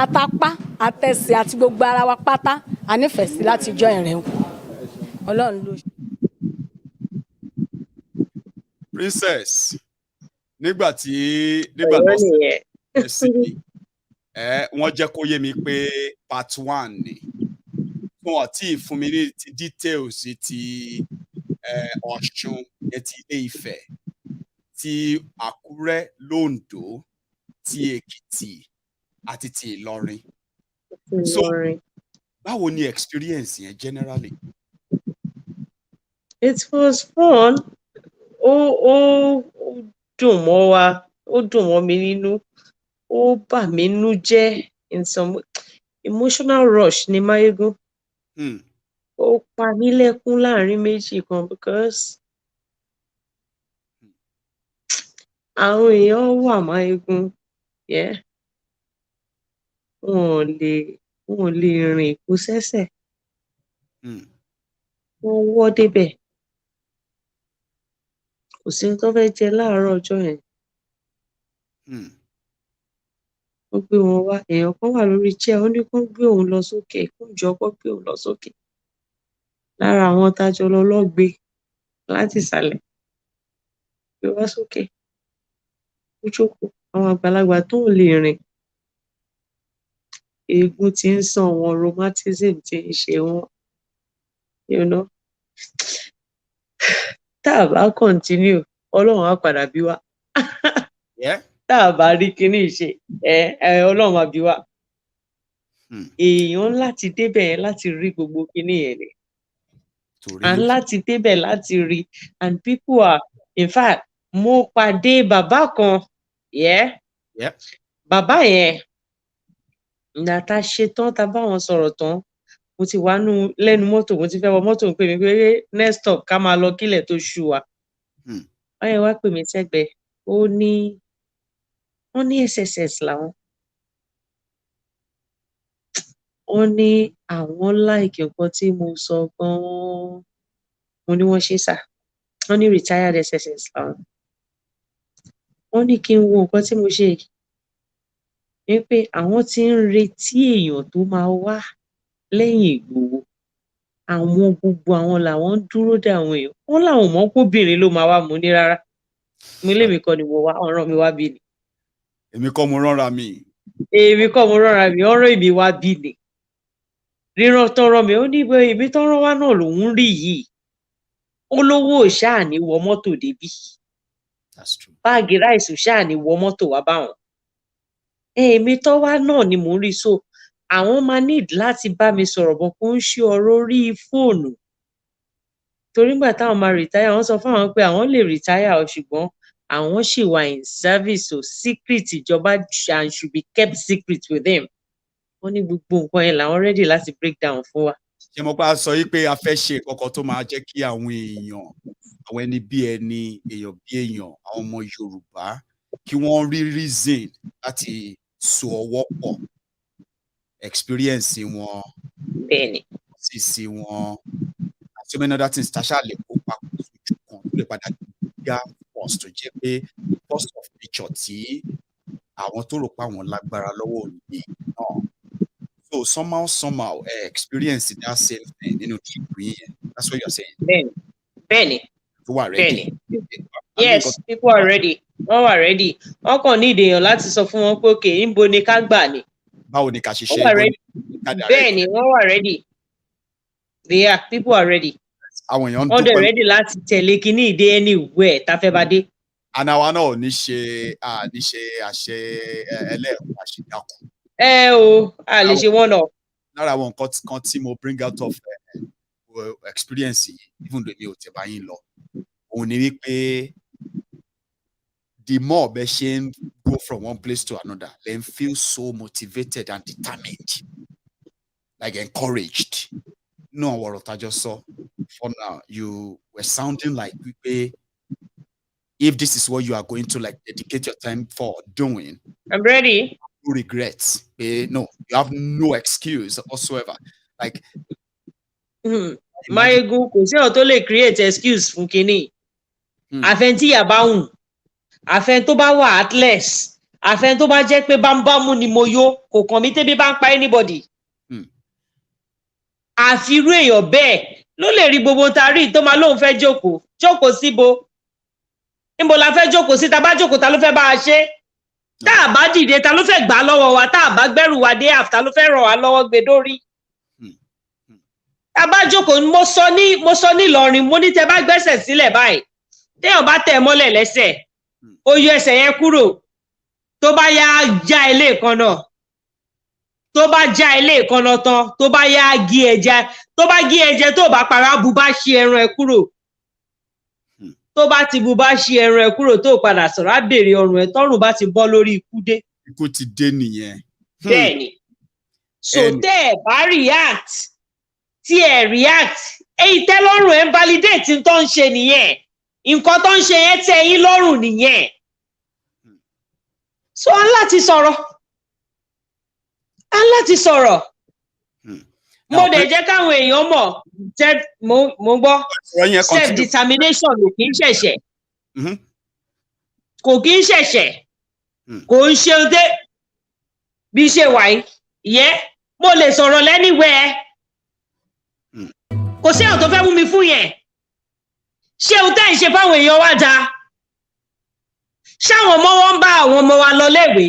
àtàpá àtẹsẹ̀ àti gbogbo ara wa pátá a nífẹ̀ẹ́ sí láti jọ ìrìn Ọlọ́run ló. Princess nígbà tó ṣe síbi wọ́n jẹ́ kó yé mi pé part 1 ni wọn tí fún mi ní ti details ti Ọ̀ṣun ti Ilé-Ifẹ̀ ti Àkúrẹ́ l'Oǹdó ti Èkìtì àti ti Ìlọrin so báwo ni experience yẹn generally. It was fun. Ó dùn mọ́ wa ó dùn mọ́ mi nínú ó bà mí nínú jẹ́ in some emotional rush ni Maiyegun ó pa mí lẹ́kún láàrin méjì kan because àwọn èèyàn wà Maiyegun wọn ò lè rìn kó sẹ́sẹ̀ wọ́n wọ́ débẹ̀ kò sí tó fẹ́ jẹ láàárọ̀ ọjọ́ yẹn wọ́n gbé wọn wá èèyàn kan wà lórí chair ó ní kó gbé òun lọ sókè kó jọ kó gbé òun lọ sókè lára àwọn tájọ lọ gbé láti ìsàlẹ̀ gbé wá sókè ó jókòó àwọn àgbàlagbà tó lè rìn eegun ti ń sàn wọn rheumatism ti ń ṣe wọn tá a bá continue Ọlọ́run á padà bí wa tá a bá rí kíní ṣe Ọlọ́run á bí wa èèyàn láti débẹ̀ láti rí gbogbo kíní yẹn ni and láti débẹ̀ láti rí and people are in fact mo pàdé bàbá kan bàbá yẹn ìgbà tá a ṣe tán tá a bá wọn sọ̀rọ̀ tán mo ti wà lẹ́nu mọ́tò mo ti fẹ́ wọ mọ́tò ń pè mí pé next stop ká máa lọ kílẹ̀ tó ṣú wa wọ́n yẹn wá pè mí sẹ́gbẹ̀ẹ́ wọ́n ní SSS làwọn wọ́n ní àwọn láìkì nǹkan tí mo sọ gan-an mo ní wọ́n ṣe sà wọ́n ní retired SSS làwọn wọ́n ní kí n wo nǹkan tí mo ṣe wípé àwọn ti ń retí èèyàn tó máa wá lẹ́yìn Ìgbòho àwọn gbogbo àwọn làwọn ń dúró dè àwọn èèyàn wọ́n làwọn mọ̀ kóbìnrin ló máa wá mú ní rárá mi lèmi kọ́ ni mo wá ọ̀ràn mi wá bí ni. èmi kọ́ mo ránra mi. èmi kọ́ mo ránra mi ọ̀ràn èmi wá bí ni. ríran tọrọ mi ó ní ibẹ̀ èmi tọrọ wá náà lòún rí yìí olówó ṣáà ní wọ mọ́tò débí báàgì ráìsì ṣáà ní wọ mọ́tò wá báwọn èmi tó wá náà ni mò ń rí so àwọn máa need láti bá mi sọ̀rọ̀ bọ̀ kó ń ṣe ọ̀rọ̀ orí fóònù torí nígbà táwọn máa retire wọ́n sọ fún àwọn pé àwọn lè retire o ṣùgbọ́n àwọn ṣì wà in service o secret ìjọba and should be kept secret with him wọ́n ní gbogbo nǹkan yẹn làwọn ready láti break down fún wa. ṣé mo pa sọ yìí pé a fẹ́ ṣe kọ́kọ́ tó máa jẹ́ kí àwọn èèyàn àwọn ẹni bí ẹni èèyàn bí èèyàn àwọn ọmọ Yorùbá kí wọ́n rí reason láti so ọwọ́ pọ̀ experience wọn bẹ́ẹ̀ni sísí wọn so many other things tá a ṣáà lè kó papọ̀ sójú kan tó lè padà gbígbá force tó jẹ́ pé force of nature tí àwọn tó rò pé àwọn lágbára lọ́wọ́ òní náà so somehow experience that same thing nínú trip yẹn that's what you're saying. bẹ́ẹ̀ni tó wà ready. Yes, people are ready. Wọ́n wà ready. Wọ́n kàn ní èèyàn láti sọ fún wọn pé okay níbo ni ká gbà ni. Báwo ni ká ṣe ṣe bẹ́ẹ̀ni wọ́n wà ready. People are ready. Àwọn èèyàn ń dúpẹ́. Wọ́n dẹ̀ ready láti tẹ̀lé kíní ìdé anywhere tá fẹ́ bá dé. And àwa náà ní ṣe àṣẹ ẹlẹ́ẹ̀kọ́ àṣedákun. O a lè ṣe wọ́n náà. Lára àwọn nǹkan kan tí mo bring out of experience yìí even though mi ò tẹ̀ bá yín lọ òun ni wípé the more bẹ ṣe ń go from one place to another then feel so motivated and determined like encouraged no ọ̀rọ̀ tájọ sọ for now you were sounding like wípé if this is what you are going to like dedicate your time for doing. I'm ready. No regrets. No, you have no excuse whatsoever. Like Maiyegun kò sí ọ̀rọ̀ tó lè create excuse fún kinní. Àfẹn tí ìyà bá hùn, àfẹn tó bá wà atlas, àfẹn tó bá jẹ́ pé bámbámú ni mo yó, kò kàn mí tẹ́bí bá ń pa anybody. Àfirú èèyàn bẹ́ẹ̀ ló lè rí gbogbo ta rí tó máa lóun fẹ́ jókòó síbo. Níbo la fẹ́ jókòó sí, ta bá jókòó ta ló fẹ́ bá a ṣe? Tá a bá dìde ta ló fẹ́ gbà lọ́wọ́ wa, tá a bá gbẹ́rù wa dé àfta ló fẹ́ ràn wá lọ́wọ́ gbé dórí. Tá a bá jókòó mo sọ ní Ìlọrin mo ní tẹ́ bá gbẹ́sẹ̀ sílẹ̀ báyìí. Téèyàn bá tẹ̀ mọ́lẹ̀ lẹ́sẹ̀, ó yọ ẹsẹ̀ yẹn kúrò. Tó bá yá já ilé kan náà. Tó bá já ilé kan náà tán, tó bá yá gé ẹja, tó bá gé ẹja tó bá para bu bá ṣe ẹran ẹ kúrò. Tó bá ti bu bá ṣe ẹran ẹ kúrò tó padà sọ̀rọ̀ á béèrè ọrùn ẹ tọ́rùn bá ti bọ́ lórí ikú dé. Ikú ti dé nìyẹn. Bẹ́ẹ̀ni. So tẹ́ ẹ bá react, tí ẹ react, èyí tẹ́ lọ́rùn ẹ ń validate tó ń ṣe nìyẹn. Nǹkan tó ń ṣe yẹn tẹ́ yín lọ́rùn nìyẹn. So a láti sọ̀rọ̀. Mo dẹ̀ jẹ́ káwọn èèyàn mọ̀ mo gbọ́ self determination ló kì í ṣẹ̀ṣẹ̀. Kò kì í ṣẹ̀ṣẹ̀. Kò ń ṣe dé bí ṣe wà yìí. Mo lè sọ̀rọ̀ lẹ́nìwẹ̀ẹ́. Kò sí àwọn tó fẹ́ mú mi fún yẹn. Ṣé o tẹ́ ń ṣe fáwọn èèyàn wá dáa? Ṣé àwọn ọmọ wọn ń bá àwọn ọmọ wa lọ léèwé?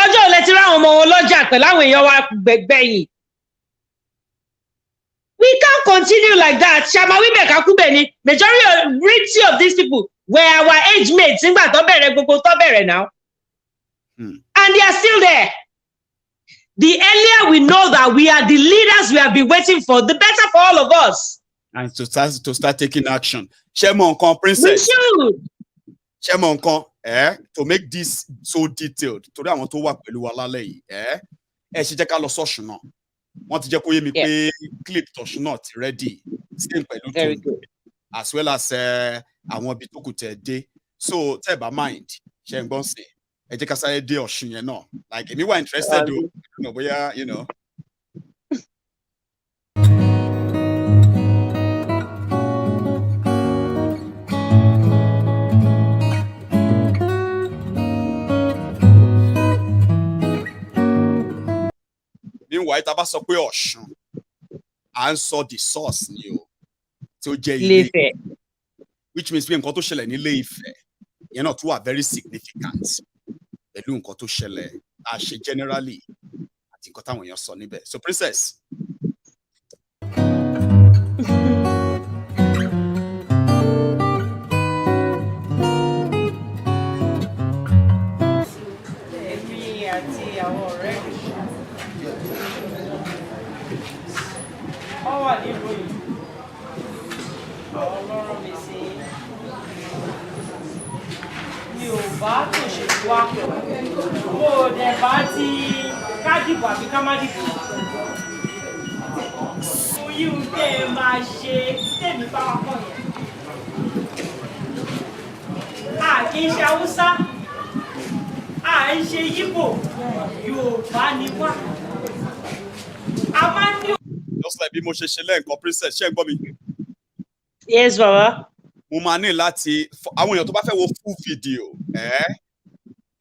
Ọjọ́ olè ti rá àwọn ọmọ wọn lọ́jà pẹ̀lú àwọn èèyàn wa gbẹ̀gbẹ̀yìn. We can't continue like that. Ṣàmà wíbẹ̀ kakúbẹ̀ ni majority of these people were our age mates nígbà tó bẹ̀rẹ̀ gbogbo tó bẹ̀rẹ̀ now. And they are still there. The earlier we know that we are the leaders we have been waiting for, the better for all of us. And to start taking action. Ṣé mọ̀ nǹkan, princess? We should. Ṣé mọ̀ nǹkan, to make this so detailed, torí àwọn tó wà pẹ̀lú wa lálẹ́ yìí, ẹ ṣe jẹ́ ká lọ sọ́ọ̀ṣù náà. Wọ́n ti jẹ́ kó yé mi pé clip tọ̀ṣù náà ti ready, same pẹ̀lú tó as well as àwọn ibi tó kù tẹ̀ dé. So tẹ́ ẹ bá mind, ṣe ń gbọ́n sí, ẹ jẹ́ ká sáré dé Ọ̀ṣun yẹn náà. Like èmi wà interested o, bóyá, you know. Meanwhile, tá bá sọ pé Ọ̀ṣun, à ń sọ the source ni o, tí ó jẹ́ Ilé-Ifẹ̀, which means pé nǹkan tó ṣẹlẹ̀ ní Ilé-Ifẹ̀ yẹn náà tún wà very significant pẹ̀lú nǹkan tó ṣẹlẹ̀ a ṣe generally àti nǹkan táwọn èèyàn sọ níbẹ̀. So princess. Èmi àti àwọn ọ̀rẹ́ mi Yorùbá tó ṣe wá mo dẹ̀ bá ti kádìbò àbí ká má dìbò. Oyún tẹ́ ẹ máa ṣe tèmi bá wa kọ̀ yẹn. A kì í ṣe Haúsá, a ń ṣe Yíbò, Yorùbá ni wá. A máa ń ní. Just like bí mo ṣe ṣe lẹ́ǹkan princess ṣé ń gbọ́ mi. Yes, Baba. Mo máa ní láti àwọn èèyàn tó bá fẹ́ wo full video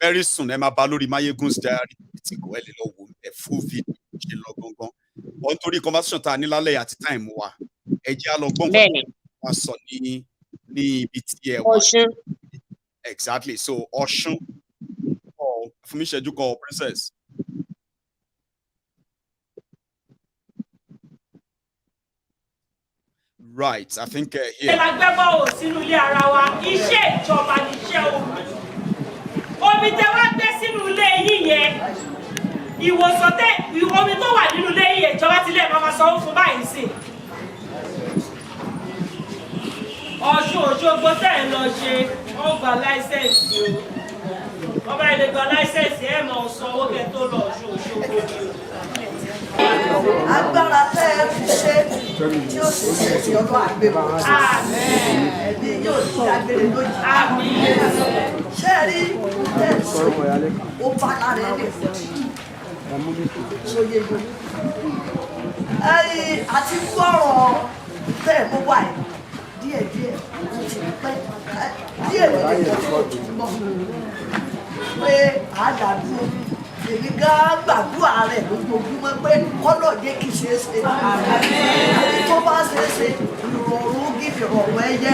very soon ẹ máa bá lórí MaiyegunsDiary Politico ẹ lè lọ wo full video ṣe lọ gangan. Wọ́n nítorí conversation tá a ní lálẹ́ àti time wa ẹ jẹ́ á lọ gbọ́n kan wọ́n sọ ní ibi tí ẹ wà. Ọ̀ṣun. Exactly, so Ọ̀ṣun fún mi ṣẹ́jú kan princess. Right, I think here. Ìlàgbẹ́bọ̀ ò sínú ilé ara wa, iṣẹ́ ìjọba ni iṣẹ́ omi. Omi tẹ wá gbé sínú ilé yín yẹn, ìwòsàn omi tó wà nínú ilé yín yẹn, ìjọba ti lè máa sanwó fún báyìí sí. Ọ̀ṣun Òṣogbo tẹ̀ ń lọ ṣe, wọ́n gba láísẹ̀nsì o. Ọba ilé gba láísẹ̀nsì ẹ̀ máa sanwó kẹ́ tó lọ Ọ̀ṣun Òṣogbo ni o. Agbára tẹ́ ẹ fi ṣe tí ó sì ṣe ti ọdún àgbébọ̀. Ẹ̀mí yóò ti dágbére lójijì. Ṣé ẹ rí tẹ̀sán ó bá lára ẹ̀ lè sóye yìí. Ẹyin àti gbọ́rọ̀ tẹ̀ mú wà yìí díẹ̀díẹ̀ ó ti pẹ́ díẹ̀díẹ̀ tó ti mọ̀ pé àdàdúró. Èmi gan gbàdúrà rẹ̀ lójoojúmọ́ pé kọ́lọ̀ jẹ́ kí ṣe é ṣe. Àti tó bá ṣe é ṣe ìrọ̀rùn gidi ọ̀rọ̀ ẹyẹ.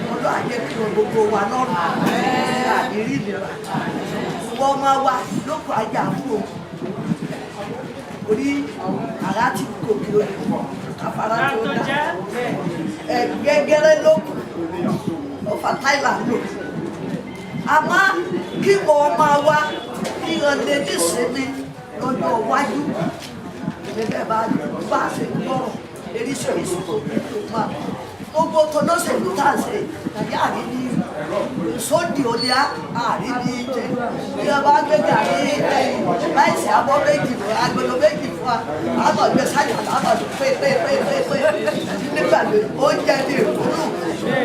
Kọ́lọ̀ àjẹ́ kí wọ́n gbogbo wa lọ́rùn. Àbírí ìlera. Wọ́n máa wá lóko ajá fún o. Orí àrá ti gòkè òde. Afárá tó dá. Gẹ́gẹ́rẹ́ lókun. Ọ̀fà Thailand lò. Àmọ́ kí wọ́n máa wá kí wọ́n lè ní sinmi lọ́jọ́ iwájú. Bẹ́ẹ̀ bá ṣe gbọ́rọ̀ eríṣiríṣi tó máa. Gbogbo tó lọ́sẹ̀lú tá a ṣe tàbí àrídí sódì olè àrídí jẹ. Bí wọ́n bá gbé gàrí láìsí abọ́ méjì fún agolo méjì fún wa, àmọ̀ gbé sáyà lábọ̀ tó pé. Nígbà tó oúnjẹ ní ìkúrú,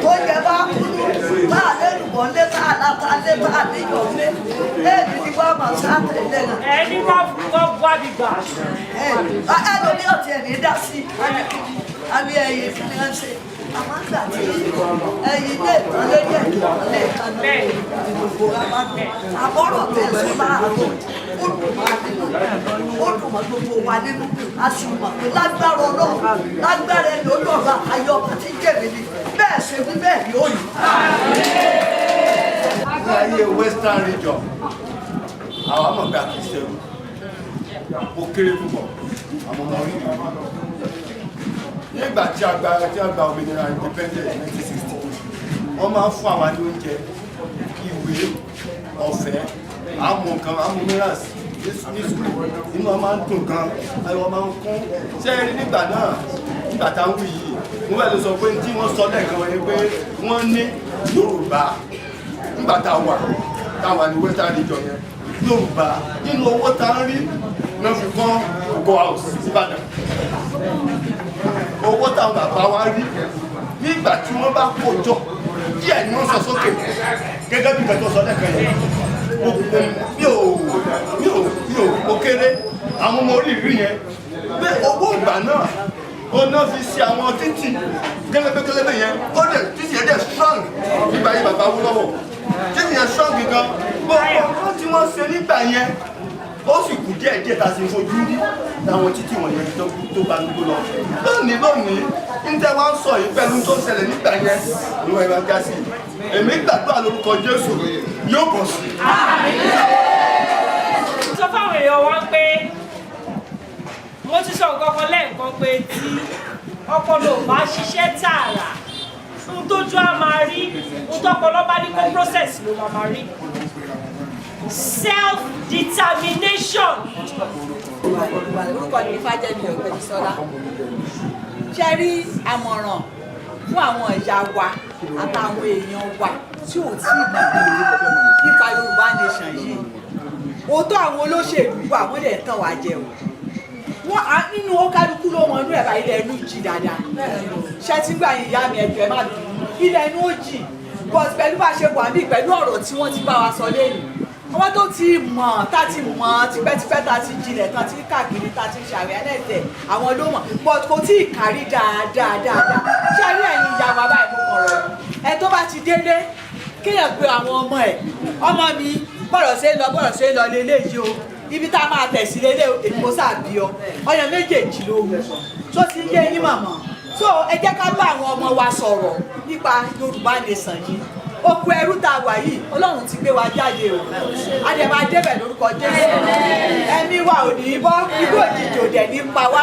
tó jẹ bá kúrú, bá a lè lùbọ̀ lé tá a láta lé tá a níyọ̀ lé. Éèdì ni wọ́n mọ̀ sáà tẹ̀lé náà. Ẹni wọ́n bọ́ àbígbà. Ẹlòmí ọ̀tí ẹ̀ ní dá sí àbí ẹyẹ kí ni wọ́n ṣe. Àmọ́ nígbà tí ẹyin lè tán lé jẹ́ ìtọ́lé ìtọ́lé gbogbo abádùn. Àbọ̀rọ̀ bẹ́ẹ̀ sọ bá àrùn ó dùn mọ́ gbogbo wa nínú. A sì mọ̀ pé lágbára Ọlọ́run lágbára ẹni olóòrùn ayọ̀ àti jẹ̀mí ni bẹ́ẹ̀ ṣe wí bẹ́ẹ̀ ni ó yìí. Láyé Western region, àwọn àmọ̀gbà kìí ṣerú. Ó kéré púpọ̀, àwọn ọmọ orí ìlú. Nígbà tí a gba òmìnira independence 1960, wọ́n máa ń fún àwa ní oúnjẹ, ìwé, ọ̀fẹ́, àmú nǹkan, àmú mìíràn ní sùkúl. Inú wa máa ń dùn gan, ayọ̀ máa ń kún. Ṣé ẹ rí nígbà náà, nígbà tá ń wí yìí, mo fẹ́ lè sọ pé tí wọ́n sọ lẹ́ẹ̀kan wọ́n ni pé wọ́n ní Yorùbá. Nígbà táwa ní Western region yẹn, Yorùbá nínú owó tá ń rí náà fi kọ́ Ògo House Ìbàdàn. Owó táwọn bàbá wa rí nígbà tí wọ́n bá kó jọ díẹ̀ ni wọ́n sọ sókè gẹ́gẹ́ bí kẹtọ́ sọ lẹ́ẹ̀kan yẹn. Mi ò kéré àwọn ọmọ orílẹ̀ yẹn pé owó ìgbà náà ó náà fi ṣe àwọn títì gẹ́lẹ́bẹ́gẹ́lẹ́bẹ́ yẹn ó dẹ̀ títì yẹn dẹ̀ strong nígbà yìí bàbá Awólọ́wọ̀ títì yẹn strong gan gbogbo ọkọ tí wọ́n ṣe nígbà yẹn ó sì kù díẹ̀ díẹ̀ tá a sì ń fojú rí láwọn títì wọ̀nyẹn tó bá gbogbo lọ. Lónìí ń tẹ́ wá ń sọ yìí pẹ̀lú tó ṣẹlẹ̀ nígbà yẹn ló ẹ̀ máa ga sí. Èmi gbàdúrà lórúkọ Jésù yóò bọ̀ sí. Sọ fáwọn èèyàn wa pé mo ti sọ nǹkan kan lẹ́ẹ̀kan pé tí ọpọlọ ò bá ṣiṣẹ́ tààrà ohun tójú á máa rí ohun tọpọlọ bá ní kó process ló máa rí. Self-determination. Orúkọ ní Fájẹ́mi Ọ̀gbẹ́ni Sọ́lá. Ṣé rí àmọ̀ràn fún àwọn ìyá wa àtàwọn èèyàn wa tí ò tí ì mọ̀ nípa Yorùbá nation yìí òótọ́ àwọn olóṣèlú wà wọ́n lè tàn wá jẹ o wọ́n nínú ó kálukú ló mọ inú ẹ̀ bá ilẹ̀ ẹnu jì dáadáa ṣé tí gbà yín ìyá mi ẹ̀jẹ̀ má dùn ilẹ̀ ẹnu ó jì but pẹ̀lú bá ṣe wà ní pẹ̀lú ọ̀rọ̀ tí wọ́n ti bá wa sọ lẹ́yìn àwọn tó ti mọ̀ tá ti mọ̀ tipẹ́tipẹ́ tá ti jinlẹ̀ tá ti káàkiri tá ti ṣàrẹ́ ẹlẹ́tẹ̀ àwọn ló mọ̀ but kò tí ì kárí dáadáa ṣé rí ẹ̀yin ìyá wa báyìí mo kàn rọ̀ ẹ tó bá ti délé kéèyàn pe àwọn ọmọ ẹ̀ ọmọ mi bọ̀rọ̀ ṣe ń lọ lélẹ́yìí o ibi tá a máa tẹ̀sí lélẹ́ èmi mo sàbí ọ ọyàn méjèèjì ló wù tó ti yé yín màmá so ẹ jẹ́ ká bá àwọn ọmọ wa sọ̀rọ̀ nípa Yorùbá nation yìí oko ẹrú tá a wà yìí Ọlọ́run ti gbé wa jáde o a dẹ̀ máa débẹ̀ lórúkọ Jésù ẹ̀mí wa ò ní bọ́ ikú òjijì ò dẹ̀ ní pa wá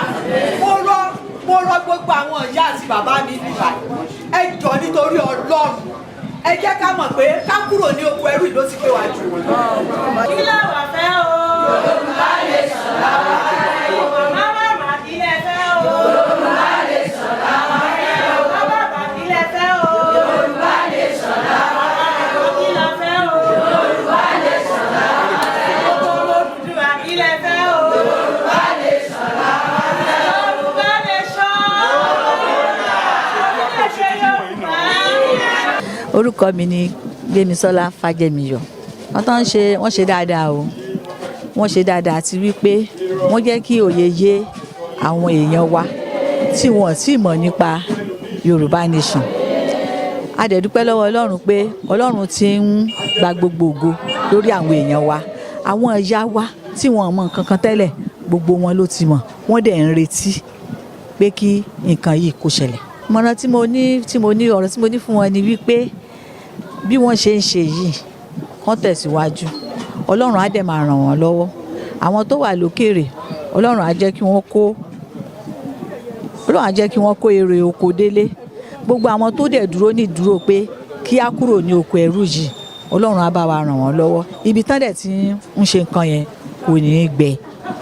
mo rọ gbogbo àwọn ìyá àti bàbá mi níbà ẹ jọ nítorí Ọlọ́run ẹ jẹ́ ká mọ̀ pé ká kúrò ní oko ẹrú ló ti gbé wa jù. kí làwọn fẹ́ o Yorùbá nation làwọn fẹ́ o màmá kí lẹ fẹ́ o Yorùbá nation làwọn fẹ́ o bàbá kí lẹ fẹ́ o Yorùbá nation làwọn fẹ́ o kí la fẹ́ o Yorùbá nation làwọn fẹ́ o Olódùduwà kí lẹ fẹ́ o Yorùbá nation làwọn fẹ́ o Yorùbá nation orúkọ mi ni Gbémisọ́lá Fájẹmiyọ̀ wọ́n ṣe dáadáa o wọ́n ṣe dáadáa àti wípé wọ́n jẹ́ kí òye yé àwọn èèyàn wa tí wọ́n sì mọ̀ nípa Yorùbá nation a dẹ̀ dúpẹ́ lọ́wọ́ Ọlọ́run pé Ọlọ́run ti ń gba gbogbo ògo lórí àwọn èèyàn wa àwọn ìyá wa tí wọ́n mọ̀ nǹkan kan tẹ́lẹ̀ gbogbo wọn ló ti mọ̀ wọ́n dẹ̀ ń retí pé kí nǹkan yìí kó ṣẹlẹ̀ ìmọ̀ràn tí mo ní fún wọn ni wípé bí wọ́n ṣe ń ṣe yìí kán tẹ̀síwájú Ọlọ́run á dẹ̀ máa ràn wọ́n lọ́wọ́ àwọn tó wà lókèrè Ọlọ́run á jẹ́ kí wọ́n kó èrè oko délé gbogbo àwọn tó dẹ̀ dúró ní ìdúró pé kí á kúrò ní oko ẹrú yìí Ọlọ́run á bá wa ràn wọ́n lọ́wọ́ ibi tán dẹ̀ ti ń ṣe nǹkan yẹn kò ní í gbẹ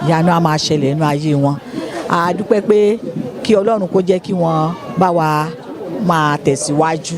ìyanu á máa ṣẹlẹ̀ nínú ayé wọn a dúpẹ́ pé kí Ọlọ́run kó jẹ́ kí wọ́n bá wa máa tẹ̀síwájú.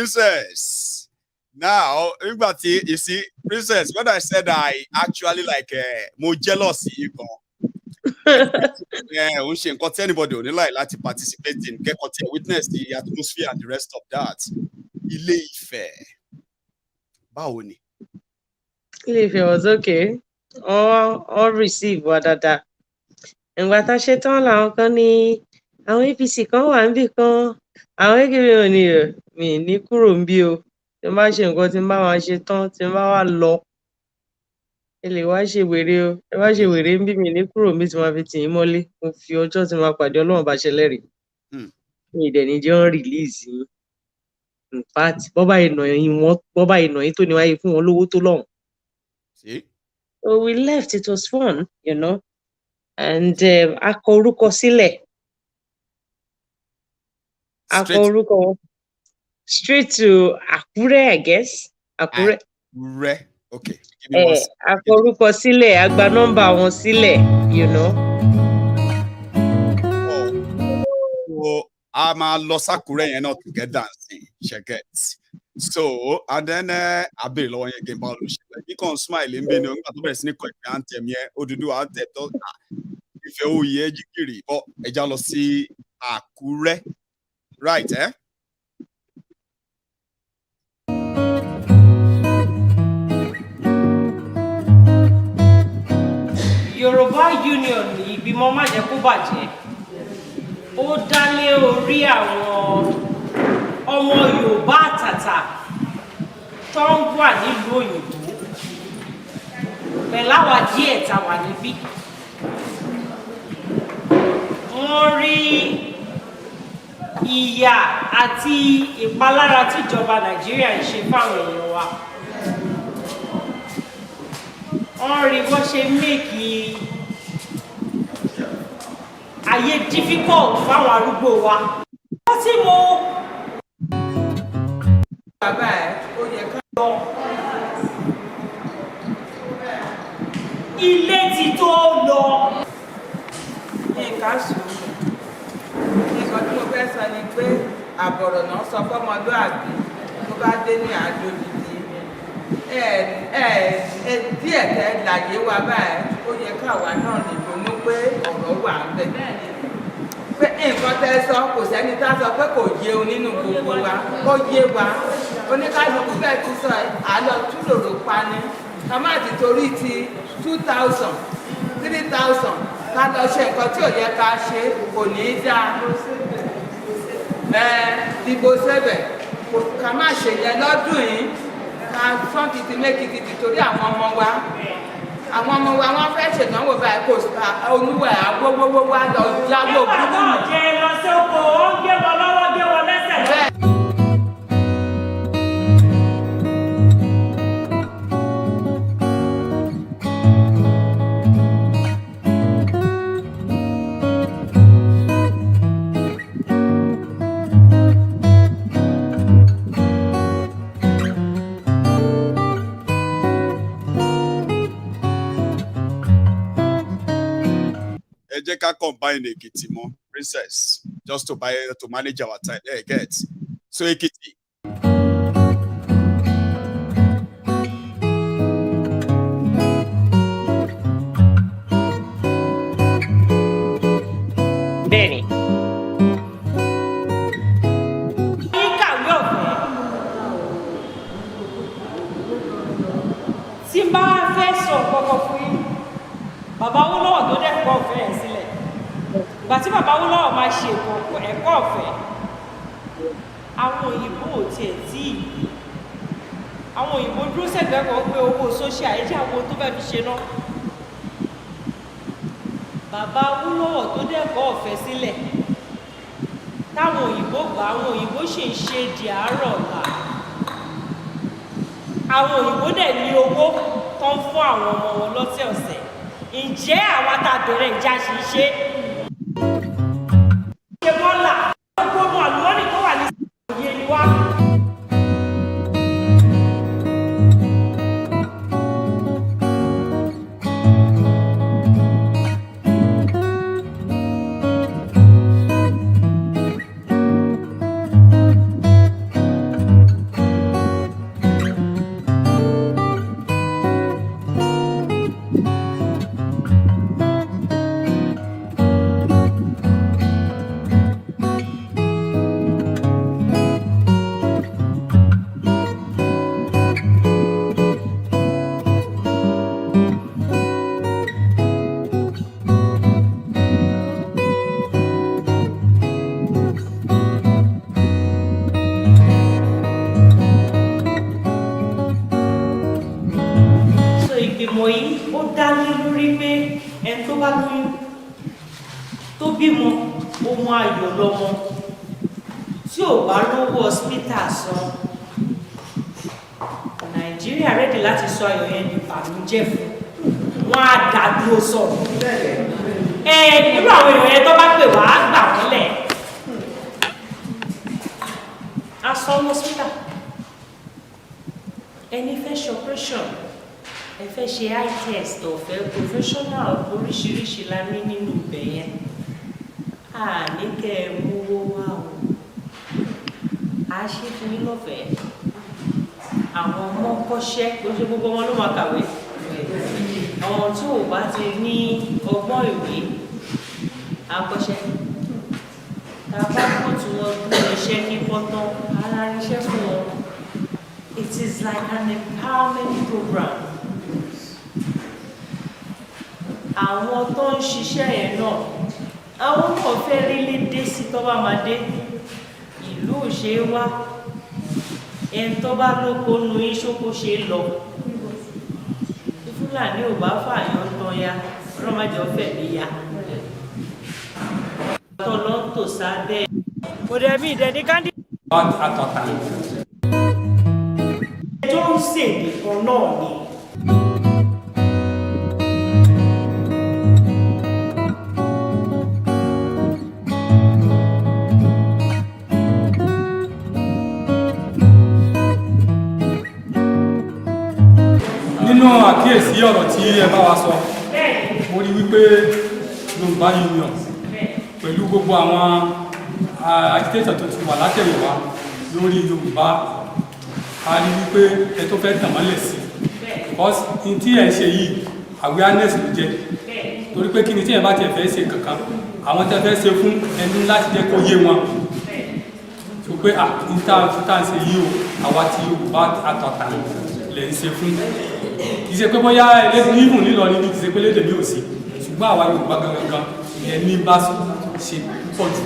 Princess. Now, you see, Princess, when I said I actually more jealous, anybody only like to participate in, get witness the atmosphere and the rest of that. Ile-Ife. Báwo ni? Ile-Ife was okay. All receive wadada. And what I said on làwọn kan ní àwọn APC kan wà níbì kan. Àwọn èkìrì ò ní mi ní kúrò ń bí o. Tí n bá ṣe nǹkan tí n bá wá ṣe tán, tí n bá wá lọ. Ẹ lè wá ṣe wèrè o. Ẹ wá ṣe wèrè ń bí mi ní kúrò ń bí tí máa fi tì í mọ́lé. Mo fi ọjọ́ tí máa pàdé Ọlọ́run bá ṣe lẹ́rìí. Mi ìdẹ̀ ní jẹ́ wọ́n release yín. In fact, bọ́bá ìnà yín tó ní wáyé fún wọn lówó tó lọ́hùn. So we left, it was fun, you know. And a kọ orúkọ sílẹ̀. A kọ orúkọ wọn. Straight to Akure, I guess. Akure. Akure, okay. A kọ orúkọ sílẹ̀, a gba nọ́mbà wọn sílẹ̀, you know. So, a máa lọ s'Akure yẹn náà together and sing, ṣẹ̀gẹ̀t. So, and then a béèrè lọ́wọ́ yẹn gé báwo ló ṣe lọ. Bí kàn smile ń bẹ ní nígbà tó bẹ̀rẹ̀ sí ní kọ ìpè anthem yẹn, Odùduwà anthem tó Ìfẹ́ oyè Ejikiri. Bọ́ ẹja lọ sí Akure. Right, union ìgbìmọ̀ májẹ̀kúbàjẹ́ ó dá lé orí àwọn ọmọ Yorùbá àtàtà tó ń wà nílùú òyìnbó pẹ̀láwà díẹ̀ tá wà níbí. Wọ́n rí ìyà àti ìpalára tíjọba Nàìjíríà ń ṣe fáwọn èèyàn wa. Wọ́n rí bó ṣe méèkì ayé difficult fáwọn arúgbó wa. Wọ́n tí mo bàbá ẹ̀ ó yẹ ká lọ. Ilé ti tó lọ. Nǹkan sùn. Nǹkan tí mo fẹ́ sọ ni pé àbọ̀rọ̀ náà sọ fọ́mọlúàbí tó bá dé ní àdójútì. Díẹ̀ tẹ́ láyé wa báyìí ó yẹ káwa náà lè ronú pé ọ̀rọ̀ wà ń bẹ̀. Pé nǹkan tẹ́ sọ kò sẹ́ni tá sọ pé kò yé o nínú gbogbo wa ó yé wa oníkálukú bẹ́ẹ̀ ti sọ àlọ́ túlòrò pa ni ká má ti torí ti 2,000 3,000 ká lọ ṣe nǹkan tí ò yẹ ká ṣe kò ní í dáa. Dìbò sẹ́bẹ̀ ká má ṣe yẹn lọ́dún yìí ká fọ́n kìtì mékìtì torí àwọn ọmọ wa wọ́n fẹ́ ṣèdánwò báyìí kò olúwẹ̀ agbógbógbó wa lọ jágbó burúkú. nígbà náà jẹ lọ sóko ó ń gé wọn lọ́wọ́ gé wọn lẹ́sẹ̀ lọ́wọ́. Jẹ́ ká combine Ekiti mọ́ princess just to manage our time. Get so Ekiti. Bẹ́ẹ̀ni. Kàwé ọ̀fẹ́ tí n bá fẹ́ sọ kọ́kọ́ fún yín bàbá Awólọ́wọ̀ tó dẹ̀ kọ́ ọ̀fẹ́ yẹn sílẹ̀ ìgbà tí bàbá Awólọ́wọ̀ máa ṣe ẹ̀kọ́ ọ̀fẹ́ àwọn òyìnbó ò tiẹ̀ tí àwọn òyìnbó dúró sẹ́gbẹ̀ẹ́ kan pé owó sóṣíà ẹ̀jẹ̀ àwọn tó fẹ́ fi ṣe náà bàbá Awólọ́wọ̀ tó dẹ̀ kọ́ ọ̀fẹ́ sílẹ̀ táwọn òyìnbó gbà àwọn òyìnbó ṣì ń ṣe di àárọ̀ ọ̀la àwọn òyìnbó dẹ̀ ní owó tó ń fún àwọn ọmọ wọn lọ́sẹ̀ọ̀sẹ̀ ǹjẹ́ àwa tá a bẹ̀rẹ̀ ìjà ṣì ń ṣe ṣe mọ́là gbogbo ọmọ àlùmọ́nì tó wà ní òye ni wá. ìgbìmọ̀ yìí ó dá lé lórí pé ẹni tó bá lóyún tó bímọ ohun ayọ̀ lọ́mọ tí ò bá lówó hospital san Nàìjíríà rẹ́dì láti sọ ayọ̀ yẹn di ìbànújẹ́ fún wọn á dá dúró sọ̀rọ̀ irú àwọn èèyàn yẹn tó bá pè wá á gbà wọ́n lẹ̀ á sọ hospital ẹni fẹ́ ṣe operation ẹ fẹ́ ṣe eye test ọ̀fẹ́ professional oríṣiríṣi la ní nínú ibẹ̀ yẹn ní kẹ́ ẹ mówó wá o a ṣe fún yín lọ́fẹ̀ẹ́ àwọn ọmọ kọ́ṣẹ́ lóṣù gbogbo wọn ló máa kàwé àwọn tí ò bá ti ní ọgbọ́n ìwé akọ́ṣẹ́ tá a bá pọ̀ tí wọ́n gbé iṣẹ́ ní pọ́tán ara iṣẹ́ fún wọn. It is like an empowerment program. àwọn tó ń ṣiṣẹ́ yẹn náà àwọn náà fẹ́ rí lédè sí tó bá máa dé ìlú ò ṣe é wá ẹni tó bá lóko nu ìṣókò ṣe é lọ Fúlàní ò bá fààyàn tán ya ọlọ́mọdé ọ̀fẹ́ mi ya tọ́lọ́ tò sábẹ́ kò dẹ̀ mí ìdẹ́ni káńdí. ẹjọ́ ń ṣèdè kan náà ni. nínú àkíyèsí ọ̀rọ̀ tí ẹ bá wa sọ mo rí wípé Yorùbá Union pẹ̀lú gbogbo àwọn agitators tó ti wà látẹ̀yìnwá lórí Yorùbá a rí wípé ẹ tó fẹ́ tàn mọ́lẹ̀ sí because ní tí ẹ ń ṣe yìí awareness ló jẹ́ torí pé kí ni tí ẹ bá tiẹ̀ fẹ́ ṣe kankan àwọn tẹ́ fẹ́ ṣe fún ẹni láti jẹ́ kó yé wọn tó pé ní tá à ń ṣe yìí o àwa tí Yorùbá àtọ̀tà lè ń ṣe fún kì í ṣe pé bóyá ẹlẹ́dùn ìhùn nílọ níbi kì í ṣe pé lédè mi ò sí ṣùgbọ́n àwa Yorùbá gangan ìyẹn ní bá ṣe púpọ̀ jù.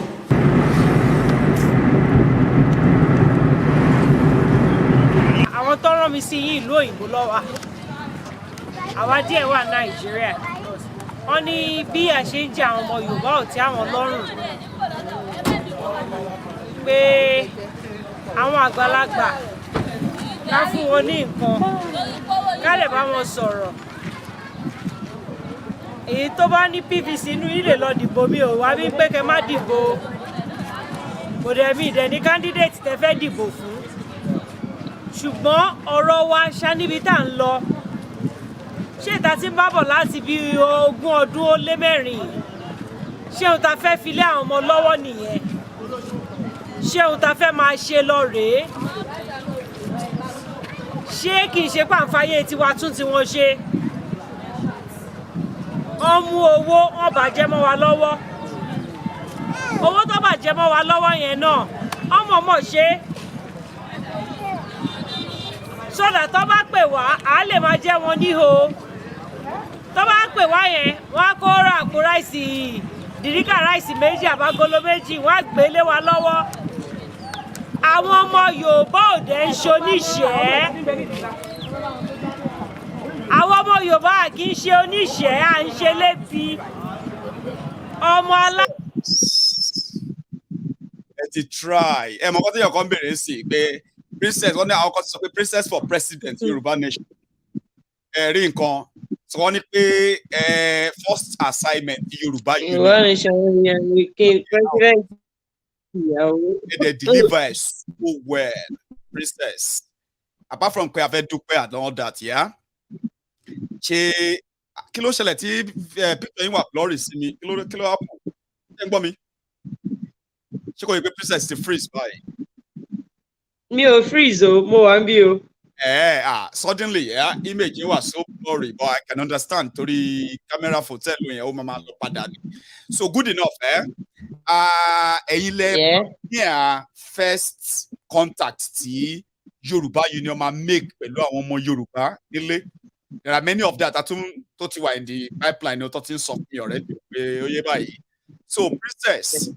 àwọn tó rán mi sí ìlú òyìnbó lọ́wọ́ àwa díẹ̀ wà Nàìjíríà wọ́n ní bí a ṣe ń jẹ àwọn ọmọ Yorùbá ò tí àwọn lọ́rùn pé àwọn àgbàlagbà ká fún wọn ní nǹkan ká lè bá wọn sọ̀rọ̀ èyí tó bá ní PVC inú ilé lọ dìbò mi ò wá bí pé kẹ má dìbò kò dẹ̀ mí ìdẹ̀ ní candidate tẹ fẹ́ dìbò fún ṣùgbọ́n ọ̀rọ̀ wa ṣá níbi tá à ń lọ ṣé ìta tí ń bá bọ̀ láti bí 20 ọdún ó lé 4 ṣé òun ta fẹ́ fi lé àwọn ọmọ lọ́wọ́ nìyẹn ṣé òun ta fẹ́ máa ṣe lọ rèé ṣé kì í ṣe pàǹfààyè tiwa tún tí wọ́n ṣe wọ́n mú owó wọ́n bàjẹ́ mọ́ wa lọ́wọ́ owó tó bàjẹ́ mọ́ wa lọ́wọ́ yẹn náà ọmọ mọ̀ ṣe sọ́dà tó bá pè wá à lè máa jẹ́ wọn níhò tó bá pè wá yẹn wọ́n á kó ra àpò ráìsì dìríkà ráìsì 2 àbágolo 2 wọ́n á gbé lé wa lọ́wọ́ àwọn ọmọ Yorùbá òde ń ṣoníṣẹ́ àwọn ọmọ Yorùbá kì í ṣe oníṣẹ́ à ń ṣe lébi ọmọ alá. ẹ ti try ẹ mọ̀ kọ́tí ọkọ̀ ń bèrè sí pé princess wọ́n ní àwọn kan ti sọ pé princess for president Yorùbá nation rí nǹkan tí wọ́n ní pé first assignment Yorùbá union. Yorùbá nation yẹn ní kí president ìyàwó. they deliver so well princess apart from pé a fẹ́ dúpẹ́ and all that yeah? ṣe kí ló ṣẹlẹ̀ tí pípẹ́ yín wà blurry sí mi kí ló happen ṣé ń gbọ́ mi ṣé kò yẹ pé princess ti freeze báyìí. mi ò freeze o mo wà ń bí o. Suddenly image yẹn wà so blurry but I can understand torí camera photo yẹn ó máa lọ padà ni so good enough ẹ̀yin lẹ ní first contact tí Yorùbá Union máa make pẹ̀lú àwọn ọmọ Yorùbá nílé. There are many of that tó ti wà in the pipeline tó ti ń sọ fún mi already pé ó yé báyìí. So princess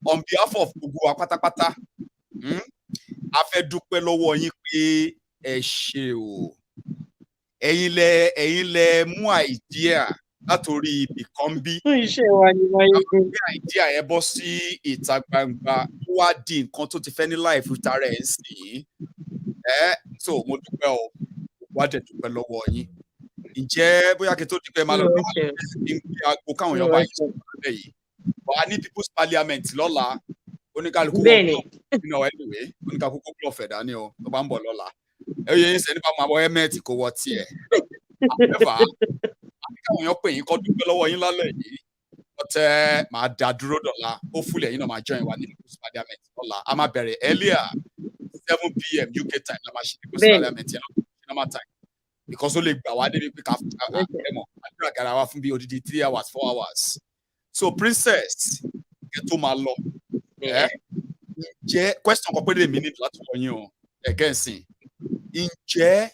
on behalf of gbogbo wa pátápátá a fẹ́ dúpẹ́ lọ́wọ́ yín pé ẹ ṣé o ẹ̀yin lẹ mú idea látòrí ibìkan bí. fún iṣẹ́ wa ni Maiyegun. idea yẹn bọ́ sí ìta gbangba tó wá di nǹkan tó ti fẹ́ ní life tara ẹ̀ sí so mo dúpẹ́ o wá dẹ̀ dúpẹ́ lọ́wọ́ yín. Ǹjẹ́ bóyá kí n tó di pé máa lọ ní aago káwọn èèyàn bá yín sọ̀rọ̀ lálẹ́ yìí wà á ní people's parliament lọ́la oníkálukú nínú anyway oníkálukú kúlọ̀ fẹ̀ dání o tó bá ń bọ̀ lọ́la ẹ yẹ yín sẹ́ni bá máa bọ́ ẹ́mẹ́ẹ̀tì kó wọ́ tiẹ̀ àbẹ́fà káwọn èèyàn pè yín kọ́ dúpẹ́ lọ́wọ́ yín lálẹ́ yìí ọ̀tẹ́ máa dá dúró dọ̀la ó fúlẹ̀ yín náà máa join wa ní people's parliament lọ́la a máa bẹ̀rẹ̀ earlier 7 p.m. UK time la máa ṣe people's parliament yẹn normal time because ó lè gbà wá débi pé ká ẹmọ àdúrà gara wa fún bí odidi 3 hours 4 hours so princess kẹ tó máa lọ ǹjẹ́ question kan péré mi nílò láti wọ yín o ẹ̀kẹ́ ìsìn ǹjẹ́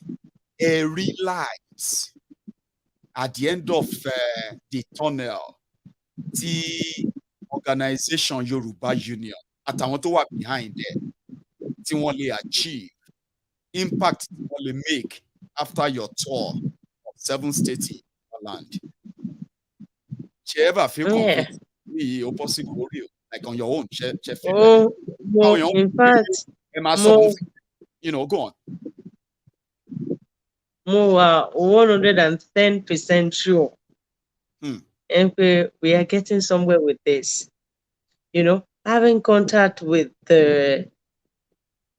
ẹ realize at the end of the tunnel, the organization Yoruba Union àtàwọn tó wà behind there tí wọ́n lè achieve impact tí wọ́n lè make after your tour of 7 states in your land. Ṣé ever feel confident ní o possible real like on your own? Ṣé feel in fact, you know, go on. More 110% sure. And we are getting somewhere with this. You know, having contact with the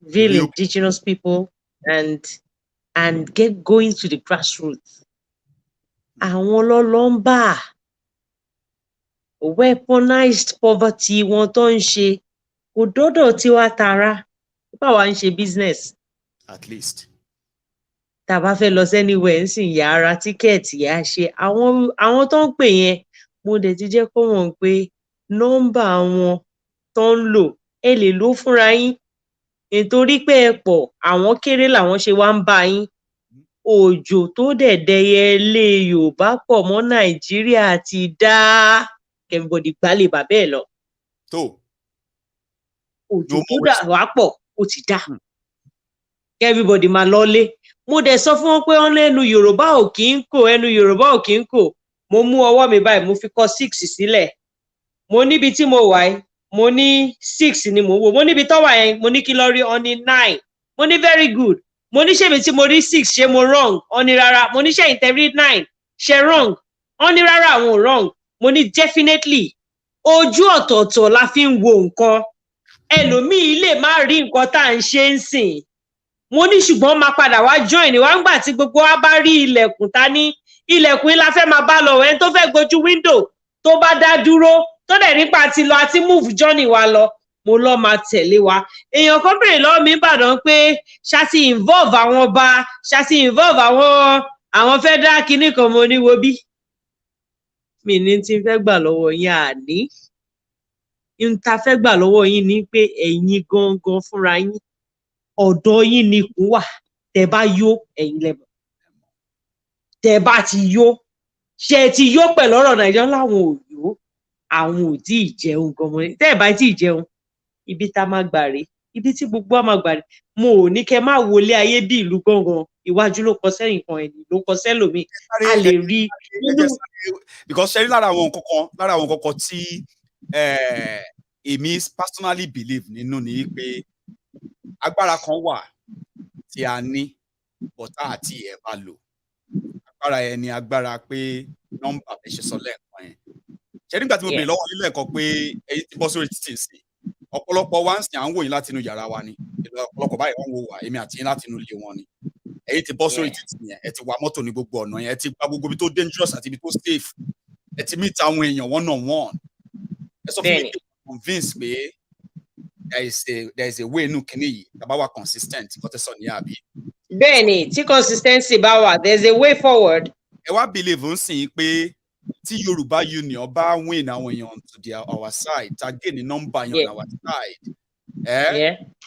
real indigenous people and going to the grassroots. Àwọn lọ́lọ́mbà weaponized poverty wọn tó ń ṣe kò dọ́dọ̀ tiwa tara báwa ń ṣe business. At least. Tá bá fẹ́ lọ anywhere nsìn yà ra tíkẹ́ẹ̀tì yà ṣe àwọn tó ń pè yẹn mo dẹ̀ ti jẹ́ kó mọ̀ pé nọ́mbà wọn tó ń lò ẹ lè lò fúnra yín nítorí pé ẹ pọ̀ àwọn kéré làwọn ṣe wá ń bá yín òjò tó dẹ̀ dẹyẹ lé Yorùbá pọ̀ mọ́ Nàìjíríà ti dá everybody gbálẹ̀ bàbá ẹ̀ lọ. Òjò tó dà wá pọ̀ ó ti dá everybody máa lọ́lé. Mo dẹ̀ sọ fún wọn pé wọ́n lẹ́nu Yorùbá ò kí ń kò ẹnu Yorùbá ò kí ń kò mo mú ọwọ́ mi báyìí mo fi kọ 6 sílẹ̀ mo níbi tí mo wà yìí mo ní 6 ni mo wò mo níbi tó wà yẹn mo ní kí lọ rí ọ ní 9 mo ní very good mo ní ṣèmi tí mo rí 6 ṣé mo wrong ọ ní rárá mo ní ṣe ìtẹ̀rí 9 ṣe wrong ọ ní rárá àwọn ò wrong mo ní definitely ojú ọ̀tọ̀ọ̀tọ̀ la fi ń wo nǹkan ẹlòmíì lè má rí nǹkan tá à ń ṣe ń sìn mo ní ṣùgbọ́n máa padà wá join wá ńgbà tí gbogbo wa bá rí ilẹ̀kùn ta ní ilẹ̀kùn la fẹ́ máa bá lọ ẹni tó fẹ́ gbójú window tó bá dá dúró tó dẹ̀ nípa ti lọ àti move journey wa lọ mo lọ máa tẹ̀lé wa èèyàn kan béèrè lọ́wọ́ mi Ìbàdàn pé ṣáàtì involve àwọn ọba ṣáàtì involve àwọn federal kinní kan mo ní wo bí mi ní tí fẹ́ gbà lọ́wọ́ yín àní n ta fẹ́ gbà lọ́wọ́ yín ni pé ẹ̀yin gangan fúnra yín ọ̀dọ̀ yín ni kún wà tẹ́ bá yó ẹ̀yin lẹ́mọ̀ tẹ́ bá ti yó ṣe ti yó pẹ̀lú ọ̀rọ̀ Nàìjíríà láwọn ò yó àwọn ò tí ì jẹun gan mọ́ tẹ́ ẹ̀ bá tí ì jẹun ibi tá máa gbà rè ibi tí gbogbo á máa gbà rè mo ò ní kẹ́ má wọlé ayé bí ìlú gangan iwájú ló kọ sẹ́yìn kan ẹ̀yìn ló kọ sẹ́lòmíì a lè rí because ṣe rí lára àwọn kọ̀ọ̀kan tí èmi personally believe nínú ni pé agbára kan wà tí a ní bọ̀tá àti ẹ̀ bá lò agbára ẹ̀ ni agbára pé nọ́mbà ẹ̀ ṣe sọ lẹ́ẹ̀kan yẹn ṣe nígbà tí mo bèrè lọ́wọ́ nílẹ̀ kan pé èyí ti bọ́ sórí títì sí ọ̀pọ̀lọpọ̀ wa ń sìn à ń wò yín láti inú yàrá wa ni ọ̀pọ̀lọpọ̀ báyìí wọ́n ń wò wá èmi àti yín láti inú ilé wọn ni èyí ti bọ́ sórí títì yẹn ẹ ti wa mọ́tò ní gbogbo ọ̀nà yẹn ẹ ti gba gbogbo ibi tó dangerous àti ibi tó safe ẹ ti meet àwọn èèyàn one on one ẹ sọ fún mi pé convince pé there is a way inú kínní yìí tàbá wà consistent kọ́ tẹ́sán ní àbí. bẹ́ẹ̀ni tí consistency bá wà there is a way forward. ẹ wá believe ń sìn pé tí Yorùbá Union bá win àwọn èèyàn to our side ta gain the number on our side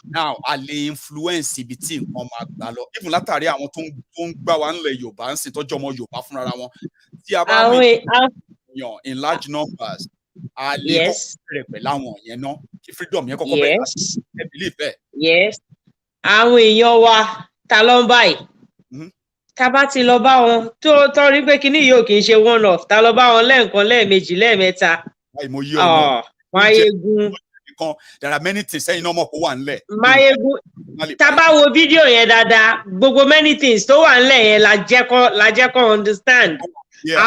now a lè influence ibi tí nǹkan máa gbà lọ even látàrí àwọn tó ń gbà wá ńlẹ̀ Yorùbá ń sìn tọ́jú ọmọ Yorùbá fúnra wọn tí a bá win èèyàn in large numbers a lè bẹ̀rẹ̀ pẹ̀lú àwọn yẹn náà kí freedom yẹn kọ́kọ́ bẹ̀rẹ̀ láti ẹ believe bẹ́ẹ̀. yes àwọn èèyàn wa ta ló ń báyìí tá bá ti lọ bá wọn tó rí pé kíní yìí ò kì í ṣe one off ta lọ bá wọn lẹ́ẹ̀kan lẹ́ẹ̀mejì lẹ́ẹ̀mẹ́ta Maiyegun there are many things sẹ́yìn náà mọ̀ kó wà nílẹ̀. Maiyegun tá bá wo fídíò yẹn dáadáa gbogbo many things tó wà nílẹ̀ yẹn la jẹ́ kó understand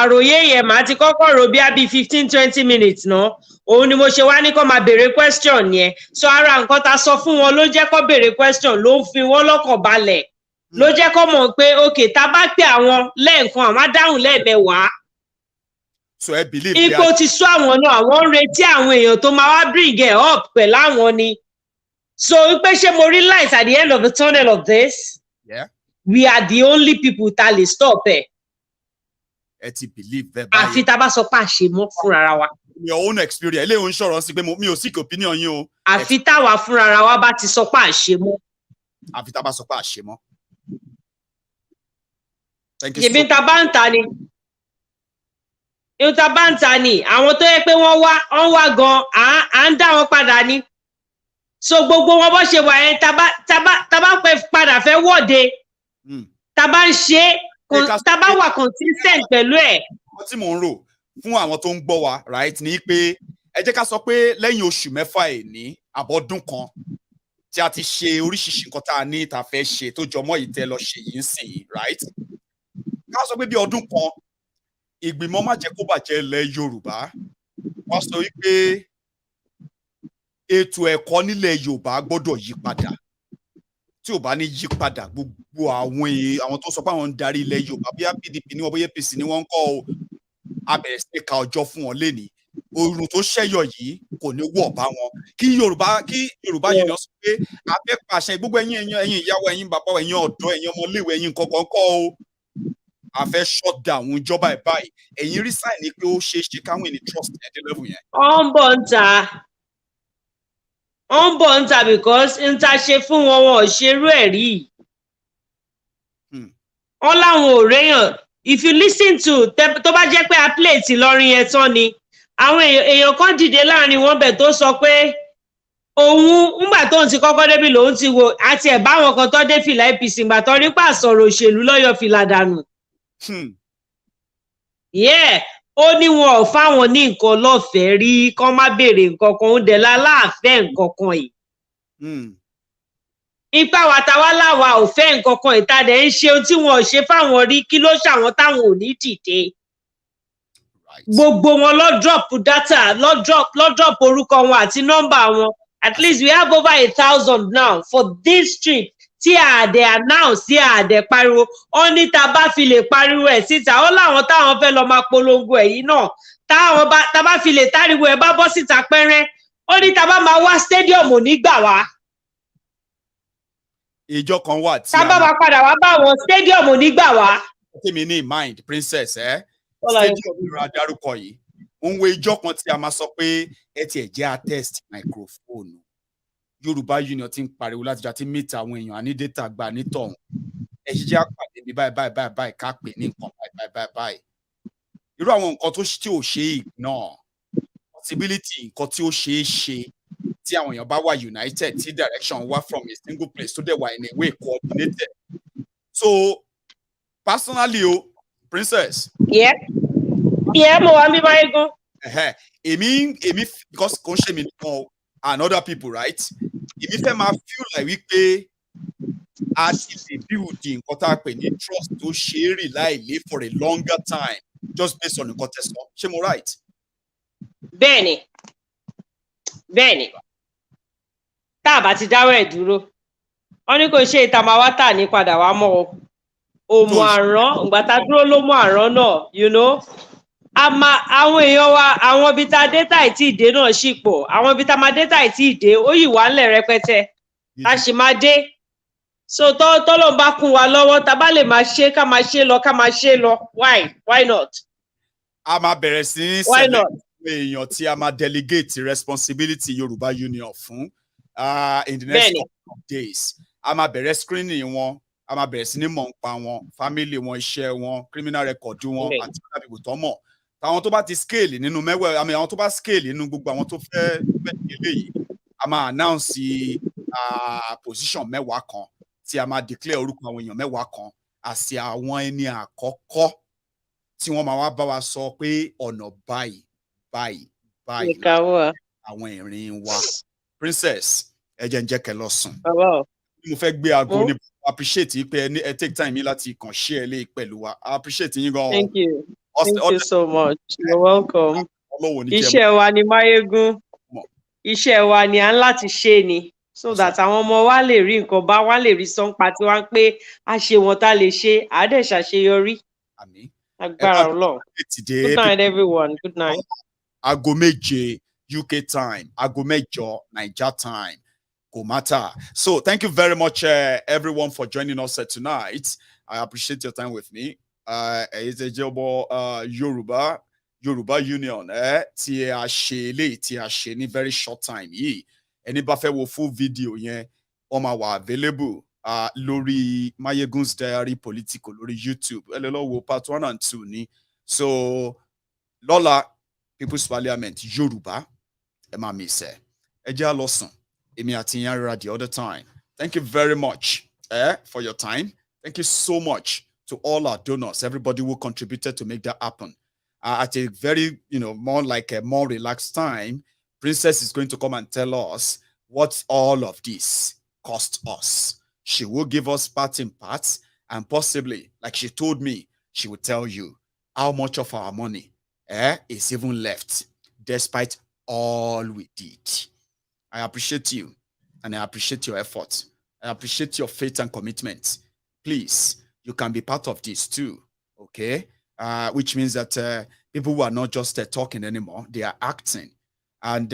àròyé yẹn màá ti kọ́kọ́ rò bí i 15-20 minutes náà òun ni mo ṣe wá ní kó máa béèrè question yẹn so ara nǹkan ta sọ fún wọn ló jẹ́ kó béèrè question ló ń fi wọ́n lọ́kàn balẹ̀ ló jẹ́ kó mọ̀ pé ok tá bá pè àwọn lẹ́ẹ̀kan àwọn á dáhùn lẹ́ẹ̀mẹ́wàá. So I believe ipò ti sọ àwọn náà àwọn ń retí àwọn èèyàn tó máa wá bring it up pẹ̀lú àwọn ni so wípé ṣé mo rí light at the end of the tunnel of this we are the only people tá lè stop ẹ̀. ẹ ti believe bẹ́ẹ̀ báyìí. àfi tá bá sọ pé àṣe mọ́ fúnra wa. your own experience ilé ìwé ń sọ̀rọ̀ sí pé mi ò seek opinion yín o. àfi táwa fúnra wa bá ti sọ pé àṣe mọ́. àfi tá bá sọ pé àṣe mọ́. ṣèbí ta bá ń ta ni Ihun tá bá ń tà ni àwọn tó yẹ pé wọ́n wá gan à ń dá wọn padà ni. So gbogbo wọn bó ṣe wà yẹn tá bá padà fẹ́ wọ́de tá bá ń ṣe tá bá wà consistent pẹ̀lú ẹ̀. Wọ́n tí mò ń rò fún àwọn tó ń gbọ́ wa right ni pé ẹ jẹ́ ká sọ pé lẹ́yìn oṣù mẹ́fà ẹ̀ ní àbọ̀dún kan tí a ti ṣe oríṣiríṣi nǹkan tá a ní tá a fẹ́ ṣe tó jọmọ́ ìtẹ́ lọ ṣe yìí ń sìn yìí right. Ká sọ pé bí ọdún kan ìgbìmọ̀ má jẹ́ kó bàjẹ́ ilẹ̀ Yorùbá wọ́n sọ wípé ètò ẹ̀kọ́ nílẹ̀ Yorùbá gbọ́dọ̀ yí padà tí ò bá ní yí padà gbogbo àwọn tó sọ pé àwọn ń darí ilẹ̀ Yorùbá bóyá PDP ni wọ́n bóyá APC ni wọ́n ń kọ́ o abẹ̀rẹ̀ sí ka ọjọ́ fún wọn lénìí oòrùn tó ṣẹ́yọ yìí kò ní wọ̀ bá wọn kí Yorùbá yìí lọ sọ pé a fẹ́ pàṣẹ gbogbo ẹ̀yin ìyàwó ẹ̀yin bàbá ẹ̀yin ọ̀dọ́ ẹ̀yin ọmọléèwé ẹ̀yin kankan kọ́ o a fẹ́ shut down ìjọba ẹ̀ báyìí ẹ̀yin rí sáì ní pé ó ṣeé ṣe káwọn ènìyàn trust ẹ̀ dé level yẹn. Ó ń bọ̀ ń ta because ń ta ṣe fún wọn ò ṣerú ẹ̀ rí. Wọ́n láwọn ò réyàn if you listen to tó bá jẹ́ pé a play ti lọ́rin yẹn tán ni àwọn èèyàn kan dìde láàrin wọn bẹ̀ tó sọ pé òun ńgbà tóun ti kọ́kọ́ débi lòun ti wo àti ẹ̀ báwọn kan tó dé fìlà APC ìgbà tó nípa sọ̀rọ̀ òṣèlú lọ́yọ̀ fìlà dànù. Ó ní wọn ò fáwọn ní nǹkan lọ́fẹ̀ẹ́ rí kán má béèrè nǹkan kan ó dẹ̀ láàfẹ́ nǹkan kan yìí. Ipa wa táwa láwa ò fẹ́ nǹkan kan ìtàdé ń ṣe ohun tí wọn ò ṣe fáwọn rí kí ló ṣàwọn táwọn ò ní dìde. Gbogbo wọn lọ drop data lọ drop orúkọ wọn àti nọ́mbà wọn. At least we have over 1,000 now for this trip tí àdẹ announce tí àdẹ pariwo ó ní tá bá fi lè pariwo ẹ̀ síta ó láwọn táwọn fẹ́ lọ máa polongo ẹ̀ yìí náà tá bá fi lè táriwo ẹ̀ bá bọ́ síta pẹ́rẹ́ ó ní tá bá máa wá stadium ò ní gbà wá. Ìjọ kan wà tí tá bá máa padà wá bá wọn stadium ò ní gbà wá. Tèmi ní mind princess stadium ìrora dárúkọ yìí òun wo ìjọ kan tí a máa sọ pé ẹ tiẹ̀ jẹ́ a test microphone Yorùbá Union ti ń pariwo láti jà tí meet àwọn èèyàn àní data gbà nítọ̀hún ẹ ṣe jẹ́ àpàdé bí báyìí ká pè ní nǹkan báyìí irú àwọn nǹkan tí ò ṣe ignore possibility nǹkan tí ó ṣe é ṣe tí àwọn èèyàn bá wà united tí direction wá from a single place tó dẹ̀ wà in a way coordinated so personally princess. Mo wá bí Maiyegun. èmi because kò ń ṣe mi nìkan and other people right èmi fẹ́ máa feel like wípé a ti lè build nǹkan tá a pè ní trust tó ṣe é rìn láìlé for a longer time just based on nǹkan tẹ̀sán ṣé mo right. Bẹ́ẹ̀ni tá a bá ti dáwọ́ ẹ̀ dúró wọ́n ní kò ṣe ìtàmáwátà ní padà wá mọ́ o mọ àrán ìgbà tá a dúró ló mọ àrán náà you know. Àwọn èèyàn wa àwọn ibi tá a dé tà ìtì ìdè náà sì pọ̀ àwọn ibi tá a máa dé tà ìtì ìdè ó yìí wà ńlẹ̀ rẹpẹtẹ a sì máa dé so tọ́lọ́ bá kún wa lọ́wọ́ tá a bá lè máa ṣe ká máa ṣe lọ why not. A máa bẹ̀rẹ̀ sí í sẹ́lẹ̀ èèyàn tí a máa delegate responsibility Yorùbá Union fún in the next couple of days a máa bẹ̀rẹ̀ screening wọn a máa bẹ̀rẹ̀ sí ní mọ̀ nípa wọn family wọn iṣẹ́ wọn criminal record wọn àti other people tó mọ̀ àwọn tó bá ti scale nínú mẹ́wẹ́ àmì àwọn tó bá scale nínú gbogbo àwọn tó fẹ́ eléyìí a máa announce position mẹ́wàá kan tí a máa declare orúkọ àwọn èèyàn mẹ́wàá kan àti àwọn ẹni àkọ́kọ́ tí wọ́n máa wá bá wa sọ pé ọ̀nà báyìí àwọn ìrìn wa princess ẹ jẹ́ ń jẹ́ kẹ́ lọ sùn mo fẹ́ gbé aago ní appreciate pé ẹ take time yín láti kàn share lé pẹ̀lú wa I appreciate yín gan. Thank you. Thank you so much. You're welcome. Iṣẹ́ wa ni Maiyegun. Iṣẹ́ wa ni à ń láti ṣe ni so that àwọn ọmọ wa lè rí nǹkan bá wa lè rí sọ́npa tí wọ́n pé a ṣe wọn tá lè ṣe àádẹ́ ṣàṣeyọrí. Àmín. Agbára Ọlọ́run. Good night everyone. Good night. Aago 7 UK time, aago 8 Niger time. Go matter. So thank you very much everyone for joining us tonight. I appreciate your time with me. It's a job Yorùbá Union tí a ṣe eléyìí tí a ṣe ní very short time yìí. Ẹni bá fẹ́ wo full video yẹn ó máa wà available lórí MaiyegunsDiary Politico lórí YouTube. Ẹ lè lọ wo part 1 and 2 ni. So Lola, People's Parliament, Yoruba, Emma Mise, Eja Lawson, Emi Atinyara the other time. Thank you very much for your time. Thank you so much to all our donors, everybody who contributed to make that happen. At a very, more like a more relaxed time, Princess is going to come and tell us what all of this cost us. She will give us part in parts, and possibly, like she told me, she will tell you how much of our money is even left, despite all we did. I appreciate you, and I appreciate your effort. I appreciate your faith and commitment. Please, you can be part of this too, okay? Which means that people who are not just talking anymore, they are acting. And,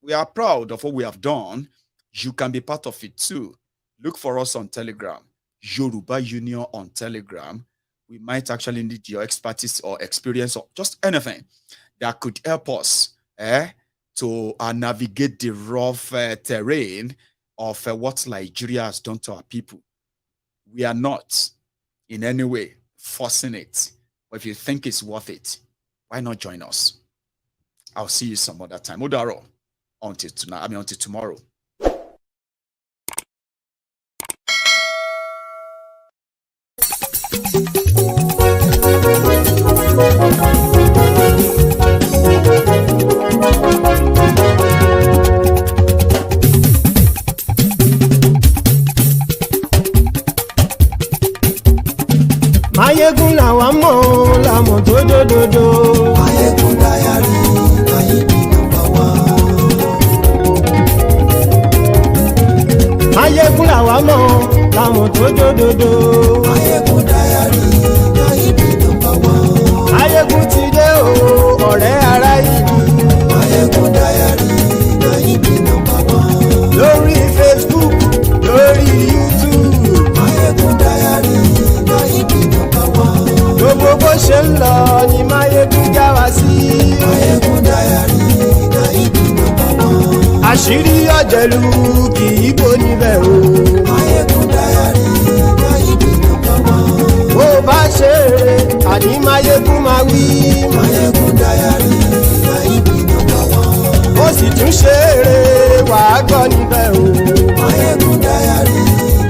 we are proud of what we have done. You can be part of it too. Look for us on Telegram, Yoruba Union on Telegram. We might actually need your expertise or experience or just anything that could help us to navigate the rough terrain of what Nigeria has done to our people. We are not in any way forcing it. But if you think it's worth it, why not join us? I'll see you some other time. Udaro, until tomorrow. Maiyegun làwa mọ̀ làmọ̀ tó dòdòdò. Maiyegun Diary, Maiyegun number one. Maiyegun làwa mọ̀ làmọ̀ tó dòdòdò. Maiyegun Diary, Maiyegun number one. Maiyegun ti dé o, ọ̀rẹ́ ará ìlú. Maiyegun Diary, Maiyegun number one. Lórí Facebook, lórí YouTube. Maiyegun Diary, Maiyegun number one. Gbogbo bó ṣe ń lọ ni Maiyegun já wa sí. Maiyegun Diary, Maiyegun number one. Àṣírí ọ̀jẹ̀lú kì í bò níbẹ̀ o. Maiyegun Diary, Maiyegun number one. Bó bá ṣe eré àní Maiyegun máa wí. Maiyegun Diary, Maiyegun number one. Ó sì tún ṣe eré wàá gbọ́ níbẹ̀ o. Maiyegun Diary,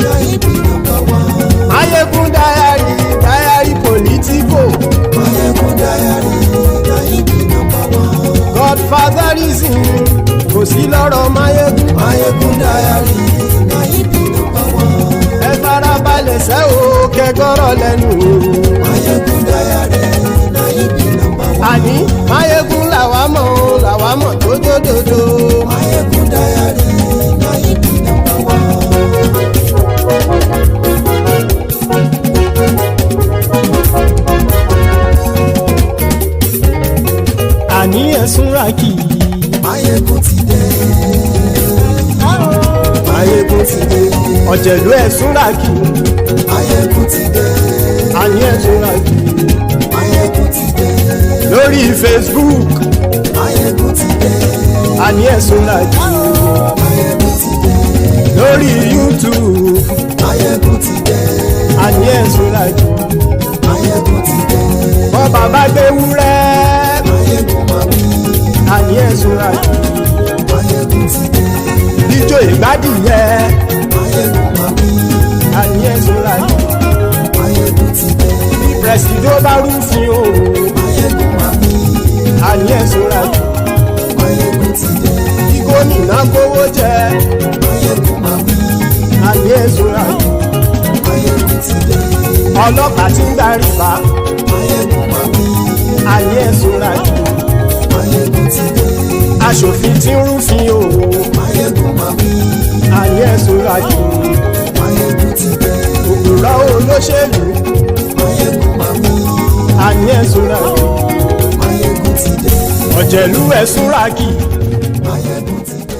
Maiyegun number one. Maiyegun Diary, Diary Politico. Maiyegun Diary, Maiyegun number one. Godfatherism kò sí lọ́rọ̀ Maiyegun. Maiyegun Diary, Maiyegun number one. Ẹ farabalẹ̀ sẹ́ o kẹgọ́rọ̀ lẹ́nu o. Maiyegun Diary, Maiyegun number one. Àní Maiyegun làwa mọ̀ tó dòdòdò. Maiyegun Diary, Maiyegun number one. Àní ẹ̀sùn ràkì. Maiyegun ti dé. Maiyegun ti dé. Ọ̀jẹ̀lú ẹ̀sùn ràkì. Maiyegun ti dé. Àní ẹ̀sùn ràkì. Maiyegun ti dé. Lórí Facebook. Maiyegun ti dé. Àní ẹ̀sùn ràkì. Maiyegun ti dé. Lórí YouTube. Maiyegun ti dé. Àní ẹ̀sùn ràkì. Maiyegun ti dé. Bọ́ bàbá gbé wúrẹ́. Maiyegun máa wí. Àní ẹ̀sùn ràkì. Maiyegun ti dé. Ijó ìgbádìyẹ. Maiyegun máa wí. Àní ẹ̀sùn ràkì. Maiyegun ti dé. Bí pẹ̀sìdó bá rúfin o. Maiyegun máa wí. Àní ẹ̀sùn ràkì. Maiyegun ti dé. Bí gómìnà kówó jẹ. Maiyegun máa wí. Àní ẹ̀sùn ràkì. Maiyegun ti dé. Ọlọ́pàá tí ń darí bá. Maiyegun máa wí. Àní ẹ̀sùn ràkì. Maiyegun ti dé. Aṣòfin tí ń rúfin o. Maiyegun máa wí. Àní ẹ̀sùn ràkì. Maiyegun ti dé. Òpùrọ́ olóṣèlú. Maiyegun máa wí. Àní ẹ̀sùn ràkì. Maiyegun ti dé. Ọ̀jẹ̀lú ẹ̀sùn ràkì. Maiyegun ti dé.